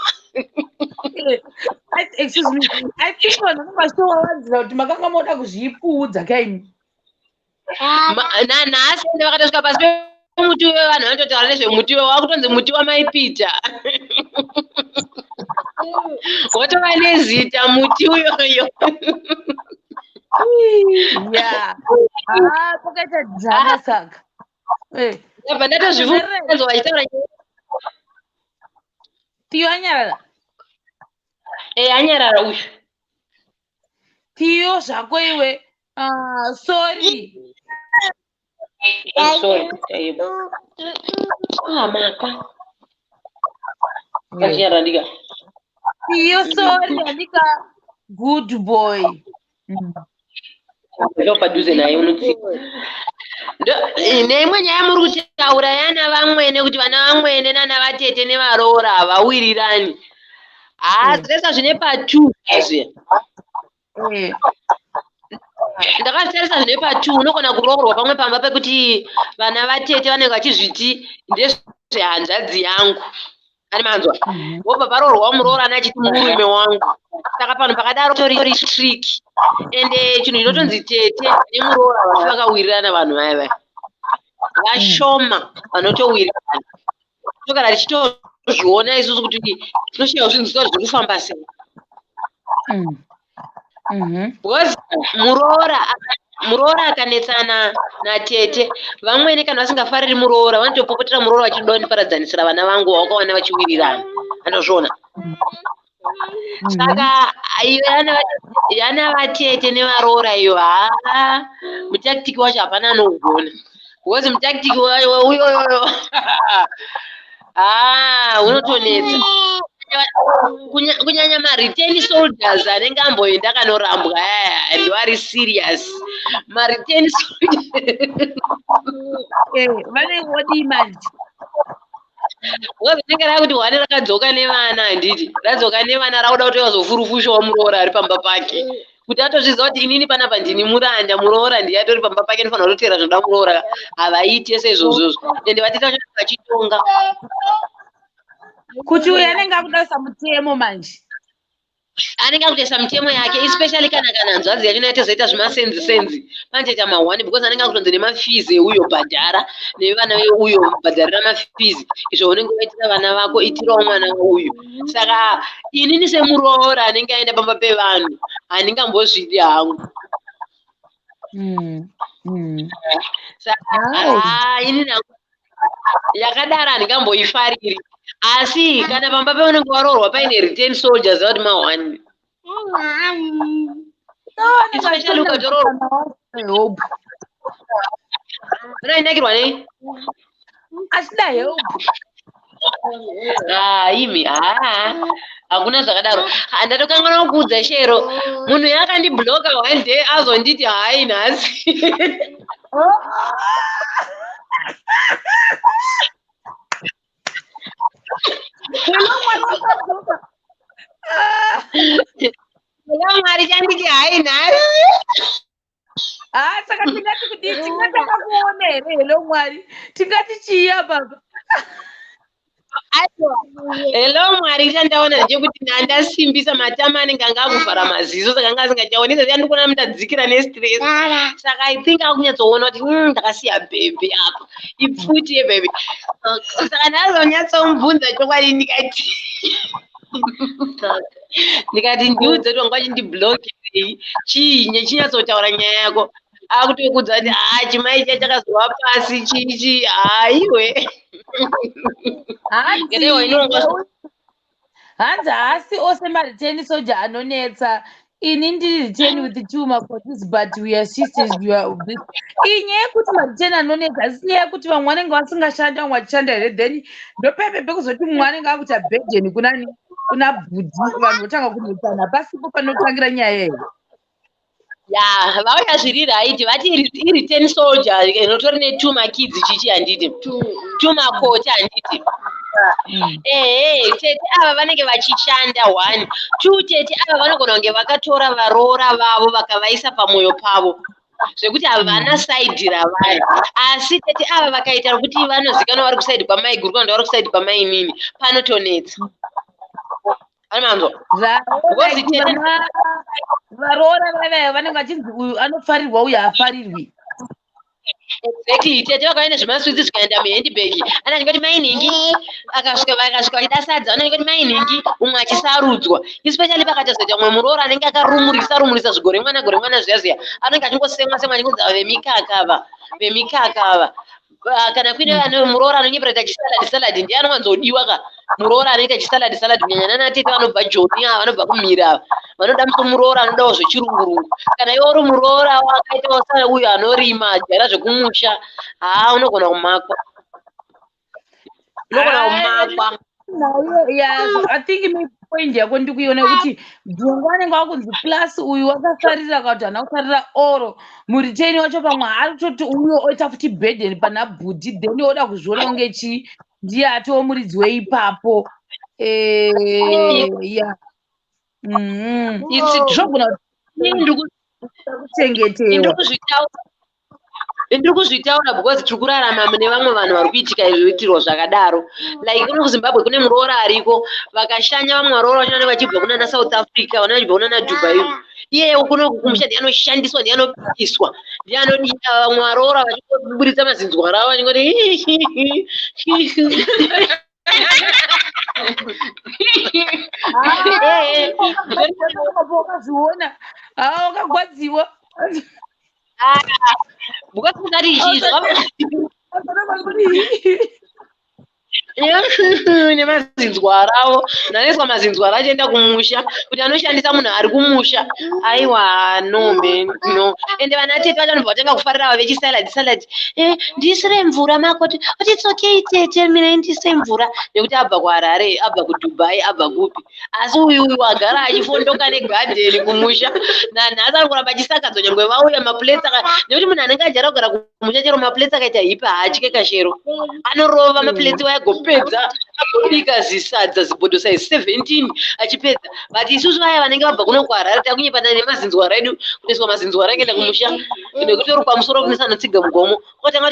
Speaker 1: Excuse me. I think vanhu vanovashowanzira kuti makanga moda kuzvipuudza kaini.
Speaker 5: Nhasi ende vakatosvika pasi pemuti uyo vanhu vanototaura nezvemuti uyo wakutonzi muti wamaipita. Wotova nezita muti uyoyo.
Speaker 1: Yeah. Pakaita dzana saka.
Speaker 5: Yabva ndatozvivunza vachitaura.
Speaker 1: Tiyo anyarara.
Speaker 5: Anyarara uyu.
Speaker 1: Tiyo zvako iwe. Sorry.
Speaker 5: Sorry. Maka. Anyarara ndika.
Speaker 1: Tiyo sorry andika good boy.
Speaker 5: Padhuze naye unoti. Neimwe nyaya muri kutaura yana vamwene kuti vana vamwene nana vatete nevaroora havawirirani. Zvese zvine pa2 izvi. Ndakazvitarisa zvine pa2 unogona kuroorwa pamwe pamba pekuti vana vatete vanenge vachizviti ndezvehanzvadzi yangu. Ani manzwa. Wobva paroorwa muroorana achiti murume wangu. Saka panhu pakadaro tori trick. Ende chinhu chinotonzi tete nemuroora vakawirirana vanhu vaya. Vashoma vanotowirirana. Tokana tichitozviona isusu kuti tinoshayiwa zvinhu zviri kufamba sei. Because muroora akanetsana natete vamwene kana vasingafariri muroora vanotopopotera muroora vachida kuniparadzanisira vana vangu wakaona vachiwirirana. Andozviona. Saka yana vatete nevaroora iyo mutaktiki wacho hapana anogona. Because mutaktiki wayo uyoyo unotonetsa. Kunyanya ma-return soldiers anenge amboenda kanorambwa and vari serious. Ma-return soldiers
Speaker 1: vanenge vodii manje.
Speaker 5: Rinenge rava kuti hwane rakadzoka nevana handiti radzoka nevana rakuda kuti vazofurufushawo muroora ari pamba pake kuti atozviziva kuti inini panapa ndini muranda muroora ndiye atori pamba pake nofanira kutotera zvinoda muroora havaiti ese izvozvozvo ende vatita vacho vachitonga
Speaker 1: kuti uyo anenge akudasa mutemo manje
Speaker 5: anenge akudasa mutemo yake especially kana hanzvadzi yacho naite zoita zvimasenzi panotoita mahwani because anenge akutonzi nemafizi euyo bhadhara nevana veuyo bhadharira mafizi izvo unenge waitira vana vako itirawo mwana uyu. Saka inini semuroora anenge aenda pamba pevanhu handingambozvidi hangu. Saka inini yakadaro handingamboifariri. Asi kana pamba peunenge waroorwa paine return soldiers vati mahwani. Especially ukatoroorwa. Unoinakirwa nei?
Speaker 1: Asida help.
Speaker 5: Imi hakuna zvakadaro. Ndatokangana kukuudza Shero. Munhu yakandibloka one day azonditi hai nhasi. Mwari chanditi hai nhasi.
Speaker 1: Saka tingati kuti tingatakakuona here hello Mwari. Tingati chiya baba.
Speaker 5: Hello Mwari chandaona ndechekuti ndandasimbisa matama anenge anga akuvhara maziso saka anga asingachaoni saka ndikuona mutadzikira nestress. Saka I think akunyatsoona kuti ndakasiya bhebhe apa ipfuti yebhebhe. Saka ndazonyatsomubvunza chokwadi ndikati ndiudze kuti wanga wachindibhlokei chiinyi chinyatsotaura nyaya yako. Akutokudza kuti chimai cha chakazowa pasi chichi haiwe.
Speaker 1: Hanzi haasi ose ma-return soldier anonetsa. Ini ndiri return with the two makotis but we are sisters you are this. Inyaya yekuti ma-return anonetsa asi nyaya yekuti vamwe vanenge vasingashanda vamwe vachishanda here then ndopepe pekuzoti mumwe anenge akuita burden kuna bhudhi vanhu votanga kunetsana pasipo panotangira nyaya here.
Speaker 5: Ya vauya zviri right vati i-return soldier inotori ne2 makidzi chichi handiti 2 makoti handiti. Tete ava vanenge vachishanda 1 2 tete ava vanogona kunge vakatora varoora vavo vakavaisa pamwoyo pavo zvekuti havana saidi ravari, asi tete ava vakaita kuti vanozikanwa vari kusaidi kwamai guru kana vari kusaidi kwamai inini panotonetsa. Anomanzwa because tete
Speaker 1: varoora vaya vanenge vachinzi uyu anofarirwa uyu haafarirwi.
Speaker 5: Exactly, tete vakaenda zvemaswitsi zvikaenda muhandbag ananenge kuti mainhingi akasvika vachida sadza vananenge kuti mainhingi umwe achisarudzwa, especially pakatozoita umwe muroora anenge akarumurisa zvigore mwana zviya anenge achingosemwa achingonzi ava vemikaka ava. Kana kuine muroora anonyepera kuita chisaladi ndiye anowanzodiwa ka muroora anoita chisaladi kunyanya nanatete vanobva Joni ava vanobva kumira ava vanoda muroora anodawo zvechirungurungu. Kana iwe uri muroora wakaitawo uyu anorima ajaira zvekumusha, unogona kumakwa.
Speaker 1: I think point yako ndikuiona kuti dhongo vanenge vakunzi plus uyu wakasarira kana kuti hana kusarira oro muriteni wacho pamwe ari kutoti uyo oita futi burden pana bhudhi then oda kuzviona kunge chi ndiye atoo muridzi weipapo. Zvogona kuchengetewa.
Speaker 5: Ndiri kuzvitaura because tiri kurarama mune vamwe vanhu vari kuitika izviitirwa zvakadaro. Like kuno kuZimbabwe kune muroora ariko vakashanya vamwe varoora vacho vanenge vachibva kunana South Africa vanenge vachibva kunana Dubai. Iyewo kuno kumusha ndiye anoshandiswa ndiye anopiswa ndiye anodita vamwe varoora vachibuditsa mazinzwa ravo vachingoti
Speaker 1: wakazviona wakagwadziwa
Speaker 5: bukati chizwa nemazinzwa ravo naneswa mazinzwa rachienda kumusha kuti anoshandisa munhu ari kumusha. Aiwa no man no. Ende vanatete vacho vanobva vatanga kufarira vechisaladi ndisire mvura makoti kuti it's okay tete mina ndise mvura nekuti abva kuHarare abva kuDubai abva kupi, asi uyu agara achifondoka negadheni kumusha nanhasi ari kuramba achisakadzwa nyangwe vauya maplets nekuti munhu anenge ajara kugara kumusha chero maplets akaita hipa haatye kashero anorova maplets wayagopedza agobika zisadza zibhodho size 17 achipedza. But isusu vaya vanenge vabva kuno kuHarare takunyepana nemazinzwara edu kuneswa mazinzwara kuenda kumusha nekuti uri pamusoro kunesa anotsiga mugomo kwatanga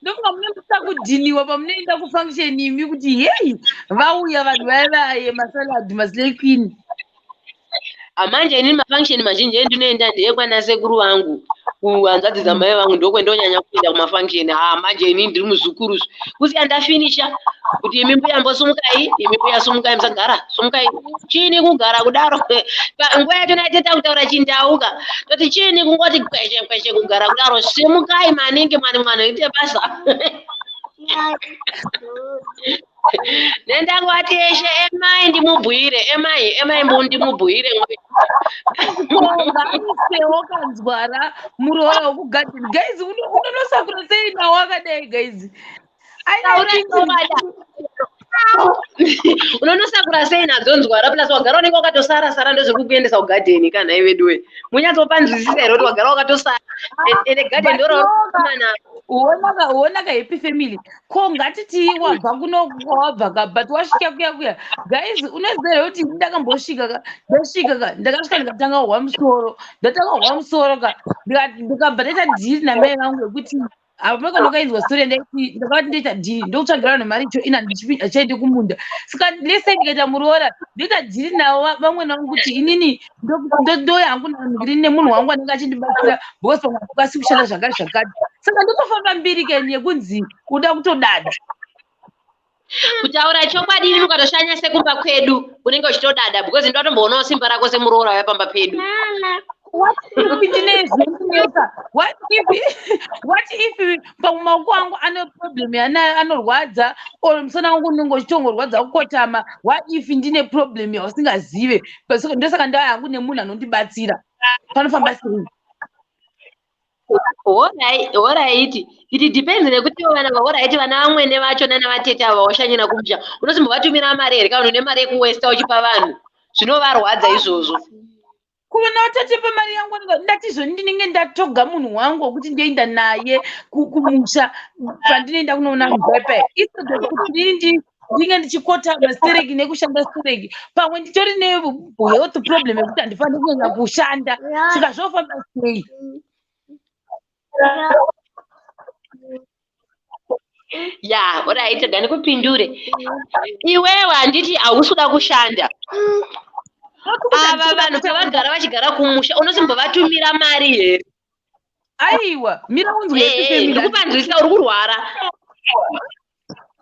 Speaker 1: ndofunga munomusa kudhiniwa pamunoenda kufunction imi kuti hei vauya vanhu vaya masaladi maslay queen.
Speaker 5: Manje inini mafunction mazhinji endinoenda ndeyekwana sekuru vangu kuhanzvadzi dzamai vangu ndokwendonyanya kuenda kumafunction. Manje inini ndiri muzukuru kusiya ndafinisha kuti imi mbuya mbosumukai imi mbuya sumukai musagara sumukai chini kugara kudaro nguva yacho naiteta kutaura chindauka toti chini kungoti kweshe kugara kudaro simukai maningi mwana ite basa. Nendangwati eshe emai ndimubhuire emai ndimubhuire
Speaker 1: wakanzwara muroora wekugadheni guys unonosakura sei nawo akadai guys
Speaker 5: unonosakura sei nadzo nzwara plus wagara unenge wakatosara ndozvekukuendesa kugadheni kana iweduwe munyatsopanzwisisa here kuti wagara wakatosara ende gadheni ndoroana
Speaker 1: uona kahappy family ko ngatiti wabva kuno wabva but wasvika kuya guys unoziva kuti ndakambosvika ndakasvika ndikatanga hwa musoro ndikabva ndaita dhiri namai vangu yekuti apameko ndokainzwa story ndakati ndoita dhiri ndokutsvagira vanhu mari ina achaende kumunda saka lese ndikaita muroora ndoita dhiri navo vamwe vangu kuti inini ndoyangu ndiri nemunhu wangu anenge achindibatsira because pamwe akasi kushanda zvakati saka ndotofamba mbiri keni yekunzi uda kutodada.
Speaker 5: Kutaura chokwadi inini ukatoshanya sekumba kwedu unenge uchitodada because ndotomboonawo simba rako semuroora wayapamba pedu.
Speaker 1: What if pamaoko angu ane problem anorwadza or musana wangu unenge uchitongorwadza kukotama, what if ndine problem yausingazive ndosaka ndava yangu nemunhu anondibatsira panofamba sei?
Speaker 5: Alright, it depends nekuti vana alright vana vamwene vacho nanavatete ava washanyira kumusha unosimbovatumira mari here kana une mari yekuwesta uchipa vanhu zvinovarwadza izvozvo.
Speaker 1: Kuona watotipa mari yangu ndatizvo ndinenge ndatoga munhu wangu wekuti ndoenda naye kumusha pandinoenda kunoona mbepe kuti ndini ndinge ndichikotama stereki nekushanda stereki pamwe nditori nehealth problem yekuti handifaniri kunyanya kushanda saka zvofamba sei?
Speaker 5: Ya, alright, ndikupindure. Iwewe handiti hausi kuda kushanda. Ava vanhu pavagara vachigara kumusha unosimbovatumira mari here?
Speaker 1: Aiwa, mira unzwe happy family.
Speaker 5: Ndikupanzwisa uri kurwara.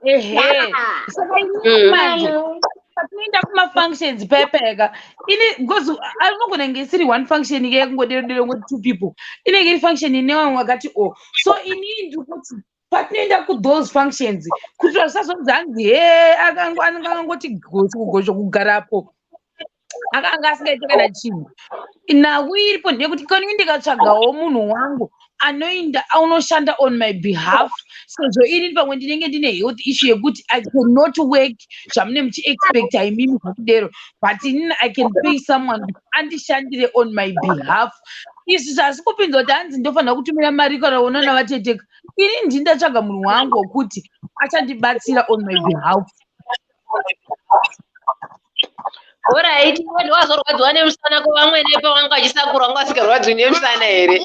Speaker 1: Ehe. Saka ini manje patinoenda kuma-functions pepeka ini because anogona kunge isiri one function ke yakungodero ngoti 2 people inenge iri function ine vamwe vakati so inini ndikuti patinoenda kuthose functions kuti vasazonzi hanzi akangangoti gosho kugarapo akanga asingaite kana chinhu naku iripo ndekuti kanini ndikatsvagawo munhu wangu anoinda unoshanda on my behalf sezvo ini pamwe ndinenge ndine health issue yekuti I cannot work zvamune muchiexpecta imimi zvakudero but inini I can pay someone kuti andishandire on my behalf. Izvi zvasi kupinza kuti hanzi ndofanira kutumira mari kana unoona vateteka ini ndindatsvaga munhu wangu wekuti achandibatsira on my behalf.
Speaker 5: Alright, iwe wazorwadziwa nemusana kwavamwene pawanga achisakura wanga asikarwadziwi nemusana here?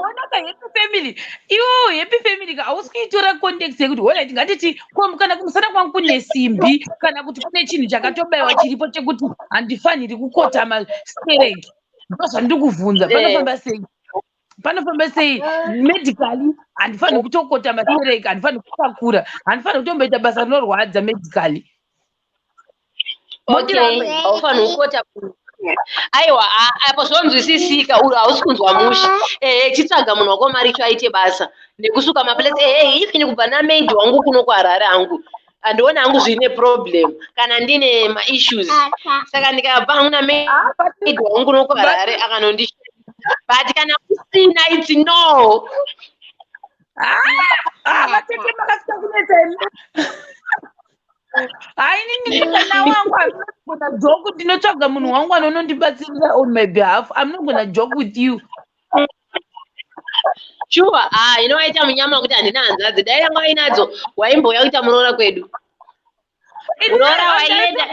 Speaker 1: Wanaka happy family. Iwo happy family ka hausi kuitora context yekuti alright ngatiti kana kumusana kwangu kune simbi kana kuti kune chinhu chakatobayiwa chiripo chekuti handifaniri kukotama stereki. Ndozvandiri kuvhunza panofamba sei medically handifaniri kutokotama stereki, handifaniri kutakura, handifaniri kutomboita basa rinorwadza medically.
Speaker 5: Okay, haufaniri kukota. Aiwa, apo zvonzwisisika uri hausi kunzwa musha. Chitsvaga munhu wako mari cho aite basa nekusuka mapulesi. Ifini kubva namaid wangu kuno kuHarare hangu handiona hangu zvine problem kana ndine maissues, saka ndikabva hangu namaid wangu kuno kuHarare akanondisha. But kana kusina it's no.
Speaker 1: Matete makasika kunetsa hainini kana wangu amuna joke ndinotsvaga munhu wangu anonondibatsirira on my behalf. I'm not gonna joke with you.
Speaker 5: Sure, inowaita munyama kuti handina hanzvadzi. Dai yanga wainadzo waimbouya kuita muroora kwedu. Muroora waienda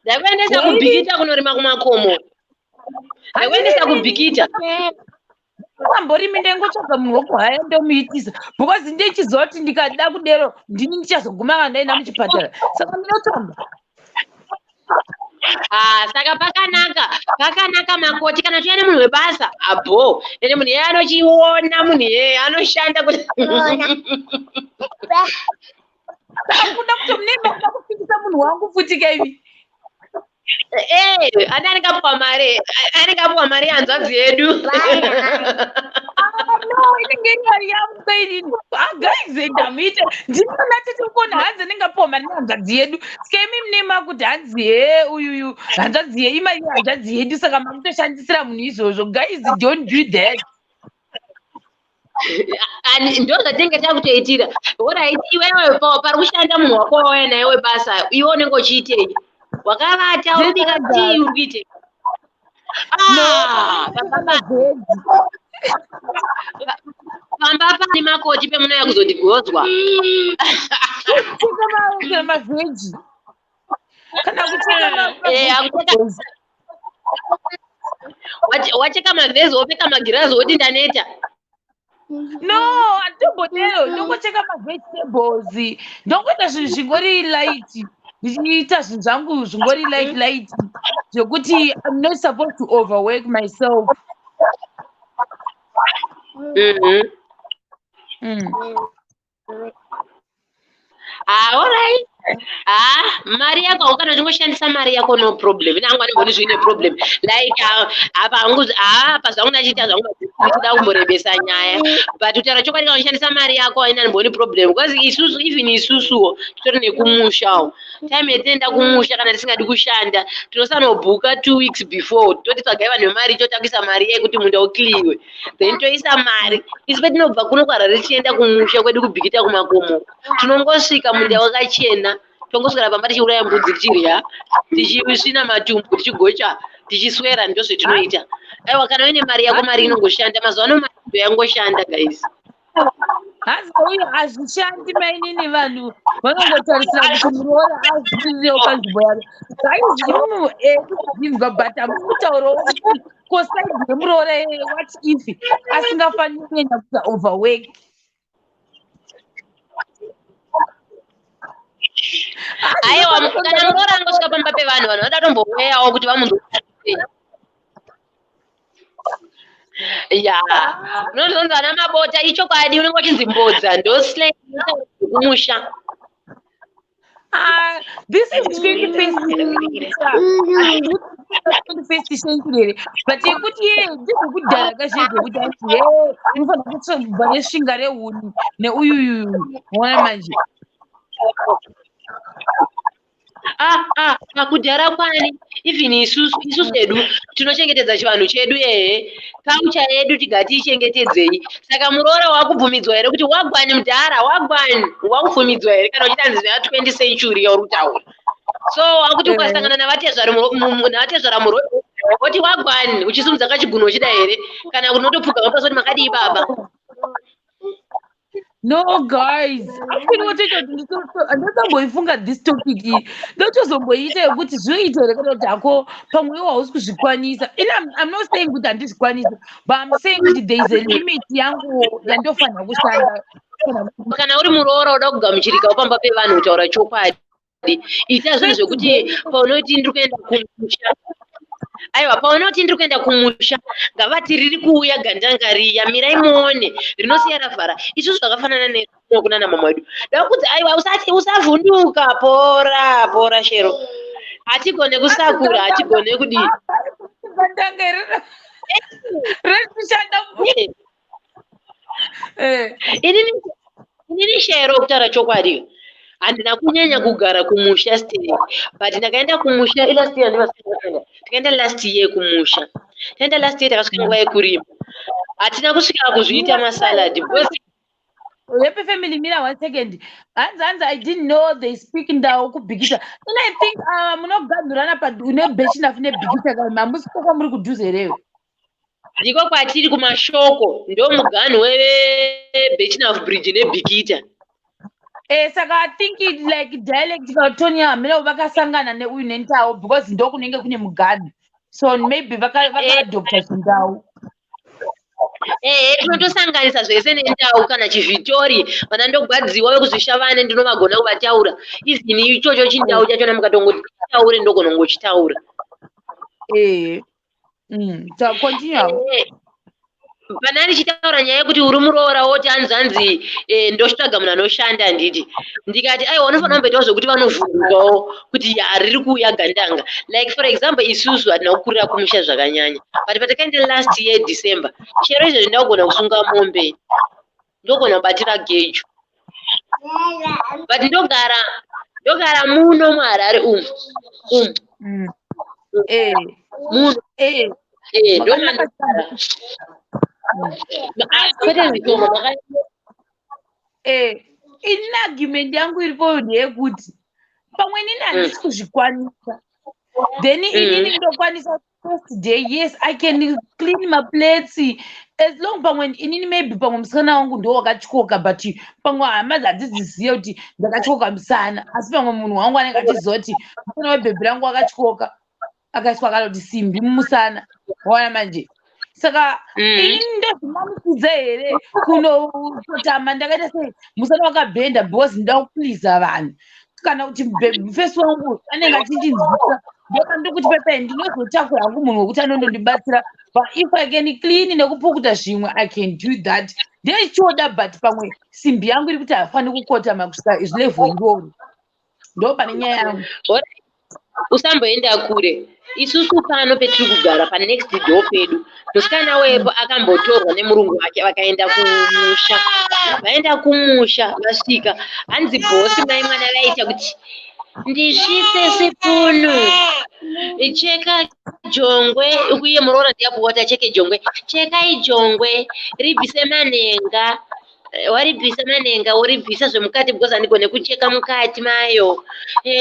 Speaker 5: ndakuendesa kubhikita kunorima kumakomo. Ndakuendesa kubhikita.
Speaker 1: Ambori mindengotsvaga munhu wokuhaya ndomuitisa because ndichizoti ndikada kudero ndini ndichazoguma kana ndaenda muchipatara saka ndinotamba.
Speaker 5: Saka pakanaka makoti kana tuyane munhu webasa abo ende munhu yeye anochiona munhu yeye anoshanda kuti
Speaker 1: kuda kuti munenge muda kupindisa munhu wangu futi kaivi.
Speaker 5: Anengapuwa mari hanzvadzi yedu.
Speaker 1: No, inenge iri mari yangu kaidini. Guys, ndamuite ndinona titi ukona hanzi anengapuwa mari hanzvadzi yedu. Skemi munema kuti hanzi uyu hanzvadzi yedu imari hanzvadzi yedu saka mamutoshandisira munhu izvozvo. Guys, don't do that.
Speaker 5: Ndo zvatinenge takutoitira. Alright, iwewe pari kushanda munhu wako wauya naye webasa iwe unenge uchiitei? Wakavata ubika tii uri kuite? Pamba pani makoti pemunouya kuzondigodzwa.
Speaker 1: Kucheka mavheji kana
Speaker 5: wacheka mavhezi wopfeka magirazi woti ndaneta.
Speaker 1: No, hatombodero ndongocheka mavegetables ndongoita zvinhu zvingori light ndichiita zvinhu zvangu zvingori light zvokuti I'm not supposed to overwork myself.
Speaker 5: Alright. Mari yako ukana uchingoshandisa mari yako no problem. Nangu anemboni zvine problem. Like apa hangu zvangu nachita zvangu ndikuda kumborebesa nyaya. But utaura chokwadi kana uchishandisa mari yako haina nemboni problem. Because even isusuwo titori nekumushawo. Time yetinoenda kumusha kana tisingadi kushanda tinosanobhuka 2 weeks before. Toti tsagai vanhu vemari totakisa mari yekuti kuti munda ukliwe. Then toisa mari. Isi petinobva kuno kuHarare tichienda kumusha kwedu kubhikita kumakomo. Tinongosvika munda wakachena. Tongoswera pamba tichiuraya mbudzi tichirya, tichisvina matumbu, tichigocha, tichiswera ndizvo zvetinoita. Aiwa kana uine mari yako mari inongoshanda. Mazuva ano mari yangoshanda guys.
Speaker 1: Asi uyu hazvishandi mainini vanhu vanongotarisira kuti muroora azvirirewo panzvimbo yake. Zvaizvimva but hamutaurawo kuti kosaidi remuroora what if asingafaniri kuenda kuita overwork.
Speaker 5: Aiwa, kana muroora angosvika pamba pevanhu vanoda tomboweyawo kuti vamunzwa. Ya, unozonzi ana mabota ichokwadi unenge uchinzimbodza ndoslay kumusha.
Speaker 1: This is 21st century, but yekuti ndezvekudhara kazvedzekuti ati unofanira kusobva nesvinga rehuni neuyuyu mwana manje.
Speaker 5: Kudhara kwani even isusu edu tinochengetedza chivanhu chedu culture yedu tigatiichengetedzei. Saka muroora wakubvumidzwa here kuti wagwani mudhara wagwani wakubvumidzwa here kana uchitanzi vea 20th century yorutaura. So wakuti ukasangana navatezvara muroora woti wagwani uchisimudza kachiguno uchida here kana kuti unotopfuga wapasoti makadii baba.
Speaker 1: No guys, andakamboifunga this topic iyi ndotozomboita yekuti zvinoita here kana kuti hako pamwe hausi kuzvikwanisa. I'm not saying kuti handizvikwanisa, but I'm saying kuti there is a limit yangu yandofanira kushanda.
Speaker 5: Kana uri muroora uda kugamuchirika pamba pevanhu kutaura chokwadi, ita zvinhu zvekuti paunoti ndiri kuenda kumusha, aiwa paunoti ndiri kuenda kumusha ngavati riri kuuya gandanga riya mirai muone rinosiya ravhara. Isusu zvakafanana nekunana mama wedu ndakuti aiwa usavhunduka, pora shero, hatigone kusakura, hatigone kudii. Inini shero kutaura chokwadi handina kunyanya kugara kumusha stay, but ndakaenda kumusha last year ndivasikaenda tikaenda last year kumusha. Taenda last year takasvika nguva yekurima, hatina kusvika kuzviita masalad.
Speaker 1: Happy family, Mira, 1 second. Hands, I didn't know they speak in the Bigita. And I think I'm not going to run up at Beshina of Bigita. Mamus could do the
Speaker 5: ndiko kwatiri kumashoko ndo mugano webechina of bridge nebhikita.
Speaker 1: Saka I think it like dialect Tonya mina vakasangana neuyu nentawo because ndo kunenge kune mugano, so maybe vakaadopta chindau.
Speaker 5: Tinotosanganisa zvese nendau kana chivhitori vana ndogwadziwa vekuzvisha vane ndinovagona kuvataura even ichocho chindau chachona mukatongoti taure ndogona ngochitaura.
Speaker 1: So continue.
Speaker 5: Pana ndichitaura nyaya yekuti uri muroora woti anzanzi ndotsvaga munhu anoshanda nditi ndikati aiwa unofanira kumboitawo zvokuti vanovhundukawo kuti riri kuuya gandanga. Like for example isusu hatina kukurira kumusha zvakanyanya, but patakaenda last year December chero izvezvi ndakugona kusunga mombe, ndogona kubatira gejo, but ndogara muno muHarare umu muno ndomandogara.
Speaker 1: Ini argument yangu iripo ndeyekuti pamwe nini handisi kuzvikwanisa, then inini ndokwanisa first day, yes I can clean my plates as long pamwe inini maybe pamwe musikana wangu ndo wakatyoka, but pamwe hama hadziziziva kuti ndakatyoka musana, asi pamwe munhu wangu anenge achiziva kuti musana webhebhi rangu wakatyoka akaiswa kaloti simbi mumusana waona manje. Saka ini ndozvimamukidza here kunototama ndakaita sei musana wakabhenda because ndakupleasa vanhu, kana kuti fesi wangu anenge achindinzwisa ndokandokuti pepe ndinozotakura hangu munhu wekuti anondondibatsira, but if I can clean nekupukuta zvimwe I can do that. Ndechichoda but pamwe simbi yangu iri kuti hafani kukotama kusvika izvilevel iroro, ndo pane nyaya yangu.
Speaker 5: Usamboenda kure, isusu pano petiri kugara pa next door pedu musikana wepo akambotorwa nemurungu wake vakaenda kumusha. Vaenda kumusha vasvika hanzi bhosi mai mwana vaita kuti ndisvise sipunu, cheka jongwe, uye muroora ndiyapota cheke jongwe, chekai jongwe ribvise manhenga, waribvisa manenga woribvisa zvemukati because andigone kucheka mukati mayo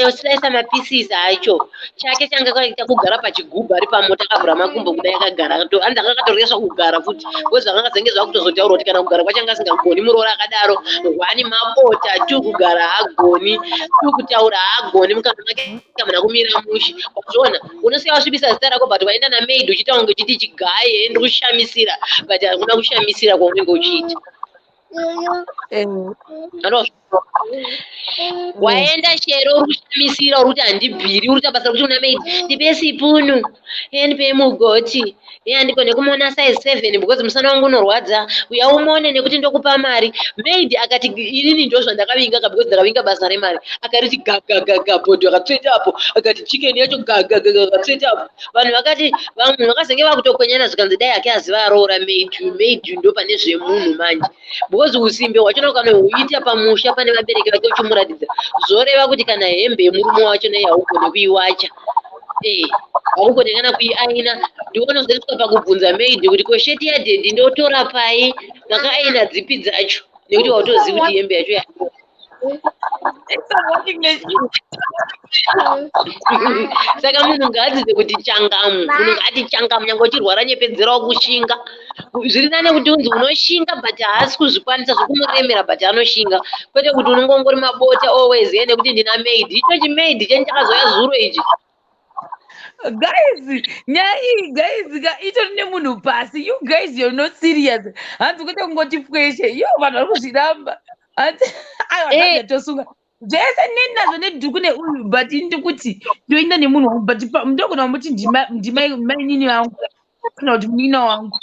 Speaker 5: usilaisa mapieces acho chake changa kaita kugara pachigubhu ari pamota akavhura makumbo kudai akagara hanzi akakatoresa kugara futi because zvakanga zenge zvakutozotaura kuti kana kugara kwacho anga asingagoni muroora akadaro rwani mabota tu kugara haagoni tu kutaura haagoni mukati make kamana kumira mushi wazviona unosiya wasvibisa zita rako but waenda namaid uchitaura uchiti chigaye ndi kushamisira but hakuna kushamisira kwaunenge uchiita waenda chero uri kushamisira uri kuti handibviri uri kuita basa rokuti una maid ndipe sipunu ndipe mugoti handikone kumuona size 7 because musana wangu unorwadza uya umone nekuti ndokupa mari maid akati inini ndo zvandakavinga because ndakavinga basa remari akariti gagagaga bhodhi akatsvetapo akati chicken yacho gagagaga akatsvetapo vanhu vakati vamwe vakazenge vakutokonyana zvikanzi dai ake aziva aroora maid ndo pane zvemunhu manje because usimbe hwachona ukanohuita pamusha pane vabereki vake uchimuratidza zoreva kuti kana hembe yemurume wacho nai haugone kuiwacha haugone kana kuiaina ndionozosvika pakubvunza maid kuti kosheti yadhedhi ndotora pai makaaina dzipi dzacho nekuti wautozivi kuti hembe yacho saka munhu ngaadzidze kuti changamu munhu ngaati changamu nyange uchirwara nyepedzerawo kushinga zviri nane kuti unzi unoshinga but haasi kuzvikwanisa zvokumuremera but anoshinga kwete kuti unongongori mabota always nekuti ndina maid icho chimaid cheni chakazoya zuro ichi
Speaker 1: guys nyaya iyi guys itori nemunhu pasi you guys you're not serious hanzi kwete kungoti pweshe yo vanhu vari kuzviramba aiwatosunga zvese neni nazvo nedhuku neuyu but indi kuti ndoenda nemunhu wangu but ndogona muti ndimainini vangu kana kuti munina wangu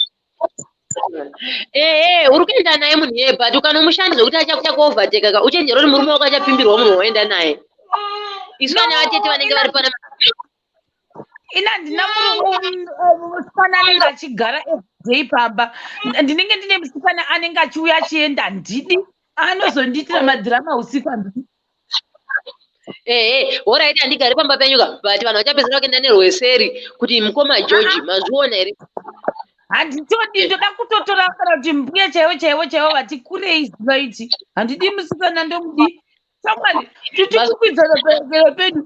Speaker 5: uri kuenda naye munhu iye but ukanomushandisa kuti achakuita kuovateka uchenjera kuti murume wako achapimbirwa munhu waenda naye isu vane vatete vanenge vari pana
Speaker 1: ina ndina musikana anenge achigara everyday pamba ndinenge ndine musikana anenge achiuya achienda ndidi anozondiitira madhirama usiku handidi
Speaker 5: oraiti handigari pamba penyuka but vanhu vachapedzera vakuenda nerweseri kuti mukoma georgi mazviona here
Speaker 1: handitodi ndoda kutotora kana kuti mbuya chaivo vati kurei zivaiti handidi musikana ndomudi samwari titikukwidzana pedu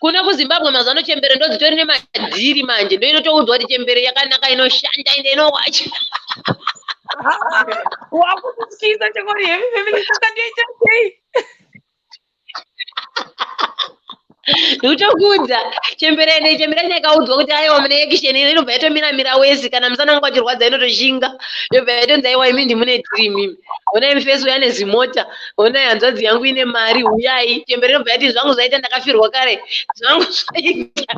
Speaker 5: kuna kuzimbabwe mazuva ano chembere ndodzitori nemadhiri manje ndoinotoudzwa kuti chembere yakanaka inoshanda ende inowacha
Speaker 1: wakutyisa chekori hevi family saka ndoita sei
Speaker 5: ndikutokudza chembereni yakaudzwa kuti aiwa mune ekisheni ino inobva yatomiramira wesi kana musana wangu achirwadza inotoshinga yobva yatonzi aiwa imi ndimune dhiri mimi onai mufesi uya nezimota onai hanzvadzi yangu ine mari uyai chembere inobva yati zvangu zvaita ndakafirwa kare zvangu zvaita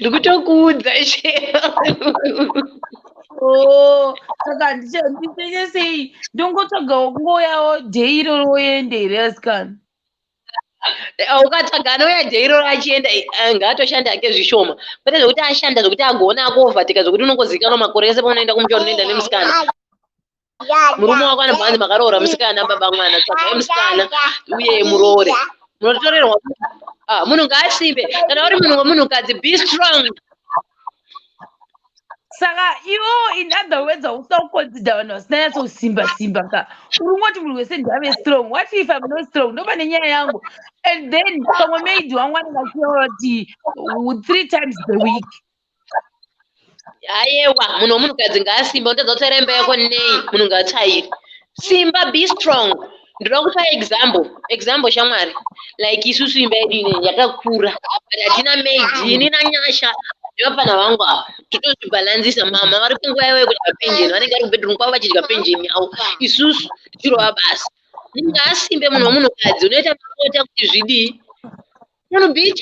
Speaker 5: ndikutokuudza
Speaker 1: saka ndichenge sei ndongotsvagawo kungoyawo dhei iroro oende here asikana
Speaker 5: ukatsvaga anouya dhei iroro achienda ngaatoshanda ake zvishoma kwete zvokuti ashanda zvokuti agoona akuovatika zvokuti unongozivikanwa makore ese paunoenda kumucha unoenda nemusikana murume wako anobva anzi makaroora musikana baba mwana tsvagai musikana uye muroore munotorerwa munhu ngaasimbe kana uri munhu wemunhukadzi be strong
Speaker 1: saka iwo in other words hausakuconsider vanhu vasina nyatsosimba ka uri ungoti munhu wese ndiave strong what if I'm not strong ndoba nenyaya yangu and then pamwe maid wangu anenge achiyaura kuti 3 times the week
Speaker 5: aiwa munhu wemunhukadzi ngaasimba unotadza kutaira imba yako nei munhu ngaatsairi simba be strong ndoda kupa example shamwari like isusu imba yedu inei yakakura but hatina maid inina nyasha nevapana vangu ava totozvibhalanzisa mama vari kunguva yavo yekuti vapenjeni vanenge vari kubhedroom kwavo vachidya penjeni yavo isusu tichirova basa ngaasimbe munhu wemunhukadzi unoita makota kuti zvidii munhu be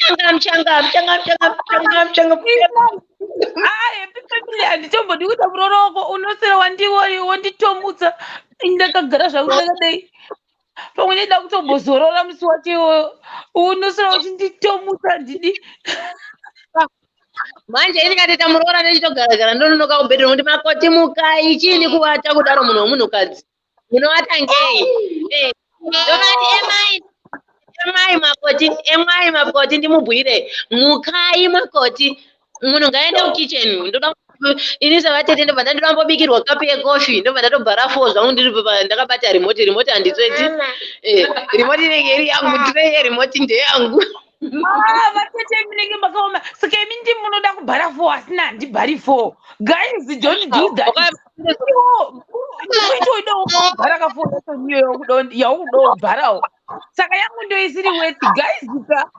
Speaker 1: handichombodi kuita murooro wako unosera wanditomutsa ndakagara zvangu ndakadai pamwe ndida kutombozorora musi wacho iwoyo unosera uchinditomutsa handidi
Speaker 5: manje indikatoita muroora nechitogaragara ndononoka kubhedroom kuti makoti mukai chiini kuvata kudaro munhu wemunhukadzi munovata ngei ndovati emai makoti ndimubhuire mukai makoti munhu ngaende kukicheni ndoda ini savatete ndobva ndandirambobikirwa kapi yekofi ndobva ndatobhara 4 zvangu ndiri ndakabata remote handitsveti remote inenge iri yangu tray remote ndeyangu
Speaker 1: vatete munenge makaoma saka imi ndi munoda kubhara 4 asina handibhari 4 guys don't do that bhara ka 4 yaukuda kubharawo saka yangu ndo isiri weti guys ka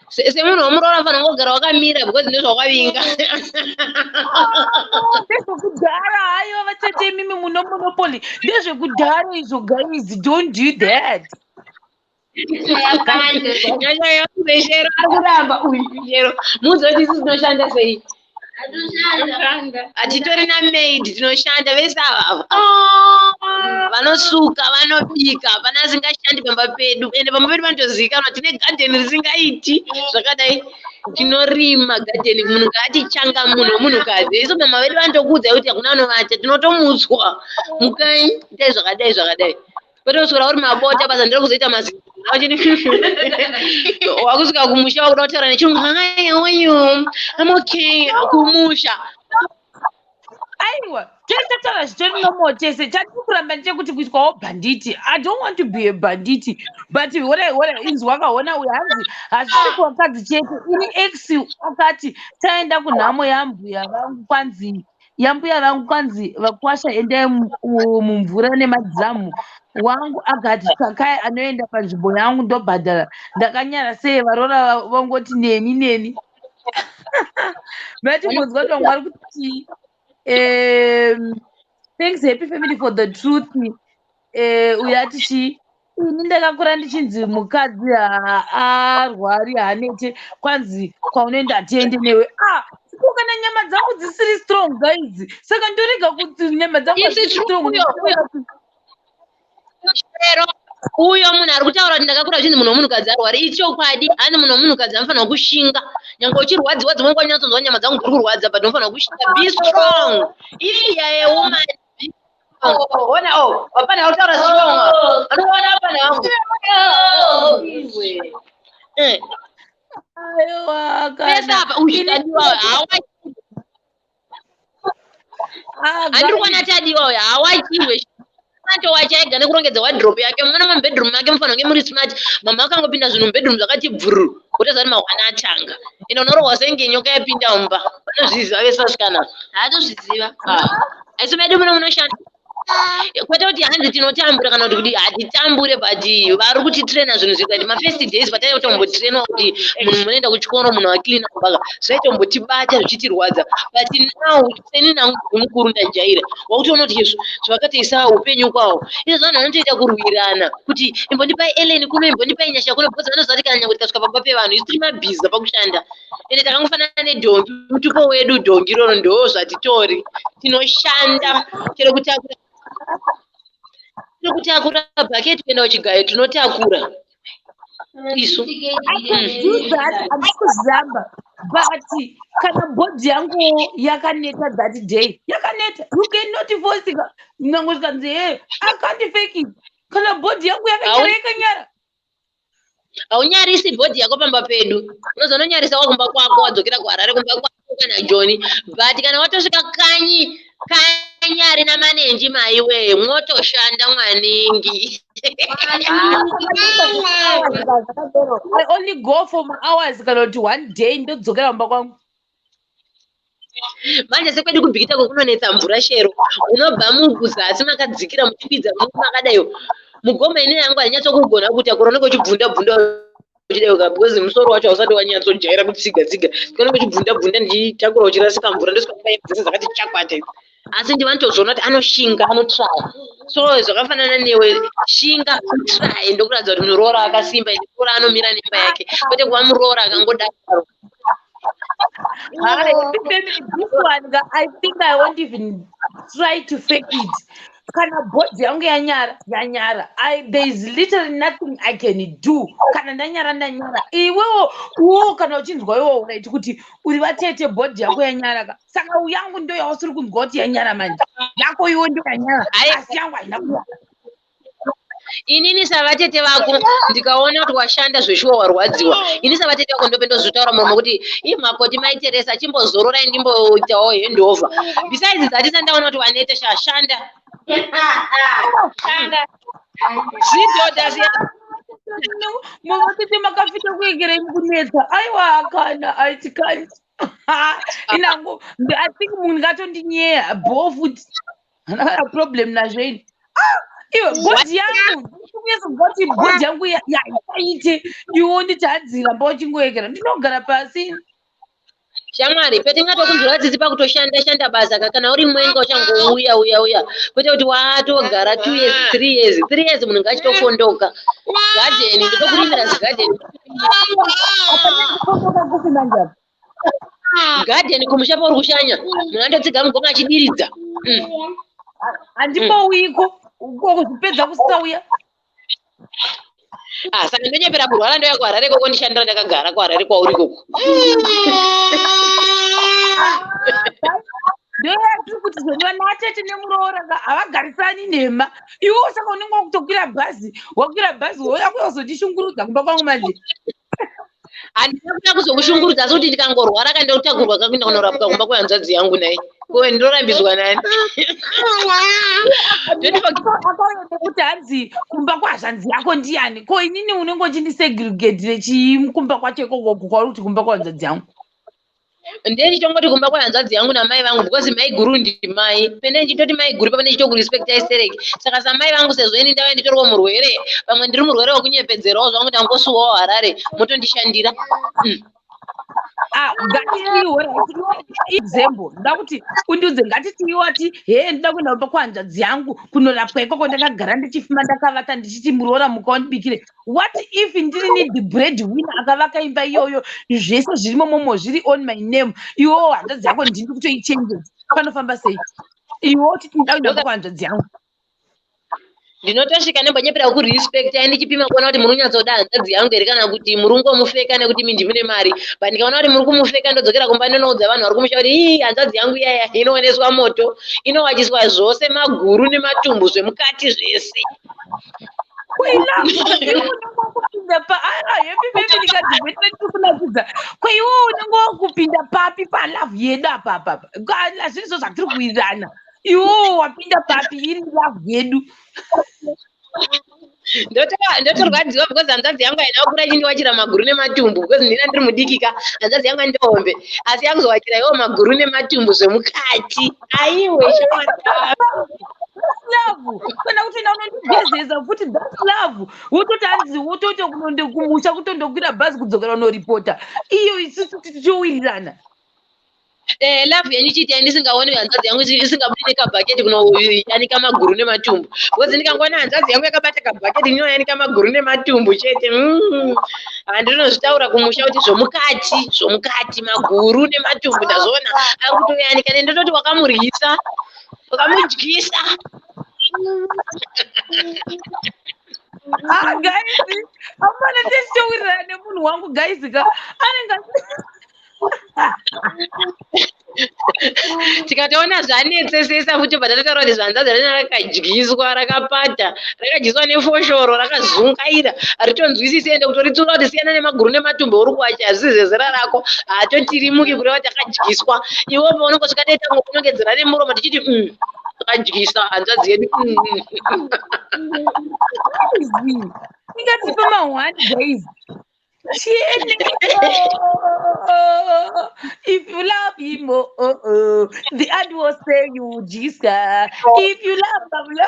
Speaker 5: semunhu womuroora anofanira kugara wakamira because ndezvawakavinga
Speaker 1: ndezvekudhara haiwa vatete imimi muno monopoli ndezvekudhara izvo guys don't do that
Speaker 5: shero arikuramba uyu muzoti isi tinoshanda sei hatitori namaid tinoshanda vese ava vanosuka vanobika hapana asingashandi pamba pedu ende pamba pedu vanotozivikanwa tine gadheni risingaiti zvakadai tinorima gadheni munhu ngaatichanga munhu womunhukadzi iso mama vedu vanotokuudza kuti hakuna anovata tinotomutswa mukai itai zvakadai kwetoswera uri mabota basa ndiri kuzoita mazinda wakusvika kumusha wakuda kutaura nechirungu hayawayo I'm okay kumusha
Speaker 1: aiwa tataura zvitori nomo tese chatiri kuramba ndechekuti kuitwawo banditi. I don't want to be a bandit, but inzi wakaona uyu hanzi hasisi kwakadzi chete ini ex akati taenda kunhamo yambuya vangu kwanzi vakwasha endai mumvura nemadhamu wangu akati kakai anoenda panzvimbo yangu ndobhadhara ndakanyara sei varora vangoti neni matingonzwa kuti mwari kuti thanks happy family for the truth uyu atichi ini ndakakura ndichinzi mukadzi arwari hanete kwanzi kwaunoenda atiende newe kana nyama dzangu dzisiri strong guys saka ndorega kuti nyama dzangu dzisiri strong
Speaker 5: uyo munhu ari kutaura kuti ndakakura uchinzi munhu womunhukadzi arwari ichokwadi hani munhu womunhukadzi anofanira kushinga nyange uchirwadziwa dzimwe nguva unyatsonzwa nyama dzangu dziri kurwadza but unofanira kushinga be strong if you are a woman ona wapana kutaura strong anoona hapana wangu
Speaker 1: aiwa
Speaker 5: pesa apa uchitadiwa handiri kuona tadiwa uyo hawachiwe wachaega nekurongedza wadhropu yake mwana mabedroom make mufanira kunge muri smart mama akangopinda zvinhu mubedroom zvakati bvuru kutozva kuti mahwana atanga ende unorogwa senge nyoka yapinda mumba vanozviziva vese vasvikana haatozviziva asi medu muno munoshanda kwete kuti hanzi tinotambura kana kuti hatitambure but vari kutitraina zvinhu zvikuti mafirst days pataitombotrainwa kuti munhu munoenda kuchikoro munhu acleana kubaka zvaitombotibata zvichitirwadza but now seni nangu mukuru ndajaira wakutoona kuti izvo zvakatoisa upenyu kwawo izvo vanhu vanotoita kurwirana kuti imbondipai Ellen kuno imbondipai nyasha kuno because vanoziva kuti kana nyange tikasvika pamba pevanhu isu tiri mabhiza pakushanda ende takangofanana nedhongi mutupo wedu dhongi iroro ndo zvatitori tinoshanda chero kutakura bhaketi kuenda kuchigayo tinotakura isu
Speaker 1: andikuzamba but kana bhodhi yangu yakaneta that day yakaneta you cannot force nangosvikanzi I can't fake it kana bhodhi yangu yakanyara
Speaker 5: haunyarisi bhodhi yako pamba pedu unozononyarisa wakumba kwako wadzokera kuharare kumba kwako kana joni but kana watosvika kanyi kanyari namanenji maiwe mwotoshanda mwaningi
Speaker 1: I only go for my hours kana kuti one day ndodzokera kumba kwangu
Speaker 5: manje sekwedu kubhikita kunonetsa mvura shero unobva mukuzasi makadzikira muchikwidza makadayo mugoma ine yangu hainyatso kuti akoroneko uchibvunda because musoro wacho hausati wanyatsojaira kutsiga koneko uchibvunda ndichitakura uchirasika mvura ndosvikaaidzese zvakati chakwate asi ndivanotozoona kuti anoshinga anotraya so zvakafanana newe shinga try ndokuratidza kuti muroora akasimba roora anomira nemba yake kwete kuva muroora akangodaro
Speaker 1: I think I won't even try to fake it. Kana bhodhi yangu yanyara there is literally nothing I can do. Kana ndanyara iwewo kana uchinzwa iwewo unaiti kuti uri vatete bhodhi yako yanyara saka yangu ndo yausiri kunzwa kuti yanyara manje yako iwe ndo yanyara asi yangu haina kunyara
Speaker 5: Inini savatete vako ndikaona kuti washanda zveshuwa warwadziwa. Ini savatete vako ndopenda zotaura muromo kuti makoti maiteresa chimbozororai ndimboitawo handover. Besides that ndaona kuti wanete shashanda. Shanda. Zvidhodha zviya.
Speaker 1: Muvakiti makafita kuingira kunetsa. Aiwa kana aitikani. Inango I think munhu ngatondinyea bofuti. Ana problem na zveni. Iwe body yangu ndikungezogoti body yangu yaite iwo nditadzira mbochingoekera ndinogara pasi.
Speaker 5: Shamwari petingatokunzwira tsitsi pakutoshanda basa kana uri mwenga uchangouya kwete kuti watogara 2 years 3 years 3 years munhu ngachitofondoka garden nditokurimira garden garden kumusha uri kushanya munhu andotsiga mugoma achidiridza
Speaker 1: handipowiko uko kuzvipedza kusauya
Speaker 5: saka ndonyepera kurwara ndoya kuharare koko ndishandira ndakagara kuharare kwauri koko
Speaker 1: ndoyatiri kuti zvoniwa atete nemuroora havagarisani nhema iwo saka unenge wakutokwira bhazi wakwira bhazi woya kuyozondishungurudza kumba kwangu manje
Speaker 5: handina kuda kuzokushungurudza asi kuti ndikangorwara kandotakurwa kakuenda kunorapwa kumba kwehanzvadzi yangu nai kowe ndinorambidzwa nani
Speaker 1: akaende kuti hanzi kumba kwahazvanzi yako ndiani ko inini unenge uchindisegregatire chii kumba kwacho ikoko kwauri kuti kumba kwahanzvadzi yangu
Speaker 5: ndeni chongoti kumba kwehanzvadzi yangu namai vangu because mai guru ndimai pene ndichitoti mai guru pamene ndichitokurespecta istereki saka samai vangu sezvo ini ndava nditoriwo murwere pamwe ndiri murwere wekunyepedzerawo zvangu ndangosuwawo harare motondishandira
Speaker 1: example ndakuti undiudze ngatitiiwati ndida kuenda kumba kwahanzvadzi yangu kunorapwa ikoko ndakagara ndichifima ndakavata ndichiti muroora mukaundibikire what if ndirini the bread winner akavaka imba iyoyo zvese zvirimo momo zviri on my name iwowo hanzvadzi yako ndindi kutoichenjeza panofamba sei iwowo titi ndida kuenda kumba kwahanzvadzi yangu
Speaker 5: ndinotosvika nembonyepera kurespecta ndichipima kuona kuti muri kunyatsoda hanzvadzi yangu here kana kuti muri kungomufeka nekuti imi ndimune mari but ndikaona kuti muri kumufeka ndodzokera kumba ndonoudza vanhu vari kumusha kuti hanzvadzi yangu iyaya inooneswa moto inowachiswa zvose maguru nematumbu zvemukati zvese
Speaker 1: kwaiwo unenge wakupinda papi palavhu yedu apapa zvirizo zvatiri kuwirirana iwo wapinda papi iri lavhu yedu
Speaker 5: ndotorwadziwa because hanzvadzi yangu haina kukura ichindiwachira maguru nematumbu because ndina ndiri mudikika hanzvadzi yangu andihombe asi yakuzowachira iwo maguru nematumbu zvemukati aiwe
Speaker 1: love kana kuti unondigezesa futi that's love wototi hanzi wotoite kumusha kutondokwira bhazi kudzokera unoripota iyo isusu tichiwirirana
Speaker 5: love yenyu chiti yandisingaoni hanzvadzi yangu isingabudi nekabhaketi kunoyanika maguru nematumbu because ndikangoona hanzvadzi yangu yakabata kabhaketi inoyanika maguru nematumbu chete handinozvitaura kumusha kuti zvomukati maguru nematumbu ndazvoona ari kutoyanika nendototi wakamuryisa wakamudyisa
Speaker 1: guys amana tichitowirirana nemunhu wangu guys ka anenge
Speaker 5: tikatoona zvanetsesesa kuti patatotaura kuti zvanzadzi rina rakadyiswa rakapata rakadyiswa nefoshoro rakazungaira haritonzwisisi ende kutoritsura kuti siyana nemaguru nematumbu uri kuwacha hazvizi zera rako hatotirimuki kureva kuti akadyiswa iwo paunongosvika toitango kunongedzera nemuromo tichiti akadyisa hanzvadzi yedu
Speaker 1: ingatipa ma1 days if you love him, the ad will say you jiska. If you love him,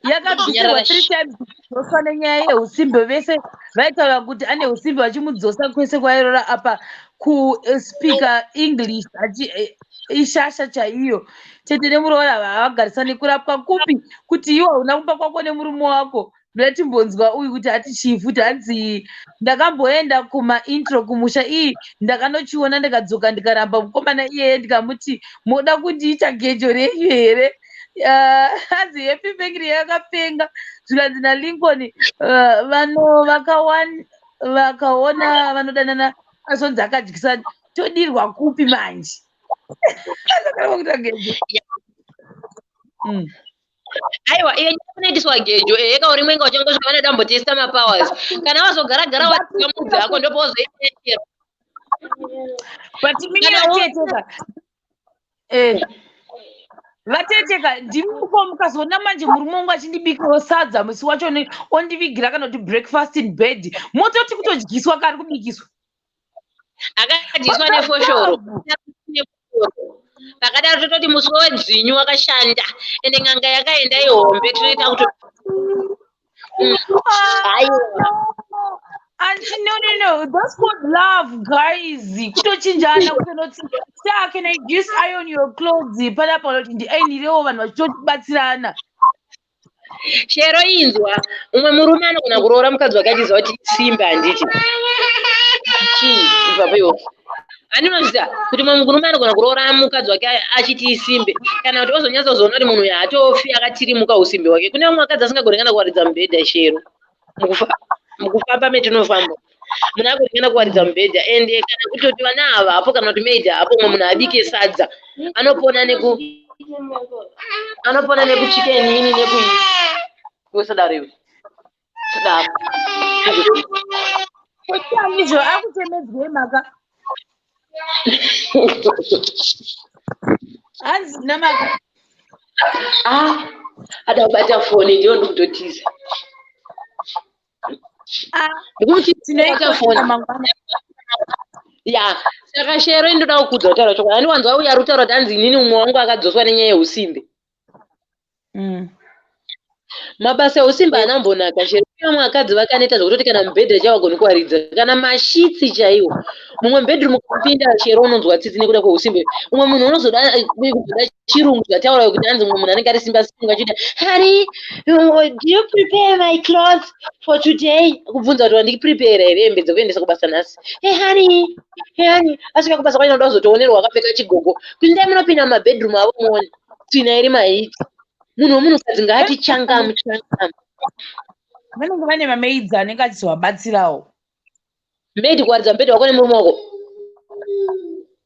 Speaker 1: yakabvisirwa 3 times zosana nyaya yeusimbe vese vaitaura kuti ane usimbe vachimudzosa kwese kwairora apa kuspika english ishasha chaiyo chete nemuroora vavagarisani kurapwa kupi kuti iwo una kumba kwako nemurume wako ndatimbonzwa uyu kuti ati chifu tanzi ndakamboenda kumaintro kumusha iyi ndakanochiona ndikadzoka ndikaramba mukomana iyeye ndikamuti moda kundiita gejo renyu here hanzi happy bakery yakapenga zvikanzi naLincoln vakaona vanodanana asonzi akadyisa todirwa kupi manje
Speaker 5: aiwa iye kunoitiswa gejo eka uri mwenga uchangosvika vanoda mbotesta mapowers kana wazogara wakamudzi ako ndopawozoitetera
Speaker 1: but mimi vateteka ndimuko mukazoona manje murume wangu achindibikirawo sadza musi wacho ondivigira kana kuti breakfast in bed mototi kutodyiswa kari kubikiswa
Speaker 5: akadyiswa nefoshoro pakadaro tototi musi wedzinyu wakashanda ende ng'anga yakaenda ihombe tinoita kuti
Speaker 1: no, that's called love, guys. Kutochinjana kutonoti sir, can I just iron your clothes? Pada panoti ndi ainirewo vanhu vachitobatsirana.
Speaker 5: Shero inzwa umwe murume anogona kuroora mukadzi wake achiziva kuti simba handiti chii ibvapo iwo andinoziva kuti mumwe murume anogona kuroora mukadzi wake achiti isimbe kana kuti wazonyatsa kuzoona kuti munhu haatofi akatirimuka usimbe hwake. Kune vamwe vakadzi asingagoni kana kuwaridza mubhedha. Shero mukufamba metinofamba munhu agoni kuwaridza mubhedha ende kana kutoti vana ava apo kana kuti maid apo umwe munhu abike sadza anopona nekuchikenini nekusadaro iwe sadaro
Speaker 1: izvo akutemedzwe maka hanzi namaka
Speaker 5: ada kubata foni ndiyo ndikutotiza ya saka Shero indoda kukudza kutaura chokwadi. Handiwanzwa uya rutaura kuti hanzi inini umwe wangu akadzoswa nenyaya yeusimbe. Mabasa eusimbe anambonaka. Shero vamwe vakadzi vakaneta zvokutoti kana mubhedha chavagoni kuwaridza kana mashitsi chaiwo mumwe bedroom kupinda Shero unonzwa tsitsi nekuda kweusimbe. Umwe munhu unozoda chirungu zvataura kuti hanzi mumwe munhu anenge ari simba simba achiti honey, do you prepare my clothes for today? Kubvunza kuti wandiprepare here hembe dzekuendesa kubasa nhasi. Hey honey, asvika kubasa kwacho unoda kuzotoonerwa akapfeka chigogo kuti ndai munopinda mumabedroom avo muone tsvina iri mahiti. Munhu womunhukadzi ngaati changamu.
Speaker 1: Vanenge vane mamaids anenge achizovabatsirawo.
Speaker 5: Maid kuwaridza mubhedha wako nemurume wako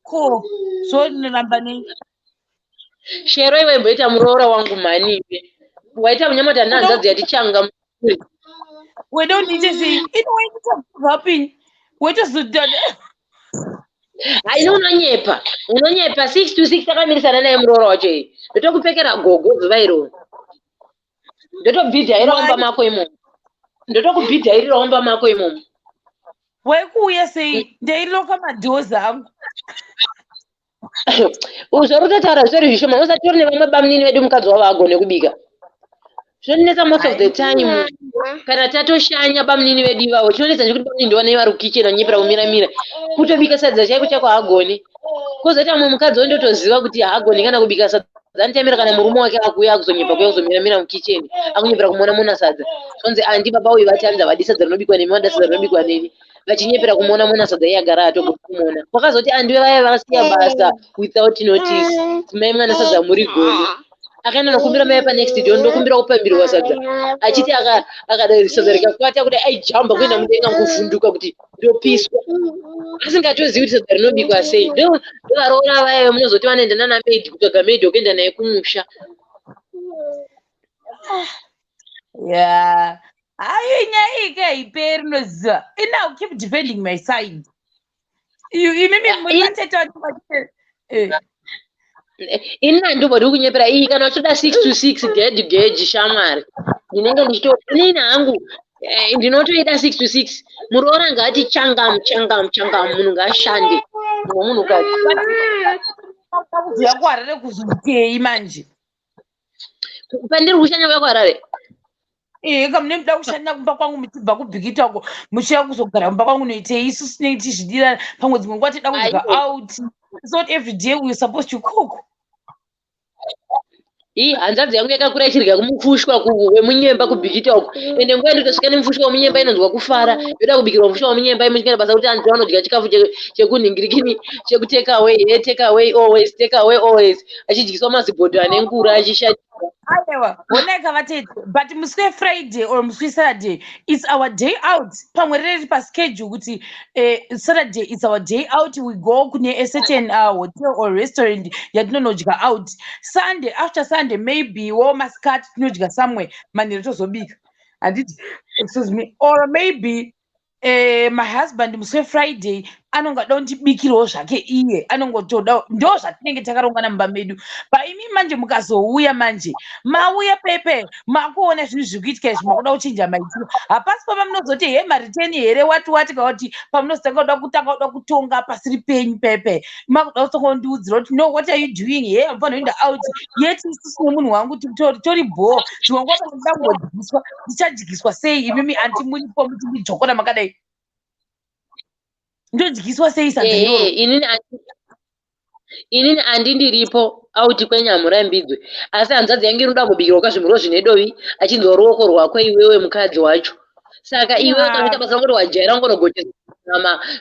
Speaker 1: ko so ndinoramba nei.
Speaker 5: Shero iwe imboita muroora wangu maniwe waita munyamata nhanzadzi yati changa.
Speaker 1: We don't need to say it won't happen. We just do that.
Speaker 5: Haina unonyepa 6 to 6 takamirisana naye muroora wacho iyi ndotokupfekera gogo zuva iro ndotobhidhairaomba mako imomo
Speaker 1: waikuuya sei ndailoka madhoza angu
Speaker 5: uzvorutotaura zvisori zvishoma usati uri nevamwe bamunini vedu mukadzi wavo agone kubika zvinonetsa most of the time kana tatoshanya bamunini vedu ivavo chinonetsa nekuti bamunini ndivanei vari kukicheni vanyepera kumiramira kutobika sadza chaiko chako haagoni kwozoita mumwe mukadzi wondotoziva kuti haagoni kana kubika sadza anotemera kana murume wake akuuya akuzonyepa kuya kuzomiramira mukicheni akunyepera kumuona muna sadza zvonzi andi baba uyu vatanza vadi sadza rinobikwa nemi vada sadza rinobikwa neni vachinyepera kumuona muna sadza iye agara atogoni kumuona kwakazoti andiwe vaya vakasiya basa without notice mai mwana sadza muri goni akaenda nokumbira mai panext door ndokumbira kupambirwa sadza achiti akada sadza rikakwata kuti aijamba kuenda mudenga kuvhunduka kuti ndopiswa asingatozivi kuti sadza rinobikwa sei ndovaroora vaya munozoti vanoenda nana maid kutsvaga maid wekuenda naye kumusha.
Speaker 1: Yeah. Nyaya ike haiperi noziva. Now keep defending my side.
Speaker 5: Inina ndobva ndiri kunyepera iyi kana uchoda 6 to 6 geji shamwari ndinenge ndichitoinini hangu ndinotoida 6 to 6 muroora ngaati changamu munhu ngaashande mumwe munhukadzi
Speaker 1: yakuharare kuzutei manje
Speaker 5: pandiri kushanya kuya kuharare
Speaker 1: kamune muda kushanda kumba kwangu muchibva kubhikitako muchiya kuzogara kumba kwangu noitei isusu tinenge tichidira pamwe dzimwe nguva tida kudya out. It's not every day we're supposed to cook.
Speaker 5: Hanzadzi yangu yakakura ichirya kumufushwa wemunyemba kubhikita uko ende nguva ndotosvika nemufushwa wemunyemba inonzwa kufara yoda kubikirwa mufushwa wemunyemba imochikana basa kuti antu vanodya chikafu chekunhingirikini chekutake away always achidyiswa mazibhodho ane ngura achishati
Speaker 1: But Muslim Friday or Muslim Saturday, it's our day out. Schedule, Saturday, it's our day out. We go to a certain hotel or restaurant. Out. Sunday, after Sunday, maybe we must cut somewhere. Big. And it, excuse me, or maybe my husband Muslim Friday anonga don't bikiro zvake iye anongotoda ndo zvatinenge takaronga namba medu paimi manje mukazouya manje mauya pepe makuona zvinhu zviri kuitika izvi makuda kuchinja maitiro hapasi pamunozoti he mariteni here wati kauti pamunozotanga kuda kutonga pasiri penyu pepe makuda kutongondiudzira kuti no what are you doing here amfanira kuenda out yet isusu nemunhu wangu tori bho zvingwa pandangodzigiswa ndichadzigiswa sei imimi anti muripo muchindijokora makadai ndodzigiswa sei sadza iroro
Speaker 5: inini andindiripo auti kwenyamurambidzwe asi hanzadzi yangu inoda kubikirwa kazvimuro zvine dovi achinzwa ruoko rwako iwewe mukadzi wacho saka iwe unoita basa rangoti wajaira ngonogochesa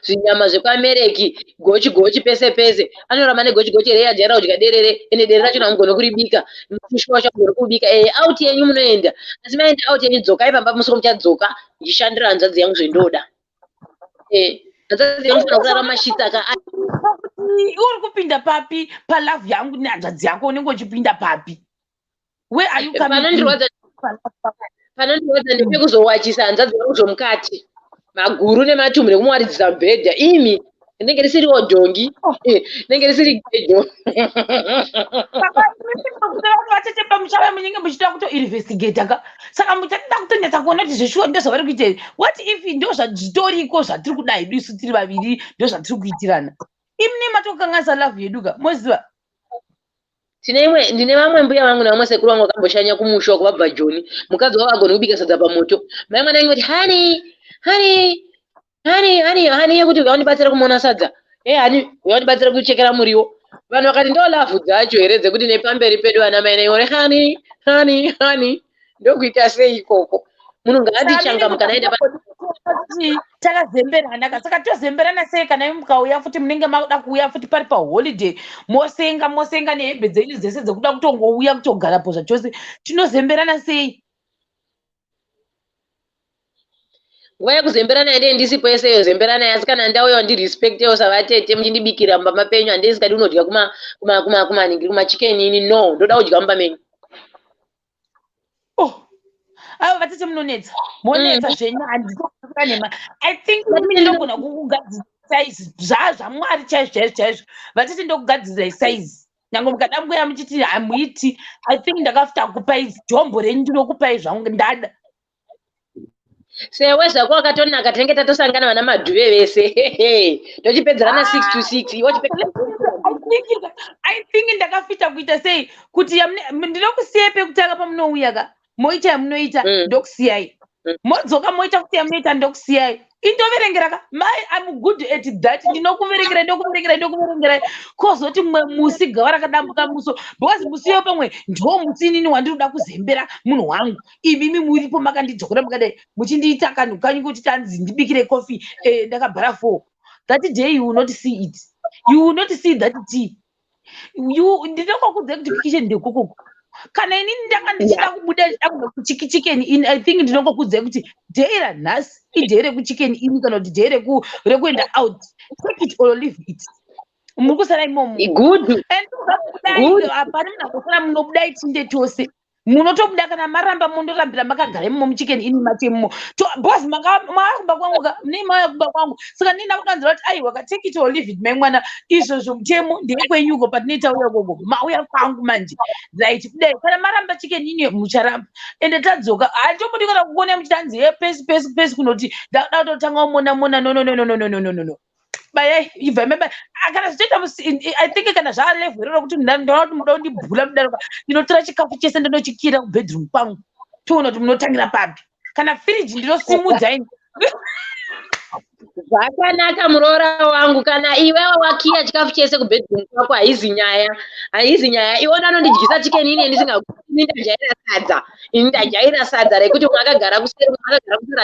Speaker 5: zvinyama zvekwamereki gochi pese anorama negochi rei ajaira kudya derere ene derere racho namugone kuribika mushwa wacho amugone kubika auti yenyu munoenda asi maenda auti yenyu dzokai pamba musoko muchadzoka ndichishandira hanzadzi yangu zvendoda hanzadzi yangu fana kurarama shitaka
Speaker 1: uri kupinda papi palavhu yangu nehanzvadzi yako unenge uchipinda papi where are you coming
Speaker 5: panondiwadza ndepekuzowachisa hanzadzi yangu zvomukati maguru nematumbu nekumwaridzisa mubhedha imi rinenge risiriwo dhongi rinenge risiri gejo
Speaker 1: vatete pamuchava munenge muchida kutoinvestigata saka muchatida kutonyatsa kuona kuti zveshuwa ndo zvavari kuita what if ndo zvadzitoriko zvatiri kudai isu tiri vaviri ndo zvatiri kuitirana imune matokanganisa lavhu yeduka moziva
Speaker 5: ndine vamwe mbuya vangu nevamwe sekuru vangu vakamboshanya kumusha wakuvabva joni mukadzi wavo agone kubika sadza pamoto mai mwana ainge kuti hani yekuti uyaundibatsira kumona sadza hani uyaundibatsira kuchekera muriwo vanhu vakati ndo lavhu dzacho here dzekuti nepamberi pedu vana mai naiore hani ndokuita sei ikoko munhu ngaandichangamuka naenda
Speaker 1: takazemberana saka tozemberana sei kana mukauya futi munenge makuda kuuya futi pari paholiday mosenga nehembe dzenyu dzese dzekuda kutongouya kutogarapo zvachose tinozemberana sei
Speaker 5: nguva yekuzemberana ende ndisipo yeseyo zemberana asi kana ndauya ndirespectewo savatete muchindibikira mumba mapenyu handei sikadi unodya kumachikeni ini no ndoda kudya mumba menyu
Speaker 1: avo vatete monetsa zvenyu handitokanema I think mimi ndinogona kukugadzira saizi zvamwari chaizvo vatete ndokugadzirai saizi nyange mukada mukuya muchiti hamuiti I think ndakafuta kupai jombo renyu ndinokupai zvangu ndada
Speaker 5: sewe zvako wakatonaka tinenge tatosangana vana madhuve vese tochipedzerana 6 to 6
Speaker 1: I think ndakafita kuita sei kuti ndinokusiyai pekutanga pamunouya ka moita yamunoita ndokusiyai modzoka moita kuti yamunoita ndokusiyai indoverengera ka mai I'm good at that ndinokuverengerai kozoti mwe musi gava rakadambuka muso because musi yo pamwe ndo musi inini wandinoda kuzembera munhu wangu imimi muripo makandidzokera mukadai muchindiita kanhu kanyu kuti tanzi ndibikire coffee ndakabhara 4 that day you will not see it, you will not see that tea. Ndinokokudza kuti kitchen ndekokoko kana inini ndanga ndichida kubuda kuchicken in I think ndinokokudza kuti dheira nhasi idheire kuchicken in kana kuti dheire rekuenda out, take it or leave it. Muri kusara imomo
Speaker 5: good
Speaker 1: and apana munakosara munobuda itinde tose munotobuda kana maramba mundorambira makagara imomo muchicken in matemo to boss makumba kwangu mne makumba kwangu saka nina kukanzira kuti aiwa ka take it or leave it mwana izvozvo mutemo ndekwenyuko patinoita uya gogo mauya kwangu manje right kudai kana maramba chicken in mucharamba ende tadzoka handobudi kana kuona muchitanzi pesi kunoti ndada kutotanga mona no by if I remember akana zvitoita I think kana zvalevel rero kuti ndinoda kuti muda kundibhula mudaroka ndinotora chikafu chese ndinochikira kubedroom kwangu toona kuti munotangira papi kana fridge ndinosimudza ini
Speaker 5: Zvakanaka muroora wangu, kana iwewe wakiya chikafu chese kubedroom kwako haizi nyaya. Iwona anondidyisa chicken ini ndajaira sadza rekuti mwakagara kuseri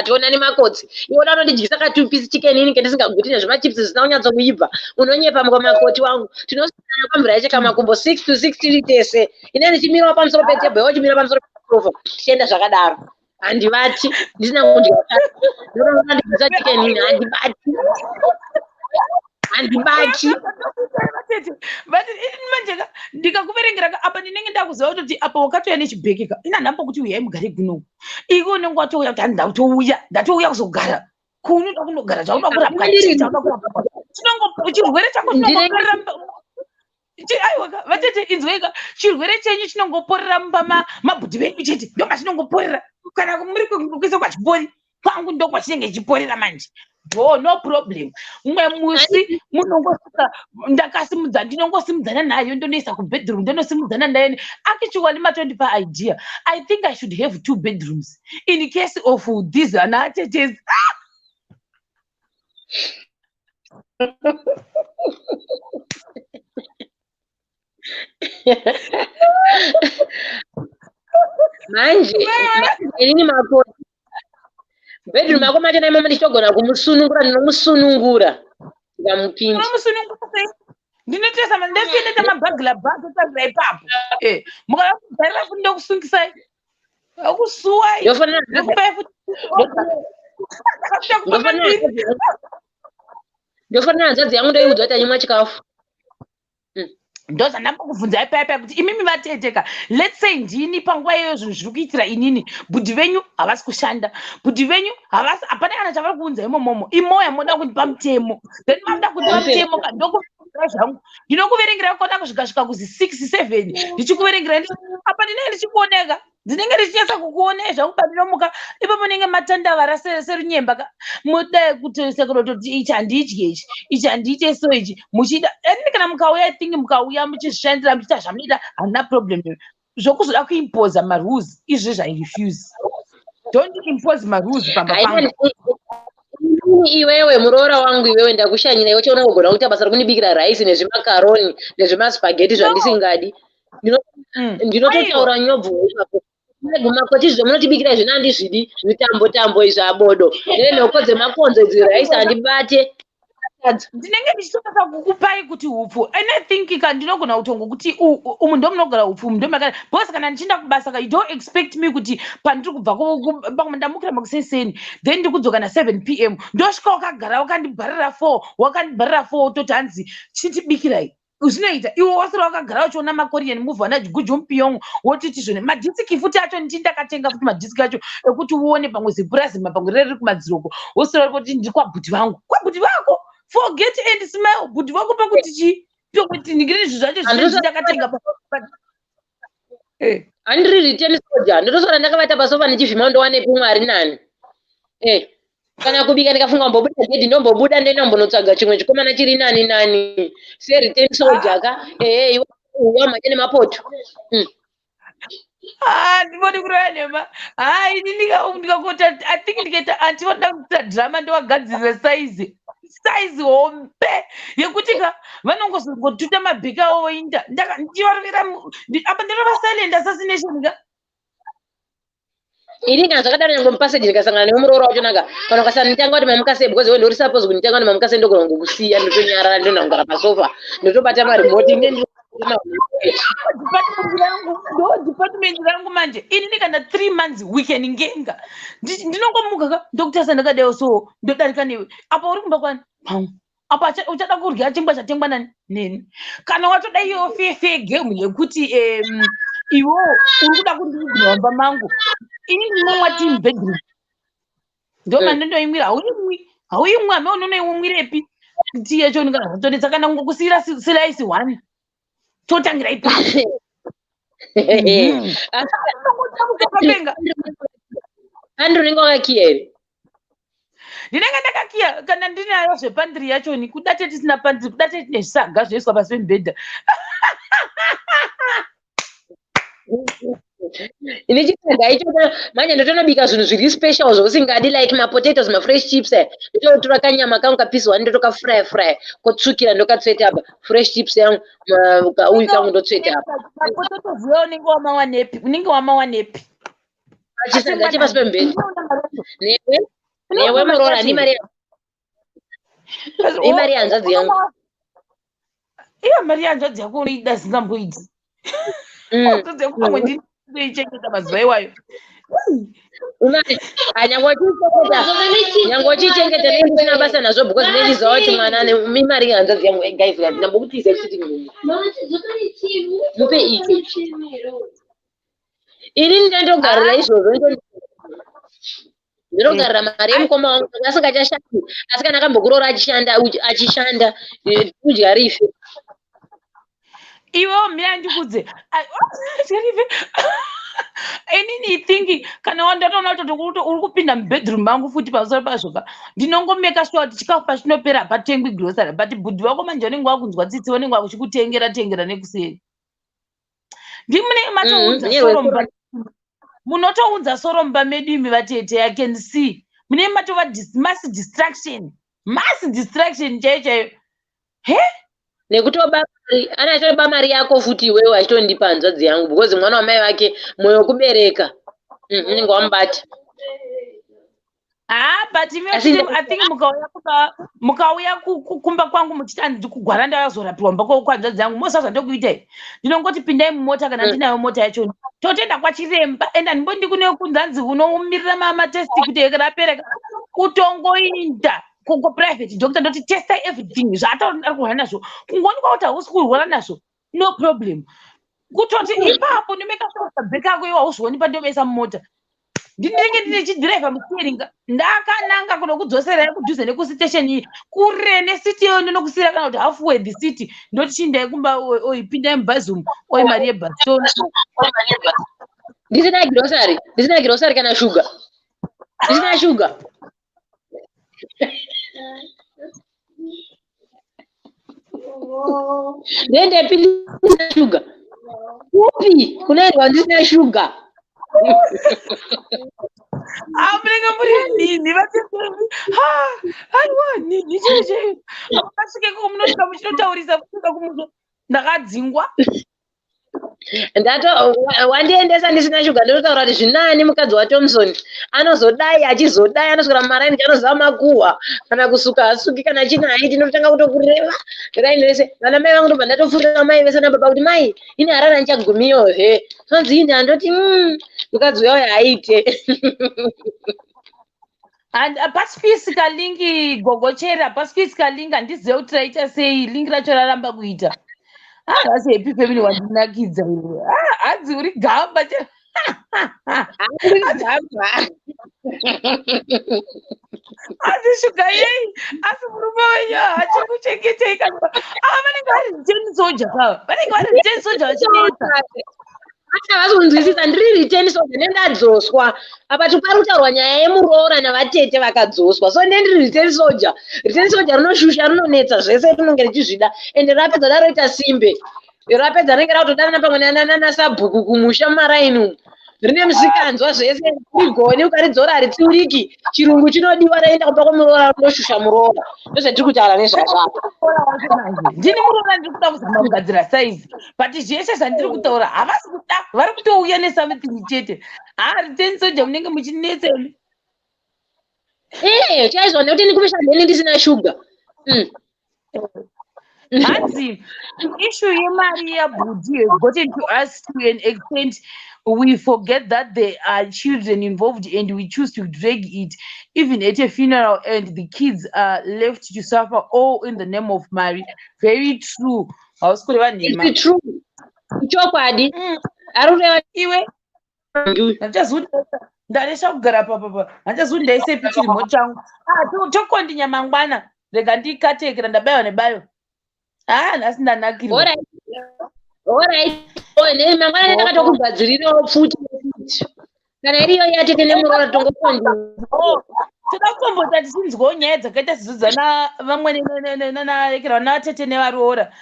Speaker 5: tionani makotsi. Iwona anondidyisa ka 2 piece chicken ini ndisingaguti nezvimachips zvisina kunyatso kuibva. Unonyepa makoti wangu. Tinosangana kwamvura yacho kamakumbo 6 to 6 tiri tese. Ineni chimira pamusoro petebwe, iwe chimira pamusoro pesofa. Tichienda zvakadaro. Handibati ndisina kudya ndinofanira chicken ini handibati
Speaker 1: manje ndikakuverengera apa ndinenge ndakuziva kuti apa wakatouya nechibhekeka ina nhamba kuti uyai mugare kuno iko unenge watouya kuti ndatouya kuzogara kunoda kunogara chauda kurapwa chirwere chako chinongoporera aiwa vatete inzweka chirwere chenyu chinongoporera mabhudhi venyu chete ndo machinongoporera kana muri kuisa kwachipori kwangu ndo kwachinenge chiporera manje no problem. Mwe musi munongosika ndakasimudzana ndinongosimudzana nayo ndonoisa kubedroom ndonosimudzana nayo actually ma 25 idea. I think I should have 2 bedrooms in case of these anatetes.
Speaker 5: Manje ini makoti bedroom yako manje naye mama ndichogona kumusunungura ndinomusunungura ndikamupinda
Speaker 1: ndinotesa ndesiendeta mabhagila bhagila ipapo mukavakugara futi ndokusungisai akusuwai
Speaker 5: ndofanira hanzvadzi yangu ndoiudza kuti anyimwa chikafu
Speaker 1: ndozandamba kubvunza ipaipai kuti imimi vateteka let's say ndini panguva iyoyo zvinhu zviri kuitira inini bhudhi venyu havasi kushanda bhudhi venyu hapana kana chavari kuunza imomomo imoya moda kundipa mutemo then mavida kundipa mutemo ndokuverengera zvangu ndinokuverengera kona kusvika kuzi 6-7 ndichikuverengera apa ndinenge ndichikuoneka ndinenge ndichinyatsa kukuonei zvangu pandinomuka ipapo ndinenge matandavara serunyemba mudai kutosekurototi ichi handidyi ichi handiite so ichi muchida ini kana mukauya I think mukauya muchizvishandira muchiita zvamunoita handina problem zvokuzoda kuimposa marules izvezvi I refuse. Don't impose marules pamba pangu.
Speaker 5: Iwewe muroora wangu iwewe ndakushanyira iwe chaona kugona kuita basa rokunibikira rice nezvimakaroni nezvimaspaghetti zvandisingadi ndinototaura nyobvu gumakoti izvo munotibikira zvina handizvidi zvitambo izvo abodo nenhoko dzemakonzo idzi rice handibate
Speaker 1: ndinenge ndichitotasa kukupai kuti upfu and I think ndinogona kutongo kuti umu ndo munogara upfu ndomakana because kana ndichinda kubasa you don't expect me kuti pandiri kubva ndamukira makuseseni then ndikudzoka na 7 PM ndosvika wakagara wakandibharira 4 wototi hanzi chitibikirai zvinoita iwe wasira wakagara uchiona makorean movie ana gujumpiong wotiti zvone madhisiki futi acho ndindakatenga futi madhisiki acho ekuti uone pamwe zipurasima pamwe reri kumadziroko wosira kuti ndikwabhuti vangu kwabhuti vako forget and smile bhuti vako pakuti chi pekuti ndingiri izvo zvacho zvindakatenga
Speaker 5: handiri return soldier ndotosora ndakavata pasofa ndichivhima ndowane pumwari nani kana kubika ndikafunga mbobuda gedi ndombobuda ndoenda mbonotsvaga chimwe chikomana chiri nani return soldier ka iwe wamhanya nemapoto
Speaker 1: ndivoni kuraya nema ndikakota I think ndikaita antivoda kuita drama ndowagadzirira size hombe yekuti vanongozotuta mabheka avo oinda ndichivaruvira apa ndinova silent assassination ka
Speaker 5: ini kana zvakadaro nyange mupaseji ndikasangana nemuroora wacho naka kana ukasana nditanga kuti mamukase because iwe ndori suppose kuti nditanga kuti mamukase ndogona kungokusiya ndotonyarara ndonangara pasofa ndotobata marimoti department rangu manje ini kana 3 months weekend ngenga ndinongomuka ndokutasa ndakadaiwo so ndodarika newe apa uri kumba kwani apa uchada kurya chingwa chatengwa neni kana watoda iyo fefe game yekuti iwo uri kuda kuti ndihamba mangu ini ndinomwa team bedroom ndoma ndondoimwira hauimwi ame unonoimwirepi tiye cho ndikazvatonetsa kana ngokusiyira silaisi 1 totangira ipapo andri unenge wakakiya here
Speaker 1: ndinenge ndakakiya kana ndinayo zvepandiri yachoni kudate tisina pandiri kudate tine zvisaga zvoiswa pasi pemibhedha
Speaker 5: Ini chitenda icho manje ndotonobika zvinhu zviri special zvousingadi like mapotatoes mafresh chips ndotora kanyama kangu kapisi 1 ndotoka fry kotsvukira ndokatsveta apa fresh chips yangu kauyu kangu ndotsveta apa
Speaker 1: Potatoes wewe unenge wamawa nepi
Speaker 5: achisanda chepasi pemberi newe murora ni mari yanzadzi yangu
Speaker 1: iyo mari yanzadzi yako unoida zingamboiti ndinoichengeta mazuva iwayo
Speaker 5: nyange uchichengeta nenge usina basa nazvo because nechiziva kuti mwana mimari yanzadzi yangu guys ndambokutiza kuti mupe ichi ini ndandogarira izvozvo ndinogarira mari yemukoma wangu asingachashandi asi kana akambokuroora achishanda kudya rife
Speaker 1: iwewo mira ndikudze inini thingi kana wandatoona kuti uri kupinda mubedroom mangu futi pamusoro pazvoka ndinongomeka sure kuti chikafu pachinopera patengwi grocery but bhudhi wako manje unenge wakunzwa tsitsi wanenge wakuchikutengera nekuseri ndimunenge matounza soro munotounza soro mumba medu imi vatete I can see munenge matova mass distraction chaiyo he
Speaker 5: nekutoba anatoba mari yako futi iwewe achitondipa hanzvadzi yangu because mwana wamai vake mwoyo wekubereka unenge wamubata
Speaker 1: but I think mukauya kumba kwangu muchiti handidi kugwara ndavazorapiwa mba kwanzvadzi yangu mosaza ndokuitai ndinongoti pindai mumota kana ndinayo mota yachona totoenda kwachiremba ende handimbondii kune kunzanzi unomirira matesti kuti rapereka kutongoinda private doctor ndoti testai everything zvaatauri kurwara nazvo kungoonekwa kuti hausi kurwara nazvo no problem kutoti ipapo nemekabheki ako iwo hauzvioni pandomesa mumota ndinenge ndine chidhiraivha museringa ndakananga kuno kudzoserai kudhuze nekustation iyi kure nesiti iyo ndinokusira kana kuti halfway the city ndoti chindai kumba oipindai mubhazi oi mari yebhasitona
Speaker 5: ndisina grocery kana shuga ndisina shuga ndende pili shuga upi kunaendwa ndisina shuga
Speaker 1: munenge muri nini vatemberi aiwa nini chii akasvikeko munosvika muchinotaurisa kusvika kumusha ndakadzingwa
Speaker 5: wandiendesa ndisina shuga ndototaura kuti zvinani mukadzi waThomson anozodai anoswera mumaraini anozava makuhwa kana kusuka hasuki kana chinaiti ndototanga kutokureva raini rese vana mai vangu ndobva ndatopfurira mai vese nababa kuti mai ine harara ndichagumiyohe sonzi ine handoti mukadzi uyayo haaite
Speaker 1: pasipisa lingi gogochera pasipisa lingi handizive kuti raita sei lingi racho raramba kuita asi happy family wandinakidza hanzi uri gamba azvishuga yei asi murume wenyu hachiri kuchengetei vanenge vari return soldier kava vanenge vari return soldier vachinetsa
Speaker 5: havasi kunzwisisa ndiri return soldier nendadzoswa apa tipari kutaurwa nyaya yemuroora navatete vakadzoswa so ndendiri return soldier rinoshusha rinonetsa zvese rinonge richizvida ende rapedza daroita simbe rapedza rinenge rakutodanana pamwe nanasabhuku kumusha mumaraini rine musikanzwa zvese rigoni ukaridzora haritsiuriki chirungu chinodiwa raenda kupa kwemuroora rinoshusha muroora ndozvatiri kutaura nezvazvapo
Speaker 1: ndini muroora ndiri kuda kuzama kugadzira saizi but zveshe zvandiri kutaura havasi kuda vari kutouya nesavething chete return soldier munenge muchinetseni
Speaker 5: chaizwa nekuti ndikumishandeni ndisina shuga
Speaker 1: hanzi issue yemari yabhudhi has gotten to us to an extent we forget that there are children involved and we choose to drag it even at a funeral and the kids are left to suffer all in the name of Mary. Very true.
Speaker 5: It's true. Chokwadi.
Speaker 1: Iwe ndaresha kugara papa handazoti ndaise chirimo changu tokondinya mangwana rega ndikatekera ndabayiwa nebayo nhasi ndanakirwa
Speaker 5: mangwana ndakatokugadzirirawo pfuti kana iriyo yatete nemuroora tongokondiwa
Speaker 1: todakukombota tisinzwawo nyaya dzakaita zizodzana vamwe nanaekera vanatete nevaroora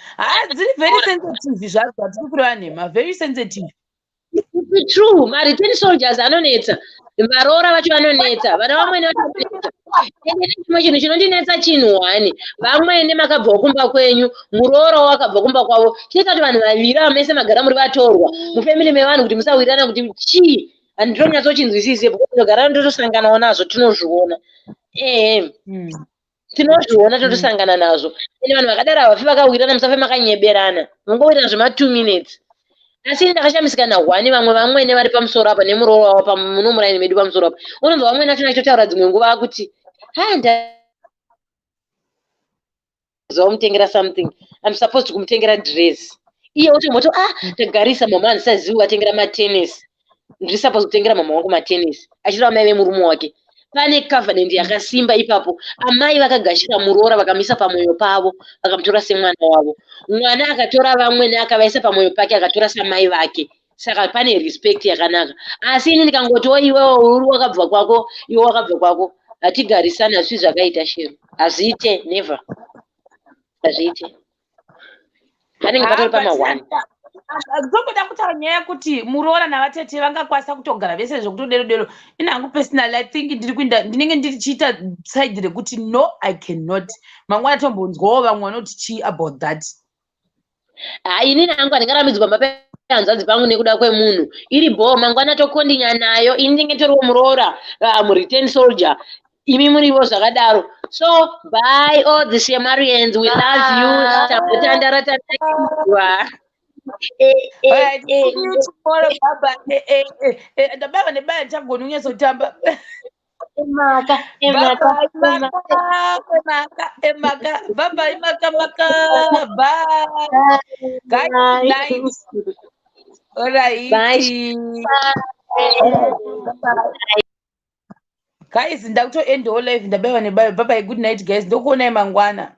Speaker 1: dziri very sensitive zvadzo hatiri kureva nhema very sensitive
Speaker 5: It's true. Maritini soldiers anonetsa. Varora vacho vanonetsa. Vana vamwene vanonetsa. Ende chimwe chinhu chinondinetsa chinhuwani. Vamwene makabva kumba kwenyu, muroora wakabva kumba kwavo. Chinoita kuti vanhu vaviri vamese magara muri vatorwa. Mufamily mevanhu kuti musawirirana kuti chii. Handinonyatsocinzwisise because ndogara ndotosanganawo nazvo tinozviona. Tinozviona totosangana nazvo. Ende vanhu vakadaro havafi vakawirana musafe makanyeberana. Mungowirana zvema 2 minutes. Asi ndakashamisika nahwani vamwene vari pamusoro apa nemurooro wavo pamunomuraini medu pamusoro apa. Unonzwa vamwene vacho vachitotaura dzimwe nguva kuti ndazomutengera something. I'm supposed to kumutengera dress. Iye utomoto tagarisa mama handisazivi watengera matennis. Ndiri supposed kutengera mama wangu matennis. Achireva mai vemurume wake. Pane covenant yakasimba ipapo. Amai vakagashira muroora vakamisa pamwoyo pavo, vakamutora semwana wavo. Mwana akatora vamwene akavaisa pamwoyo pake akatora samai vake. Saka pane respect yakanaka. Asi ini ndikangotiwo iwewe uri wakabva kwako, iwe wakabva kwako, hatigarisana zvi zvakaita shiro. Hazviite, never. Hazviite. Panenge patori pamahwani.
Speaker 1: Dzongoda kutaura nyaya yekuti muroora navatete vangakwanisa kutogara vese zvekutodero inhangu personal I think ndinenge ndichiita side rekuti no I cannot. Mangwana tombonzwawo vamwe vanoti chii about that.
Speaker 5: Inini hangu handingaramidzwa mapehanzvadzi pangu nekuda kwemunhu. Iri bho mangwana tokondinya nayo. Ini ndinenge toriwo muroora mureturn soldier. Imi murivo zvakadaro. So bye all the Shemarians, we love you. Tapotandaratanaiwa.
Speaker 1: Ndabava nebaya chagoni unyazotamba.
Speaker 5: Emaka.
Speaker 1: Bye maka. Bye. Guys, all right.
Speaker 5: Bye.
Speaker 1: Guys, ndakuto end whole life ndabava nebaya. Bye bye, good night guys. Ndokuonai mangwana.